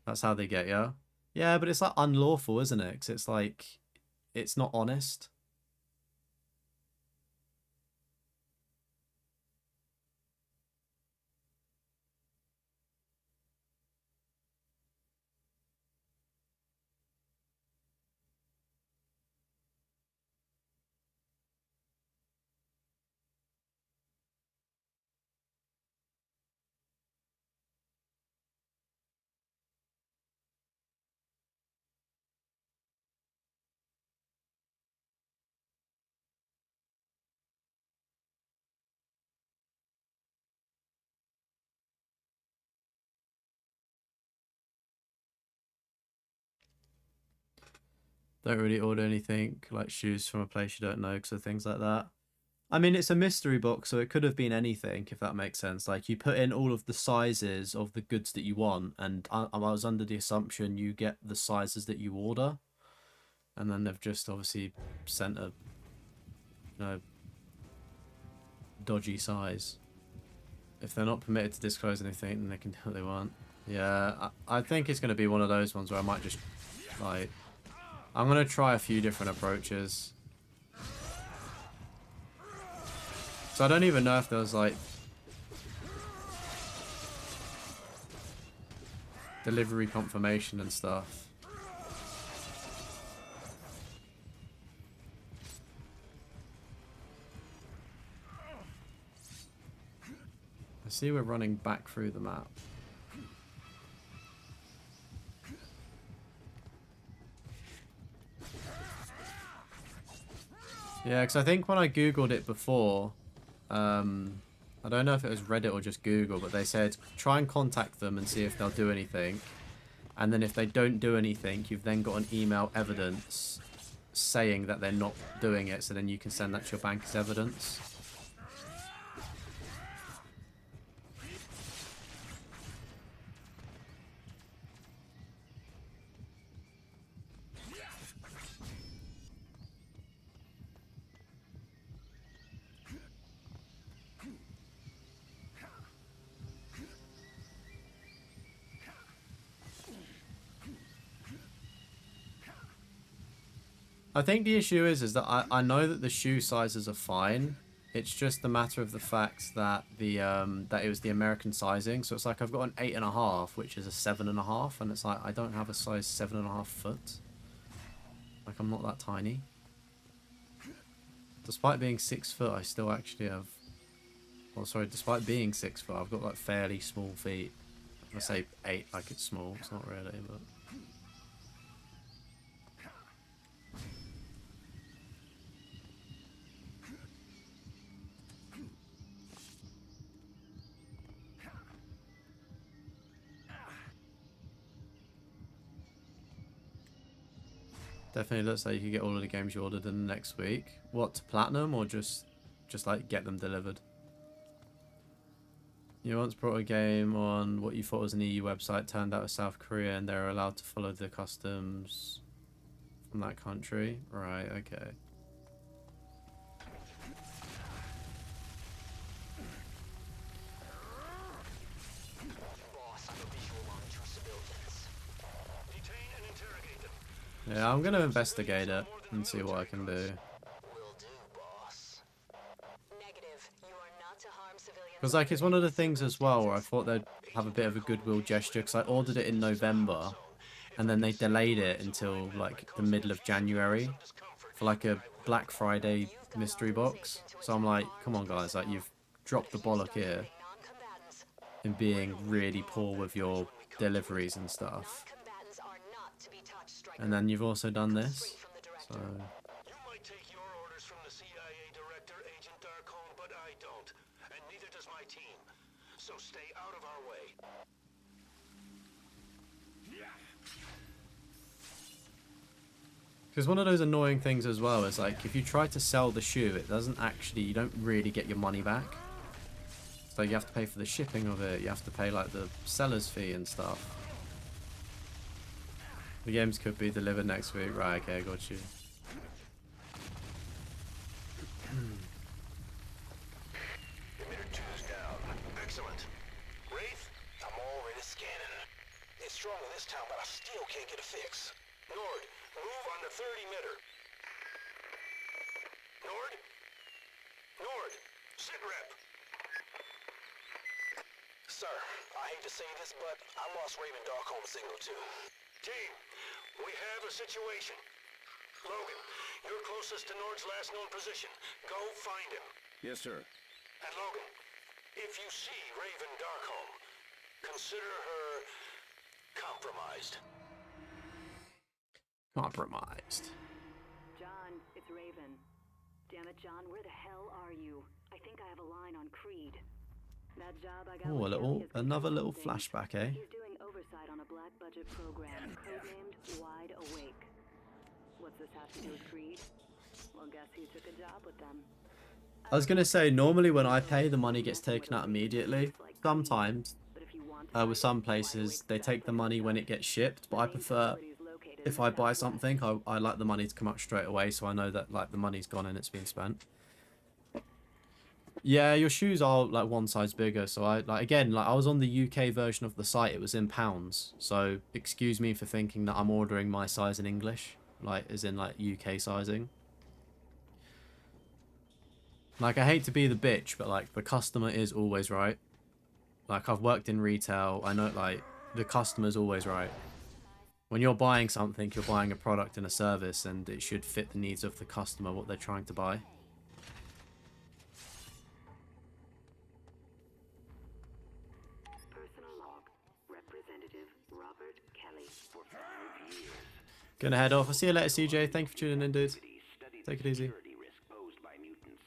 That's how they get you. Yeah, but it's like unlawful, isn't it? 'Cause it's like, it's not honest. Don't really order anything like shoes from a place you don't know because of things like that. I mean, it's a mystery box, so it could have been anything, if that makes sense. Like, you put in all of the sizes of the goods that you want, and I was under the assumption you get the sizes that you order. And then they've just obviously sent a, you know, dodgy size. If they're not permitted to disclose anything, then they can do what they want. Yeah, I think it's going to be one of those ones where I might just, like... I'm going to try a few different approaches. So I don't even know if there was like delivery confirmation and stuff. I see we're running back through the map. Yeah, because I think when I googled it before, I don't know if it was Reddit or just Google, but they said try and contact them and see if they'll do anything. And then if they don't do anything, you've then got an email evidence saying that they're not doing it, so then you can send that to your bank as evidence. I think the issue is that I know that the shoe sizes are fine. It's just a matter of the fact that the that it was the American sizing. So it's like I've got an 8.5, which is a 7.5, and it's like I don't have a size 7.5 foot. Like, I'm not that tiny. Despite being 6 foot, I still actually have. Well, sorry, despite being 6 foot, I've got like fairly small feet. I say 8 like it's small. It's not really, but. Definitely looks like you could get all of the games you ordered in the next week. What, to platinum or just like get them delivered? You once brought a game on what you thought was an EU website, turned out was South Korea, and they're allowed to follow the customs from that country. Right, okay. Yeah, I'm gonna investigate it and see what I can do. Because like it's one of the things as well where I thought they'd have a bit of a goodwill gesture, because I ordered it in November and then they delayed it until like the middle of January for like a Black Friday mystery box. So I'm like, come on guys, like you've dropped the bollock here in being really poor with your deliveries and stuff. And then you've also done this, so... You might take your orders from the CIA director, Agent Darkholm, but I don't. And neither does my team. So stay out of our way. Because one of those annoying things as well is like, if you try to sell the shoe, it doesn't actually, you don't really get your money back. So you have to pay for the shipping of it, you have to pay like the seller's fee and stuff. The games could be delivered next week. Right, okay, I got you. Emitter 2's down. Excellent. Wraith, I'm already scanning. It's stronger this time, but I still can't get a fix. Nord, move on the 30 emitter. Nord? Nord, sit rep. Sir, I hate to say this, but I lost Raven Darkholm's signal too. Team, we have a situation. Logan, you're closest to Nord's last known position. Go find him. Yes, sir. And Logan, if you see Raven Darkholm, consider her compromised. Compromised. John, it's Raven. Damn it, John, where the hell are you? I think I have a line on Creed. That job I got. Oh, another little flashback, eh? He's doing oversight on a black budget program codenamed Wide Awake. What's this have to do with Creed? Well, guess who took a job with them? I was gonna say, normally when I pay, the money gets taken out immediately. Sometimes, But if you want to with some places, they take the money when it gets shipped, but I prefer, if I buy something, I like the money to come out straight away, so I know that like the money's gone and it's been spent. Yeah, your shoes are like one size bigger, so I like, again, like I was on the UK version of the site, it was in pounds, so excuse me for thinking that I'm ordering my size in English, like as in like UK sizing. Like, I hate to be the bitch, but like the customer is always right. Like, I've worked in retail, I know like the customer's always right. When you're buying something, you're buying a product and a service, and it should fit the needs of the customer, what they're trying to buy. personal log. Representative Robert Kelly. For 5 years, Gonna head off. I'll see you later, CJ. Thank you for tuning in, dude. studied Take it the easy. security risk posed by mutants.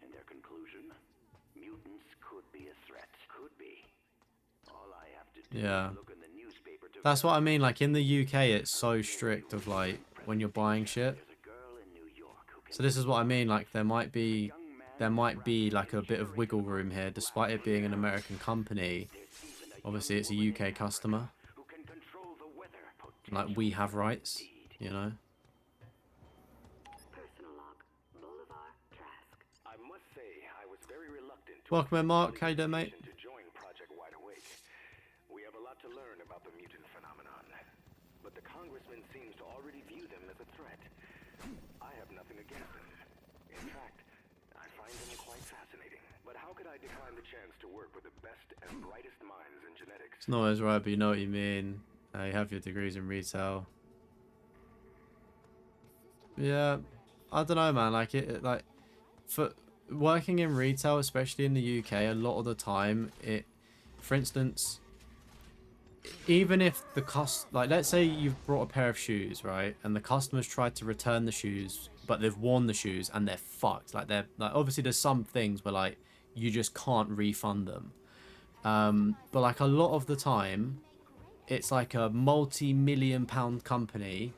And their conclusion, mutants could be a threat. Could be. All I have to do Yeah. is look in the newspaper to That's what I mean, like in the UK it's so strict of like when you're buying shit. There's a girl in New York who can So this is what I mean, like there might be like a bit of wiggle room here despite it being an American company. Obviously it's a UK customer. who can control the weather. Like we have rights, you know. Personal log. Bolivar Trask. I must say, I was very reluctant to Welcome in, Mark. How you doing, mate? to join Project Wide Awake. We have a lot to learn about the mutant phenomenon, but the congressman seems to already view them as a threat. I have nothing against them. In fact, I find them quite fascinating. But how could I decline the chance to work with the best and brightest minds in genetics? It's not always right, but you know what you mean. You have your degrees in retail. Yeah, I don't know, man. Like like for working in retail, especially in the UK, a lot of the time, for instance, even if the like let's say you've brought a pair of shoes, right, and the customers tried to return the shoes, but they've worn the shoes and they're fucked. Like they're like, obviously there's some things where like you just can't refund them. But like a lot of the time, it's like a multi-million-pound company.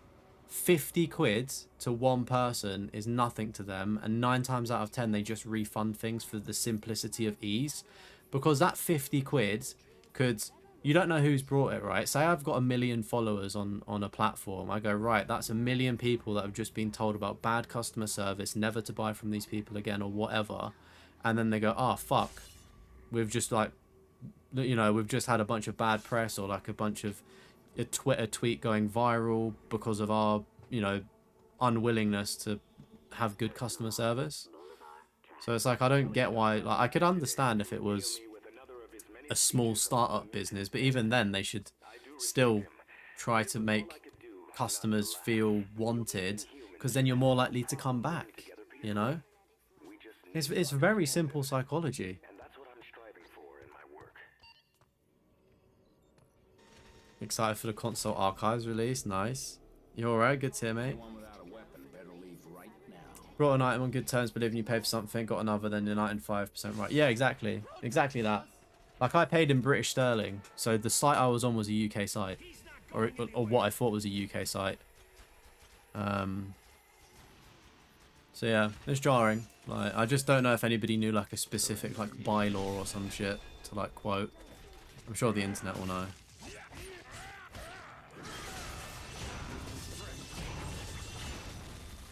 50 quid to one person is nothing to them, and 9 times out of 10 they just refund things for the simplicity of ease, because that 50 quid could, you don't know who's brought it, right? Say I've got 1 million followers on a platform. I go, right, that's 1 million people that have just been told about bad customer service, never to buy from these people again or whatever, and then they go, oh fuck, we've just like, you know, we've just had a bunch of bad press, or like a bunch of a Twitter tweet going viral because of our, you know, unwillingness to have good customer service. So it's like, I don't get why, like I could understand if it was a small startup business, but even then they should still try to make customers feel wanted, because then you're more likely to come back, you know? It's very simple psychology. And that's what I'm striving for in my work. Excited for the console archives release. Nice. You alright? Good to hear, mate. Brought an item on good terms, believing you paid for something, got another, then you're 95% right. Yeah, exactly. Exactly that. Like, I paid in British sterling, so the site I was on was a UK site. Or what I thought was a UK site. So yeah, it's jarring. Like, I just don't know if anybody knew like a specific like bylaw or some shit to like quote. I'm sure the internet will know.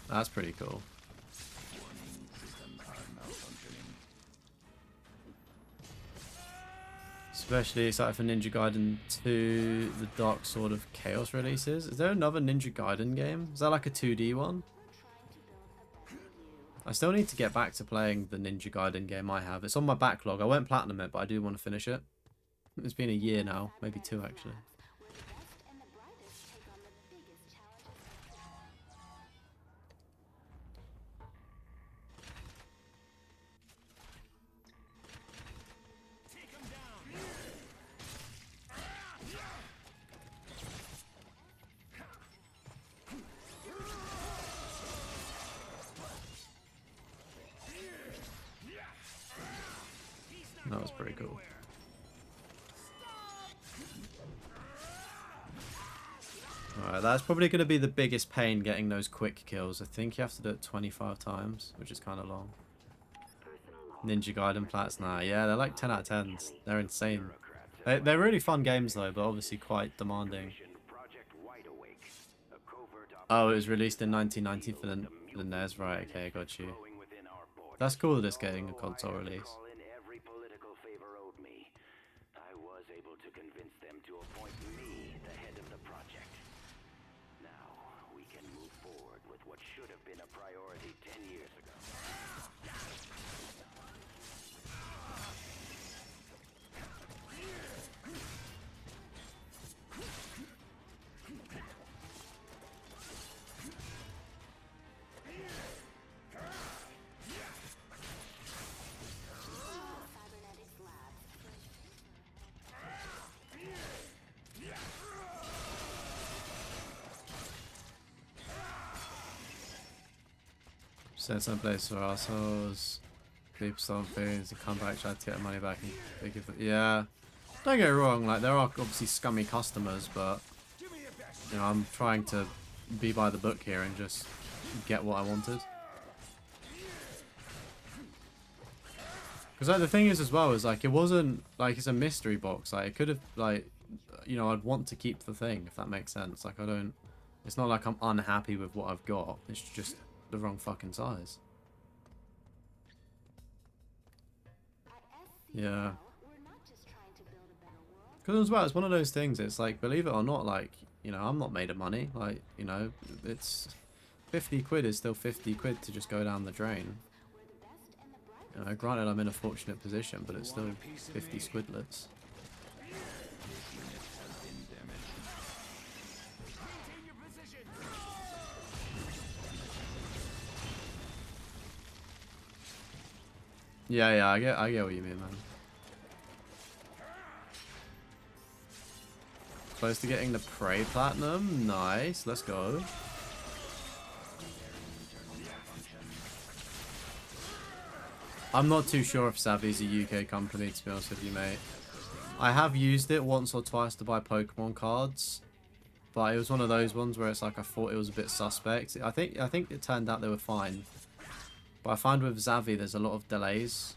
That's pretty cool. Especially excited for Ninja Gaiden 2, the Dark Sword of Chaos releases. Is there another Ninja Gaiden game? Is that like a 2D one? I still need to get back to playing the Ninja Gaiden game I have. It's on my backlog. I won't platinum it, but I do want to finish it. It's been a year now, maybe 2 actually. That was pretty cool. Alright, that's probably going to be the biggest pain, getting those quick kills. I think you have to do it 25 times, which is kind of long. Ninja Gaiden plats, nah, yeah, they're like 10 out of 10s. They're insane. They're really fun games though, but obviously quite demanding. Oh, it was released in 1990 for the NES, right? Okay, I got you. That's cool that it's getting a console release. I was able to convince them to appoint me the head of the project. Now we can move forward with what should have been a priority 10 years ago. Set some place for assholes. Keep some things and come back, try to get the money back and they give it. Yeah. Don't get it wrong, like there are obviously scummy customers, but you know, I'm trying to be by the book here and just get what I wanted. Because like the thing is as well is like it wasn't like it's a mystery box. Like it could have like, you know, I'd want to keep the thing if that makes sense. Like I don't. It's not like I'm unhappy with what I've got. It's just the wrong fucking size. Yeah. Because as well, it's one of those things. It's like, believe it or not, like, you know, I'm not made of money. Like, you know, it's 50 quid is still 50 quid to just go down the drain. You know, granted, I'm in a fortunate position, but it's still 50 squidlets. Yeah, I get what you mean, man. Close to getting the Prey Platinum. Nice, let's go. I'm not too sure if Savvy's a UK company, to be honest with you, mate. I have used it once or twice to buy Pokemon cards, but it was one of those ones where it's like I thought it was a bit suspect. I think it turned out they were fine. But I find with Zavvi there's a lot of delays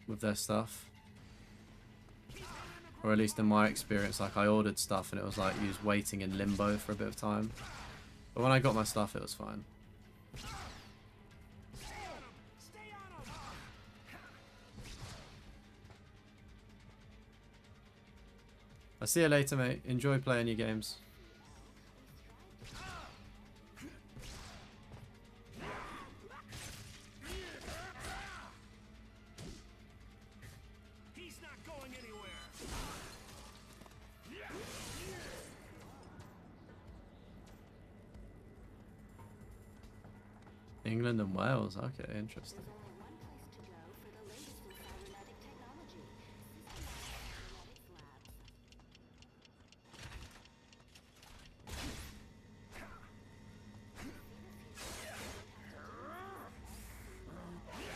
with their stuff. Or at least in my experience, like I ordered stuff and it was like you was waiting in limbo for a bit of time. But when I got my stuff it was fine. I'll see you later, mate. Enjoy playing your games. England and Wales. Okay, interesting.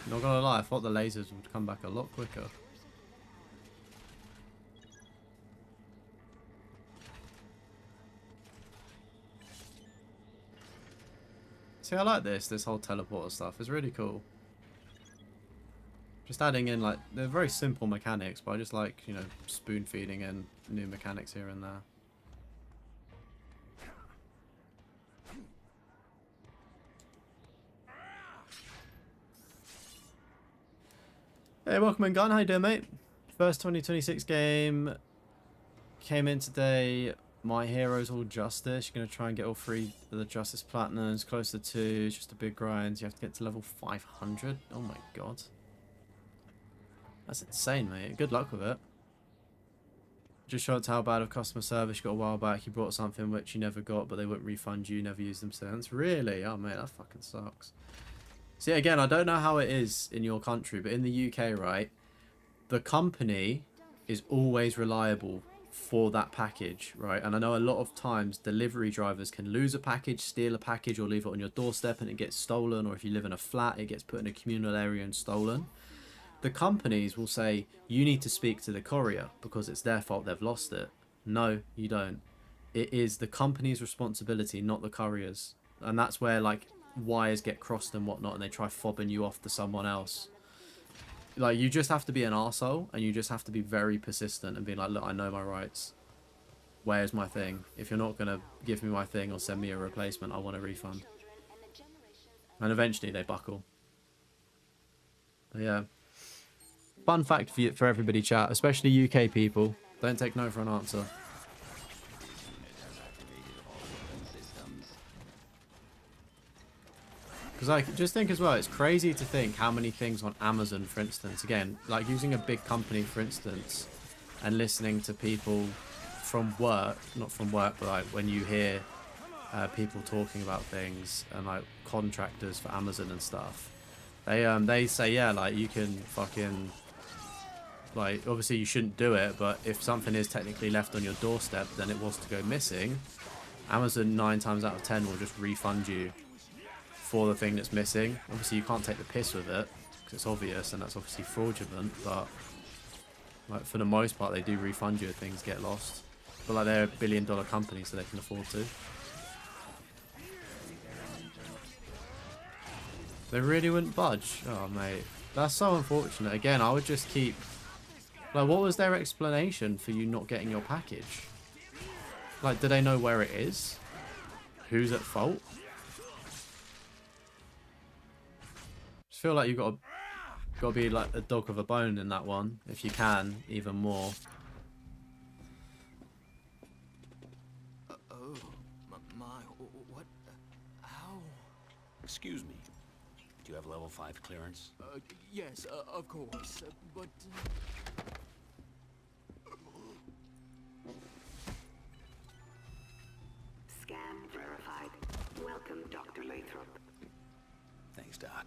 Not gonna lie, I thought the lasers would come back a lot quicker. See, I like this whole teleporter stuff. It's really cool. Just adding in, like, they're very simple mechanics, but I just like, you know, spoon feeding in new mechanics here and there. Hey, welcome in, Gun. How you doing, mate? First 2026 game came in today. My Heroes All Justice. You're going to try and get all 3 of the Justice Platinums. Close to 2. It's just a big grind. You have to get to level 500. Oh my god. That's insane, mate. Good luck with it. Just showed how bad of customer service you got a while back. You brought something which you never got, but they wouldn't refund you. Never used them since. Really? Oh, mate, that fucking sucks. See, again, I don't know how it is in your country, but in the UK, right, the company is always reliable for that package, right? And I know a lot of times delivery drivers can lose a package, steal a package, or leave it on your doorstep and it gets stolen, or if you live in a flat, it gets put in a communal area and stolen. The companies will say, you need to speak to the courier because it's their fault they've lost it. No, you don't. it is the company's responsibility, not the courier's. And that's where like wires get crossed and whatnot, and they try fobbing you off to someone else. Like, you just have to be an arsehole, and you just have to be very persistent and be like, look, I know my rights. Where's my thing? If you're not going to give me my thing or send me a replacement, I want a refund. And eventually they buckle. But yeah. Fun fact for everybody, chat, especially UK people. Don't take no for an answer. Because, like, just think as well, it's crazy to think how many things on Amazon, for instance, again, like using a big company, for instance, and listening to people from work, not from work, but like when you hear people talking about things and like contractors for Amazon and stuff, they say, yeah, like you can fucking, like, obviously you shouldn't do it, but if something is technically left on your doorstep, then it was to go missing, Amazon 9 times out of 10 will just refund you for the thing that's missing. Obviously you can't take the piss with it because it's obvious and that's obviously fraudulent, but like for the most part they do refund you if things get lost. But like they're $1 billion company, so they can afford to. They really wouldn't budge. Oh mate, that's so unfortunate. Again, I would just keep, like, what was their explanation for you not getting your package? Like, do they know where it is? Who's at fault? I feel like you've got to be like a dog with a bone in that one, if you can, even more. Oh, my, what? How? Excuse me. Do you have level 5 clearance? Yes, of course, but... Scan verified. Welcome, Dr. Lathrop. Thanks, Doc.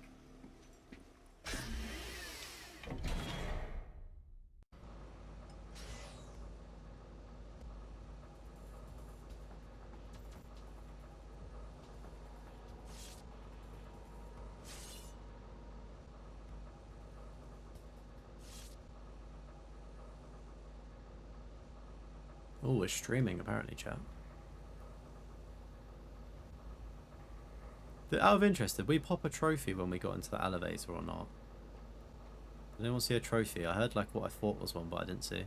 Oh, we're streaming apparently, chat. Out of interest, did we pop a trophy when we got into the elevator or not? Did anyone see a trophy? I heard like what I thought was one, but I didn't see.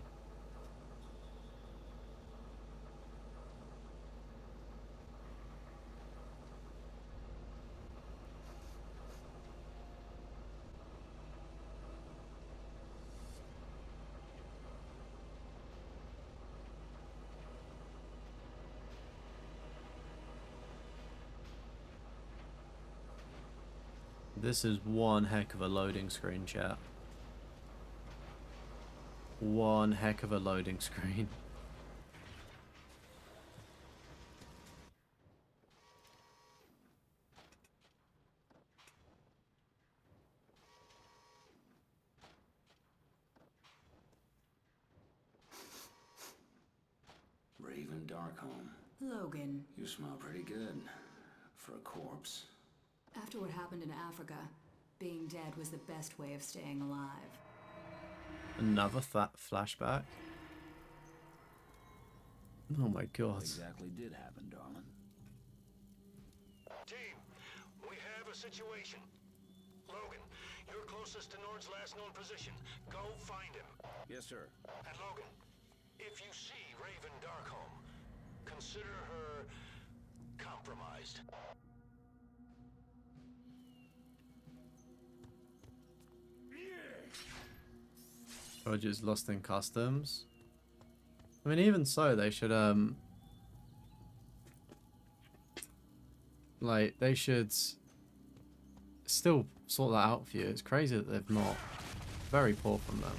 This is one heck of a loading screen, chat. One heck of a loading screen. Raven Darkholme. Logan, You smell pretty good for a corpse. after what happened in Africa, being dead was the best way of staying alive. Another flashback. Oh my god. What exactly did happen, darling? Team, we have a situation. Logan, you're closest to Nord's last known position. Go find him. Yes, sir. And Logan, if you see Raven Darkholme, consider her compromised. Roger's lost in customs. I mean, even so, they should, like, they should still sort that out for you. It's crazy that they've not. Very poor from them.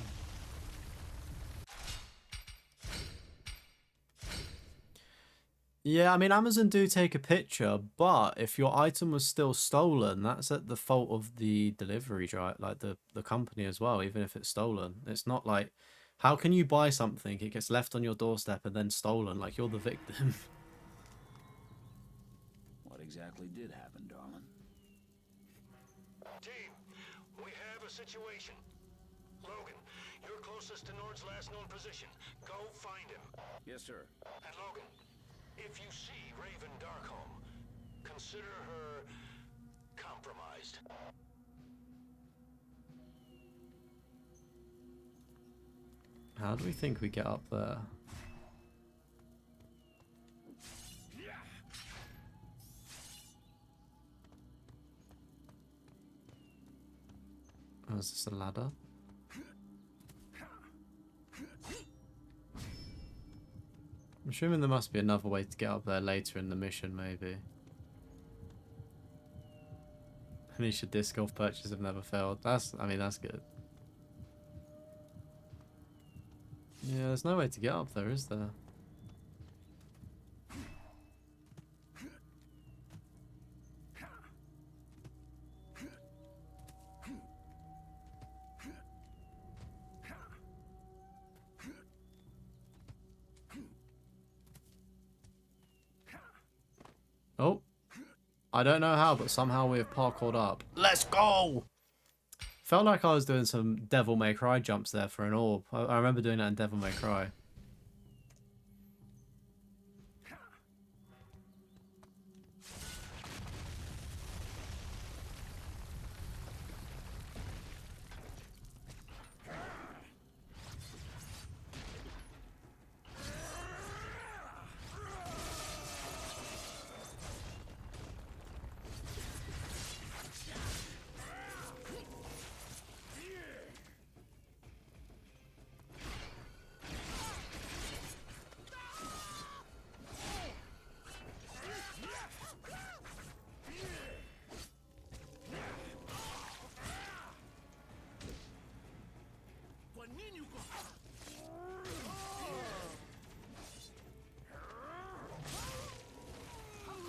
Yeah, I mean, Amazon do take a picture, but if your item was still stolen, that's at the fault of the delivery drive, like the company as well, even if it's stolen. It's not like, how can you buy something, it gets left on your doorstep and then stolen, like you're the victim. What exactly did happen, darling? Team, we have a situation. Logan, you're closest to Nord's last known position. Go find him. Yes, sir. And Logan, If you see Raven Darkholme, consider her compromised. How do we think we get up there? Oh, is this a ladder? I'm assuming there must be another way to get up there later in the mission, maybe. Finish disc golf purchase have never failed. I mean, that's good. Yeah, there's no way to get up there, is there? Oh, I don't know how, but somehow we have parkoured up. Let's go! Felt like I was doing some Devil May Cry jumps there for an orb. I remember doing that in Devil May Cry.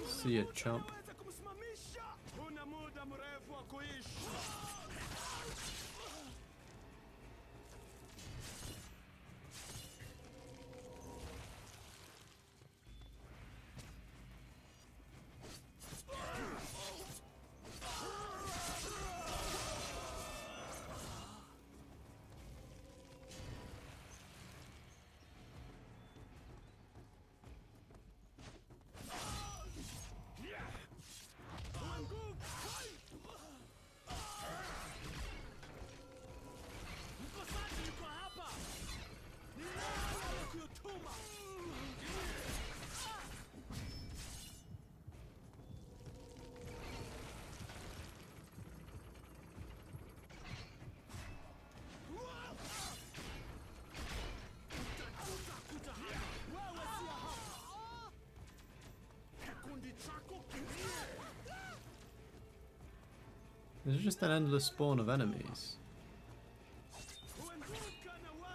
See you, chump. There's just an endless spawn of enemies.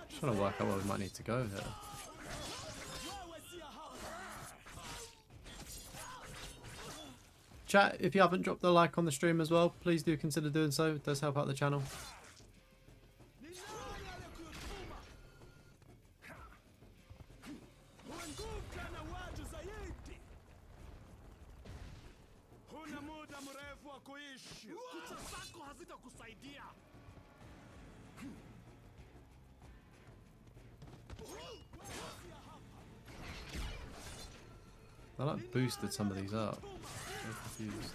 Just trying to work out where we might need to go here. Chat, if you haven't dropped a like on the stream as well, please do consider doing so. It does help out the channel. I like boosted some of these up. I'm confused.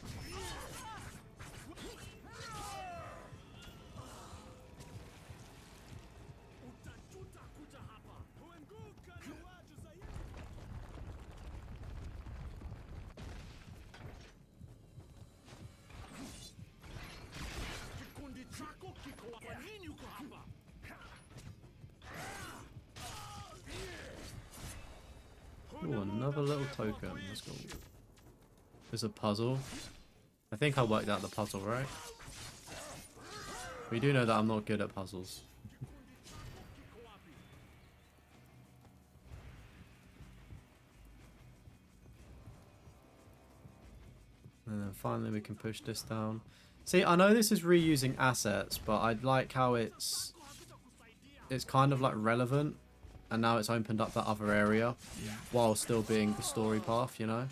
Ooh, another little token. Let's go. There's a puzzle. I think I worked out the puzzle, right? We do know that I'm not good at puzzles. And then finally we can push this down. See, I know this is reusing assets, but I like how it's kind of like relevant. And now it's opened up that other area while still being the story path, you know?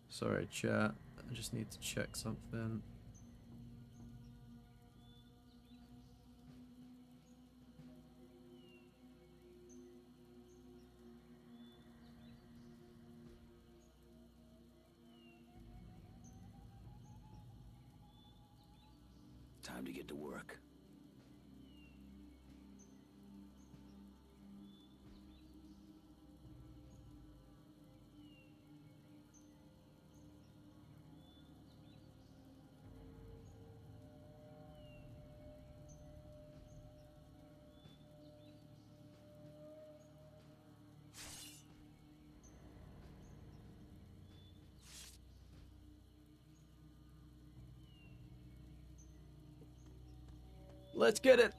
Sorry, chat. I just need to check something. Time to get to work. Let's get it.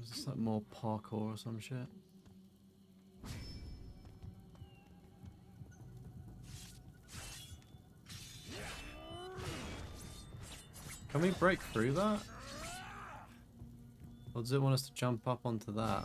Is this like more parkour or some shit? Can we break through that? Or does it want us to jump up onto that?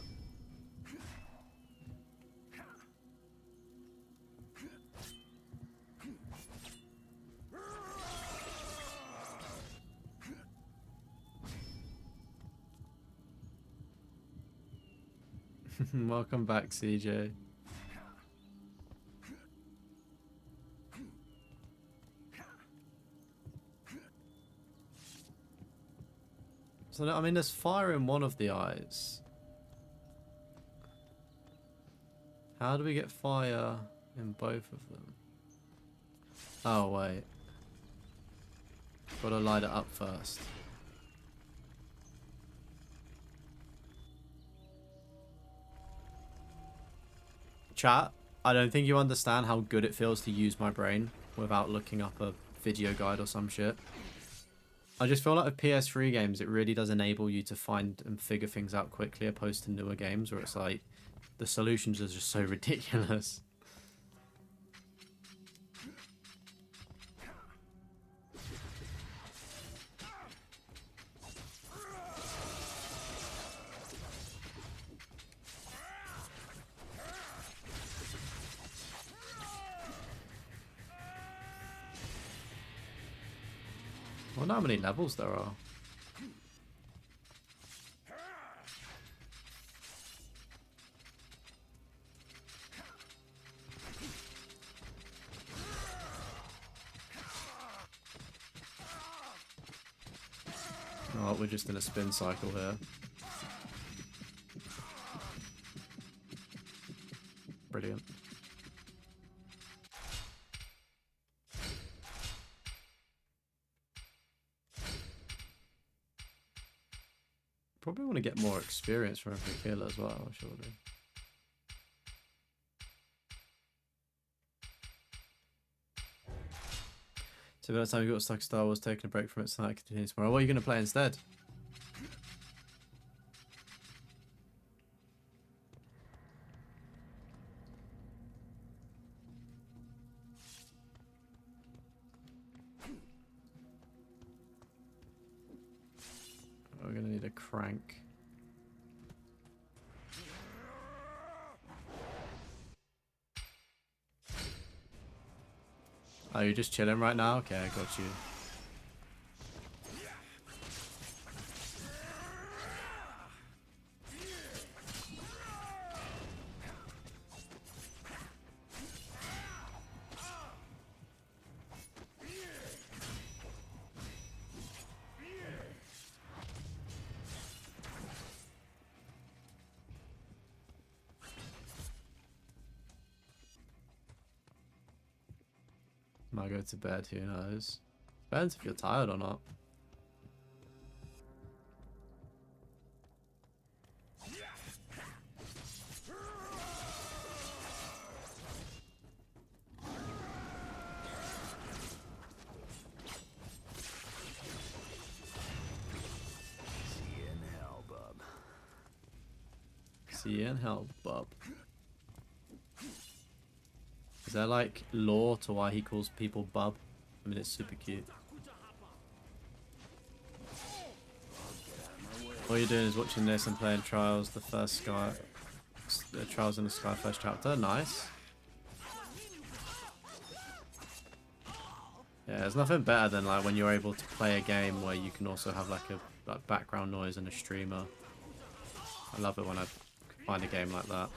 Welcome back, CJ. So, I mean, there's fire in one of the eyes. How do we get fire in both of them? Oh, wait. Gotta light it up first. Chat, I don't think you understand how good it feels to use my brain without looking up a video guide or some shit. I just feel like with PS3 games, it really does enable you to find and figure things out quickly, opposed to newer games where it's like the solutions are just so ridiculous. I wonder how many levels there are. Oh, we're just in a spin cycle here. Brilliant. Probably want to get more experience from every kill as well, surely. So by the time you got stuck Star Wars, taking a break from it tonight, continue tomorrow. What are you going to play instead? We're going to need a crank. Oh, you're just chilling right now? Okay, I got you. Might go to bed, who knows? Depends if you're tired or not. See you in hell, bub. Is there like lore to why he calls people bub? I mean, it's super cute. All you're doing is watching this and playing Trials, the Trials in the Sky first chapter. Nice. Yeah, there's nothing better than like when you're able to play a game where you can also have like a background noise and a streamer. I love it when I find a game like that.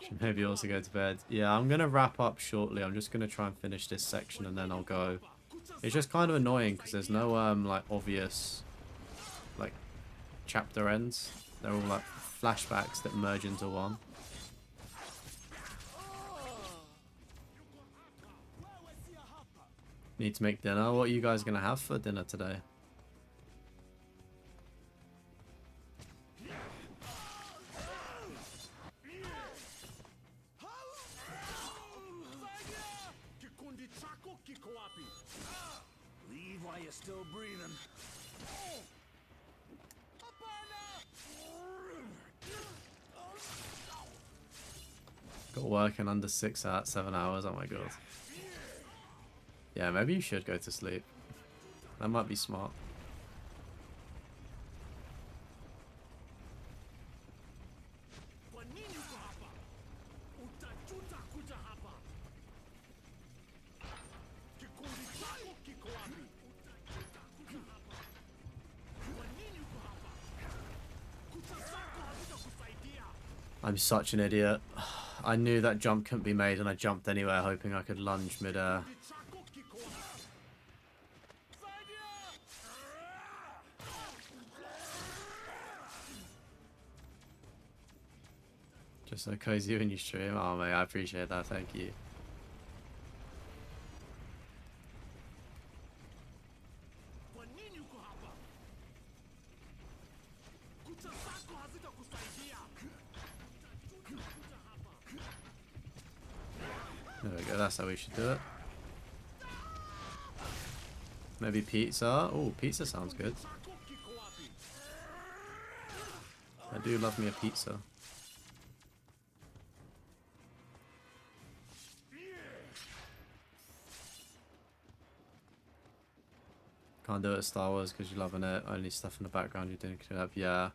Should maybe also go to bed. Yeah, I'm gonna wrap up shortly. I'm just gonna try and finish this section and then I'll go. It's just kind of annoying because there's no like obvious like chapter ends. They're all like flashbacks that merge into one. Need to make dinner. What are you guys gonna have for dinner today? Leave while you're still breathing. Got work in under 7 hours. Oh my god. Yeah, maybe you should go to sleep. That might be smart. I'm such an idiot. I knew that jump couldn't be made and I jumped anywhere hoping I could lunge mid-air. Just so cozy when you stream. Oh mate, I appreciate that, thank you. There we go, that's how we should do it. Maybe pizza. Oh, pizza sounds good. I do love me a pizza. Can't do it at Star Wars because you're loving it. Only stuff in the background you're doing clean up. Yeah.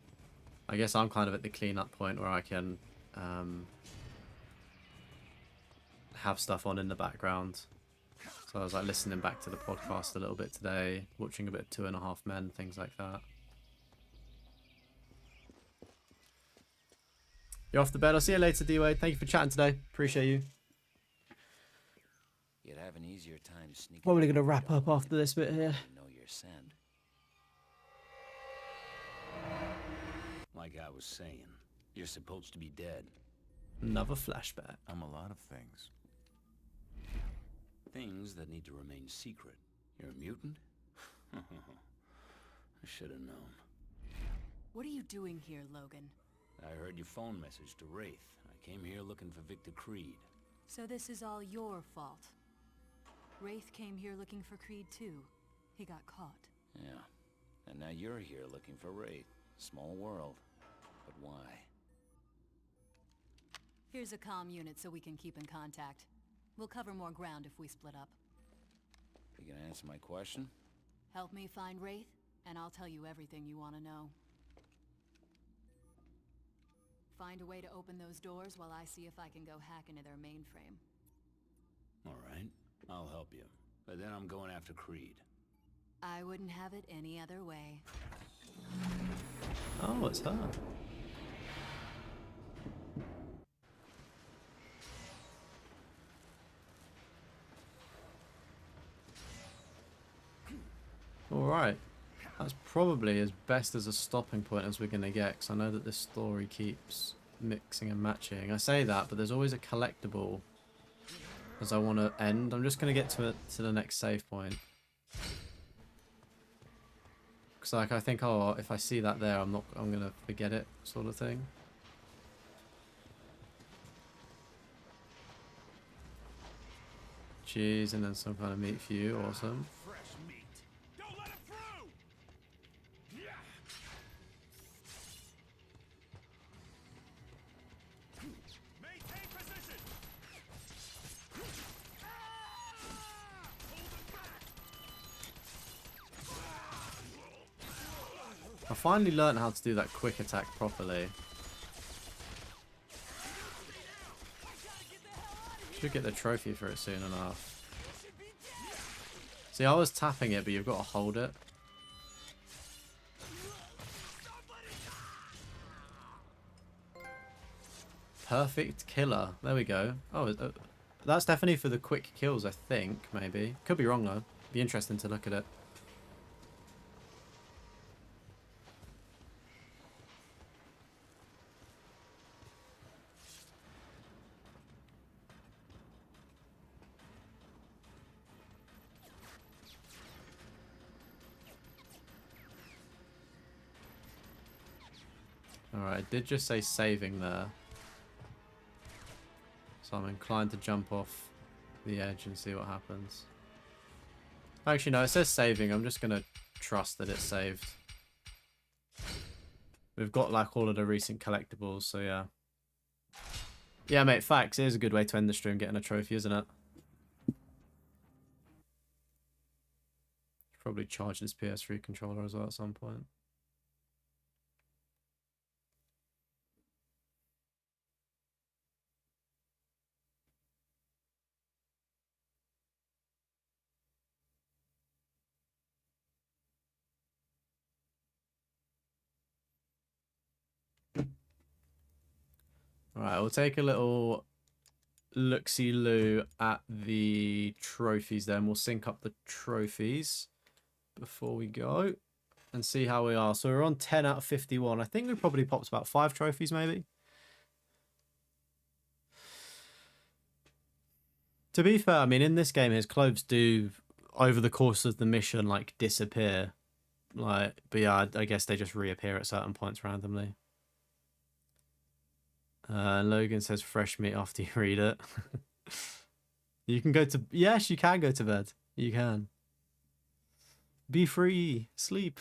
I guess I'm kind of at the cleanup point where I can have stuff on in the background. So I was like listening back to the podcast a little bit today, watching a bit of 2.5 Men, things like that. You're off to bed. I'll see you later, D-Wade. Thank you for chatting today. Appreciate you. You'd have an easier time sneaking. Probably gonna wrap up after this bit here. Know your scent. Like I was saying, you're supposed to be dead. Another flashback. I'm a lot of things. Things that need to remain secret. You're a mutant? I should have known. What are you doing here, Logan? I heard your phone message to Wraith. I came here looking for Victor Creed. So this is all your fault. Wraith came here looking for Creed too. He got caught. Yeah. And now you're here looking for Wraith. Small world. But why? Here's a comm unit so we can keep in contact. We'll cover more ground if we split up. You gonna answer my question? Help me find Wraith, and I'll tell you everything you want to know. Find a way to open those doors while I see if I can go hack into their mainframe. Alright. I'll help you. But then I'm going after Creed. I wouldn't have it any other way. Oh, it's her. Alright. That's probably as best as a stopping point as we're going to get, because I know that this story keeps mixing and matching. I say that, but there's always a collectible as I want to end. I'm just going to get to the next save point. Because like, I think, oh, if I see that there, I'm going to forget it, sort of thing. Cheese, and then some kind of meat for you. Awesome. finally learned how to do that quick attack properly. Should get the trophy for it soon enough. See, I was tapping it, but you've got to hold it. Perfect killer. There we go. Oh, that's definitely for the quick kills, I think, maybe. Could be wrong, though. Be interesting to look at it. Alright, it did just say saving there. So I'm inclined to jump off the edge and see what happens. Actually, no, it says saving. I'm just going to trust that it's saved. We've got like all of the recent collectibles, so yeah. Yeah, mate, facts. It is a good way to end the stream getting a trophy, isn't it? Probably charge this PS3 controller as well at some point. Alright, we'll take a little look-see-loo at the trophies then. We'll sync up the trophies before we go and see how we are. So we're on 10 out of 51. I think we probably popped about 5 trophies maybe. To be fair, I mean, in this game, his clothes do, over the course of the mission, like, disappear. Like, but yeah, I guess they just reappear at certain points randomly. Logan says fresh meat after you read it. You can go to... Yes, you can go to bed. You can. Be free. Sleep.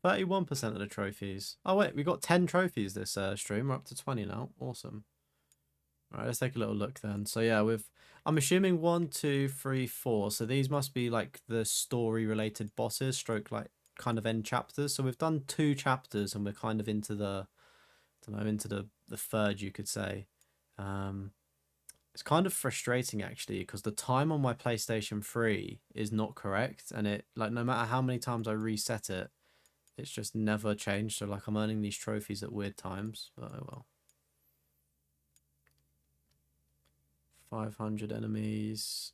%31% of the trophies. Oh wait, we got 10 trophies this stream. We're up to 20 now. Awesome. All right, let's take a little look then. So yeah, I'm assuming 1, 2, 3, 4. So these must be like the story-related bosses, stroke like kind of end chapters. So we've done 2 chapters, and we're kind of into the, I don't know, into the third, you could say. It's kind of frustrating actually, because the time on my PlayStation 3 is not correct, and it, like, no matter how many times I reset it, it's just never changed. So like, I'm earning these trophies at weird times, but oh well. 500 enemies.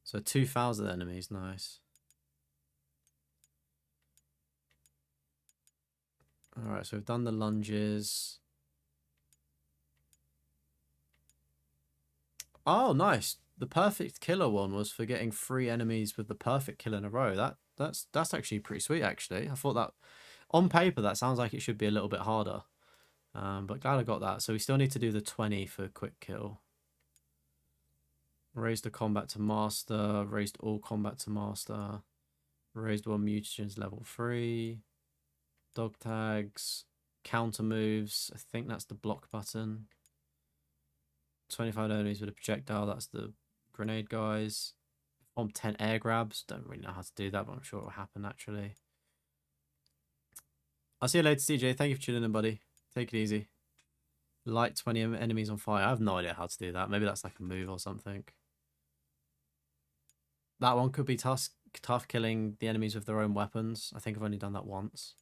So 2,000 enemies, nice. Alright, so we've done the lunges. Oh, nice. The perfect killer one was for getting 3 enemies with the perfect kill in a row. That's actually pretty sweet, actually. I thought that, on paper, that sounds like it should be a little bit harder. But glad I got that. So we still need to do the 20 for quick kill. Raised the combat to master. Raised all combat to master. Raised one mutagens level 3. Dog tags. Counter moves. I think that's the block button. 25 enemies with a projectile. That's the grenade guys. On 10 air grabs. Don't really know how to do that, but I'm sure it will happen naturally. I'll see you later, CJ. Thank you for tuning in, buddy. Take it easy. Light 20 enemies on fire. I have no idea how to do that. Maybe that's like a move or something. That one could be tough killing the enemies with their own weapons. I think I've only done that once.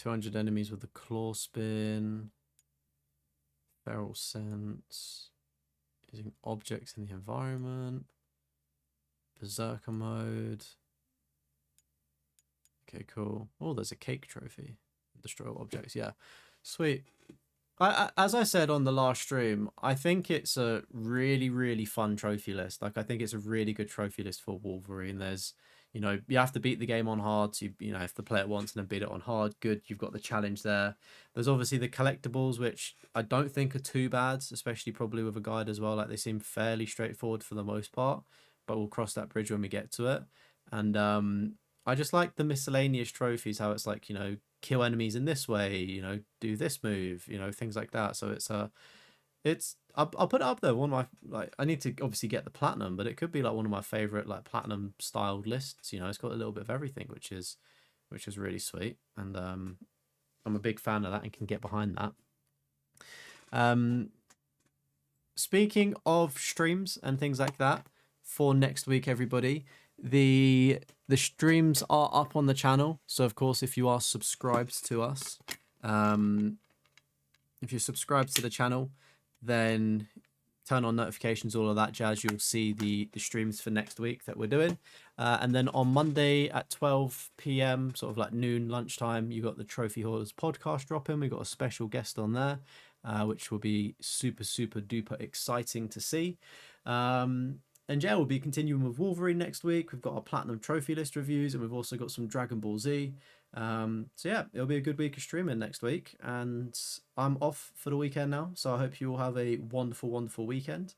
$200 enemies with the claw spin. Feral sense. Using objects in the environment. Berserker mode. Okay, cool. Oh, there's a cake trophy. Destroy all objects. Yeah, sweet. As I said on the last stream, I think it's a really, really fun trophy list. Like, I think it's a really good trophy list for Wolverine. There's, You know, you have to beat the game on hard. So you know, if the play it once and then beat it on hard, good. You've got the challenge there. There's obviously the collectibles, which I don't think are too bad, especially probably with a guide as well. Like they seem fairly straightforward for the most part, but we'll cross that bridge when we get to it. And I just like the miscellaneous trophies, how it's like, you know, kill enemies in this way, you know, do this move, you know, things like that. So it's I'll put it up there. One of my, like, I need to obviously get the platinum, but it could be like one of my favorite like platinum styled lists. You know, it's got a little bit of everything, which is really sweet, and I'm a big fan of that and can get behind that. Speaking of streams and things like that, for next week, everybody, the streams are up on the channel. So of course, if you are subscribed to us, if you're subscribed to the channel, then turn on notifications, all of that jazz. You'll see the streams for next week that we're doing. And then on Monday at 12 p.m, sort of like noon, lunchtime, you got the Trophy Hoarders podcast dropping. We've got a special guest on there, which will be super, super duper exciting to see. And yeah, we'll be continuing with Wolverine next week. We've got our Platinum Trophy List reviews, and we've also got some Dragon Ball Z. So yeah, it'll be a good week of streaming next week, and I'm off for the weekend now, so I hope you all have a wonderful, wonderful weekend.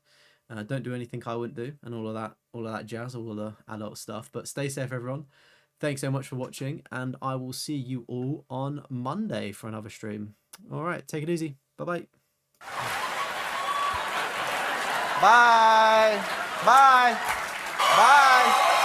Don't do anything I wouldn't do, and all of that jazz, all of the adult stuff. But stay safe, everyone. Thanks so much for watching, and I will see you all on Monday for another stream. All right, take it easy. Bye-bye. Bye. Bye. Bye.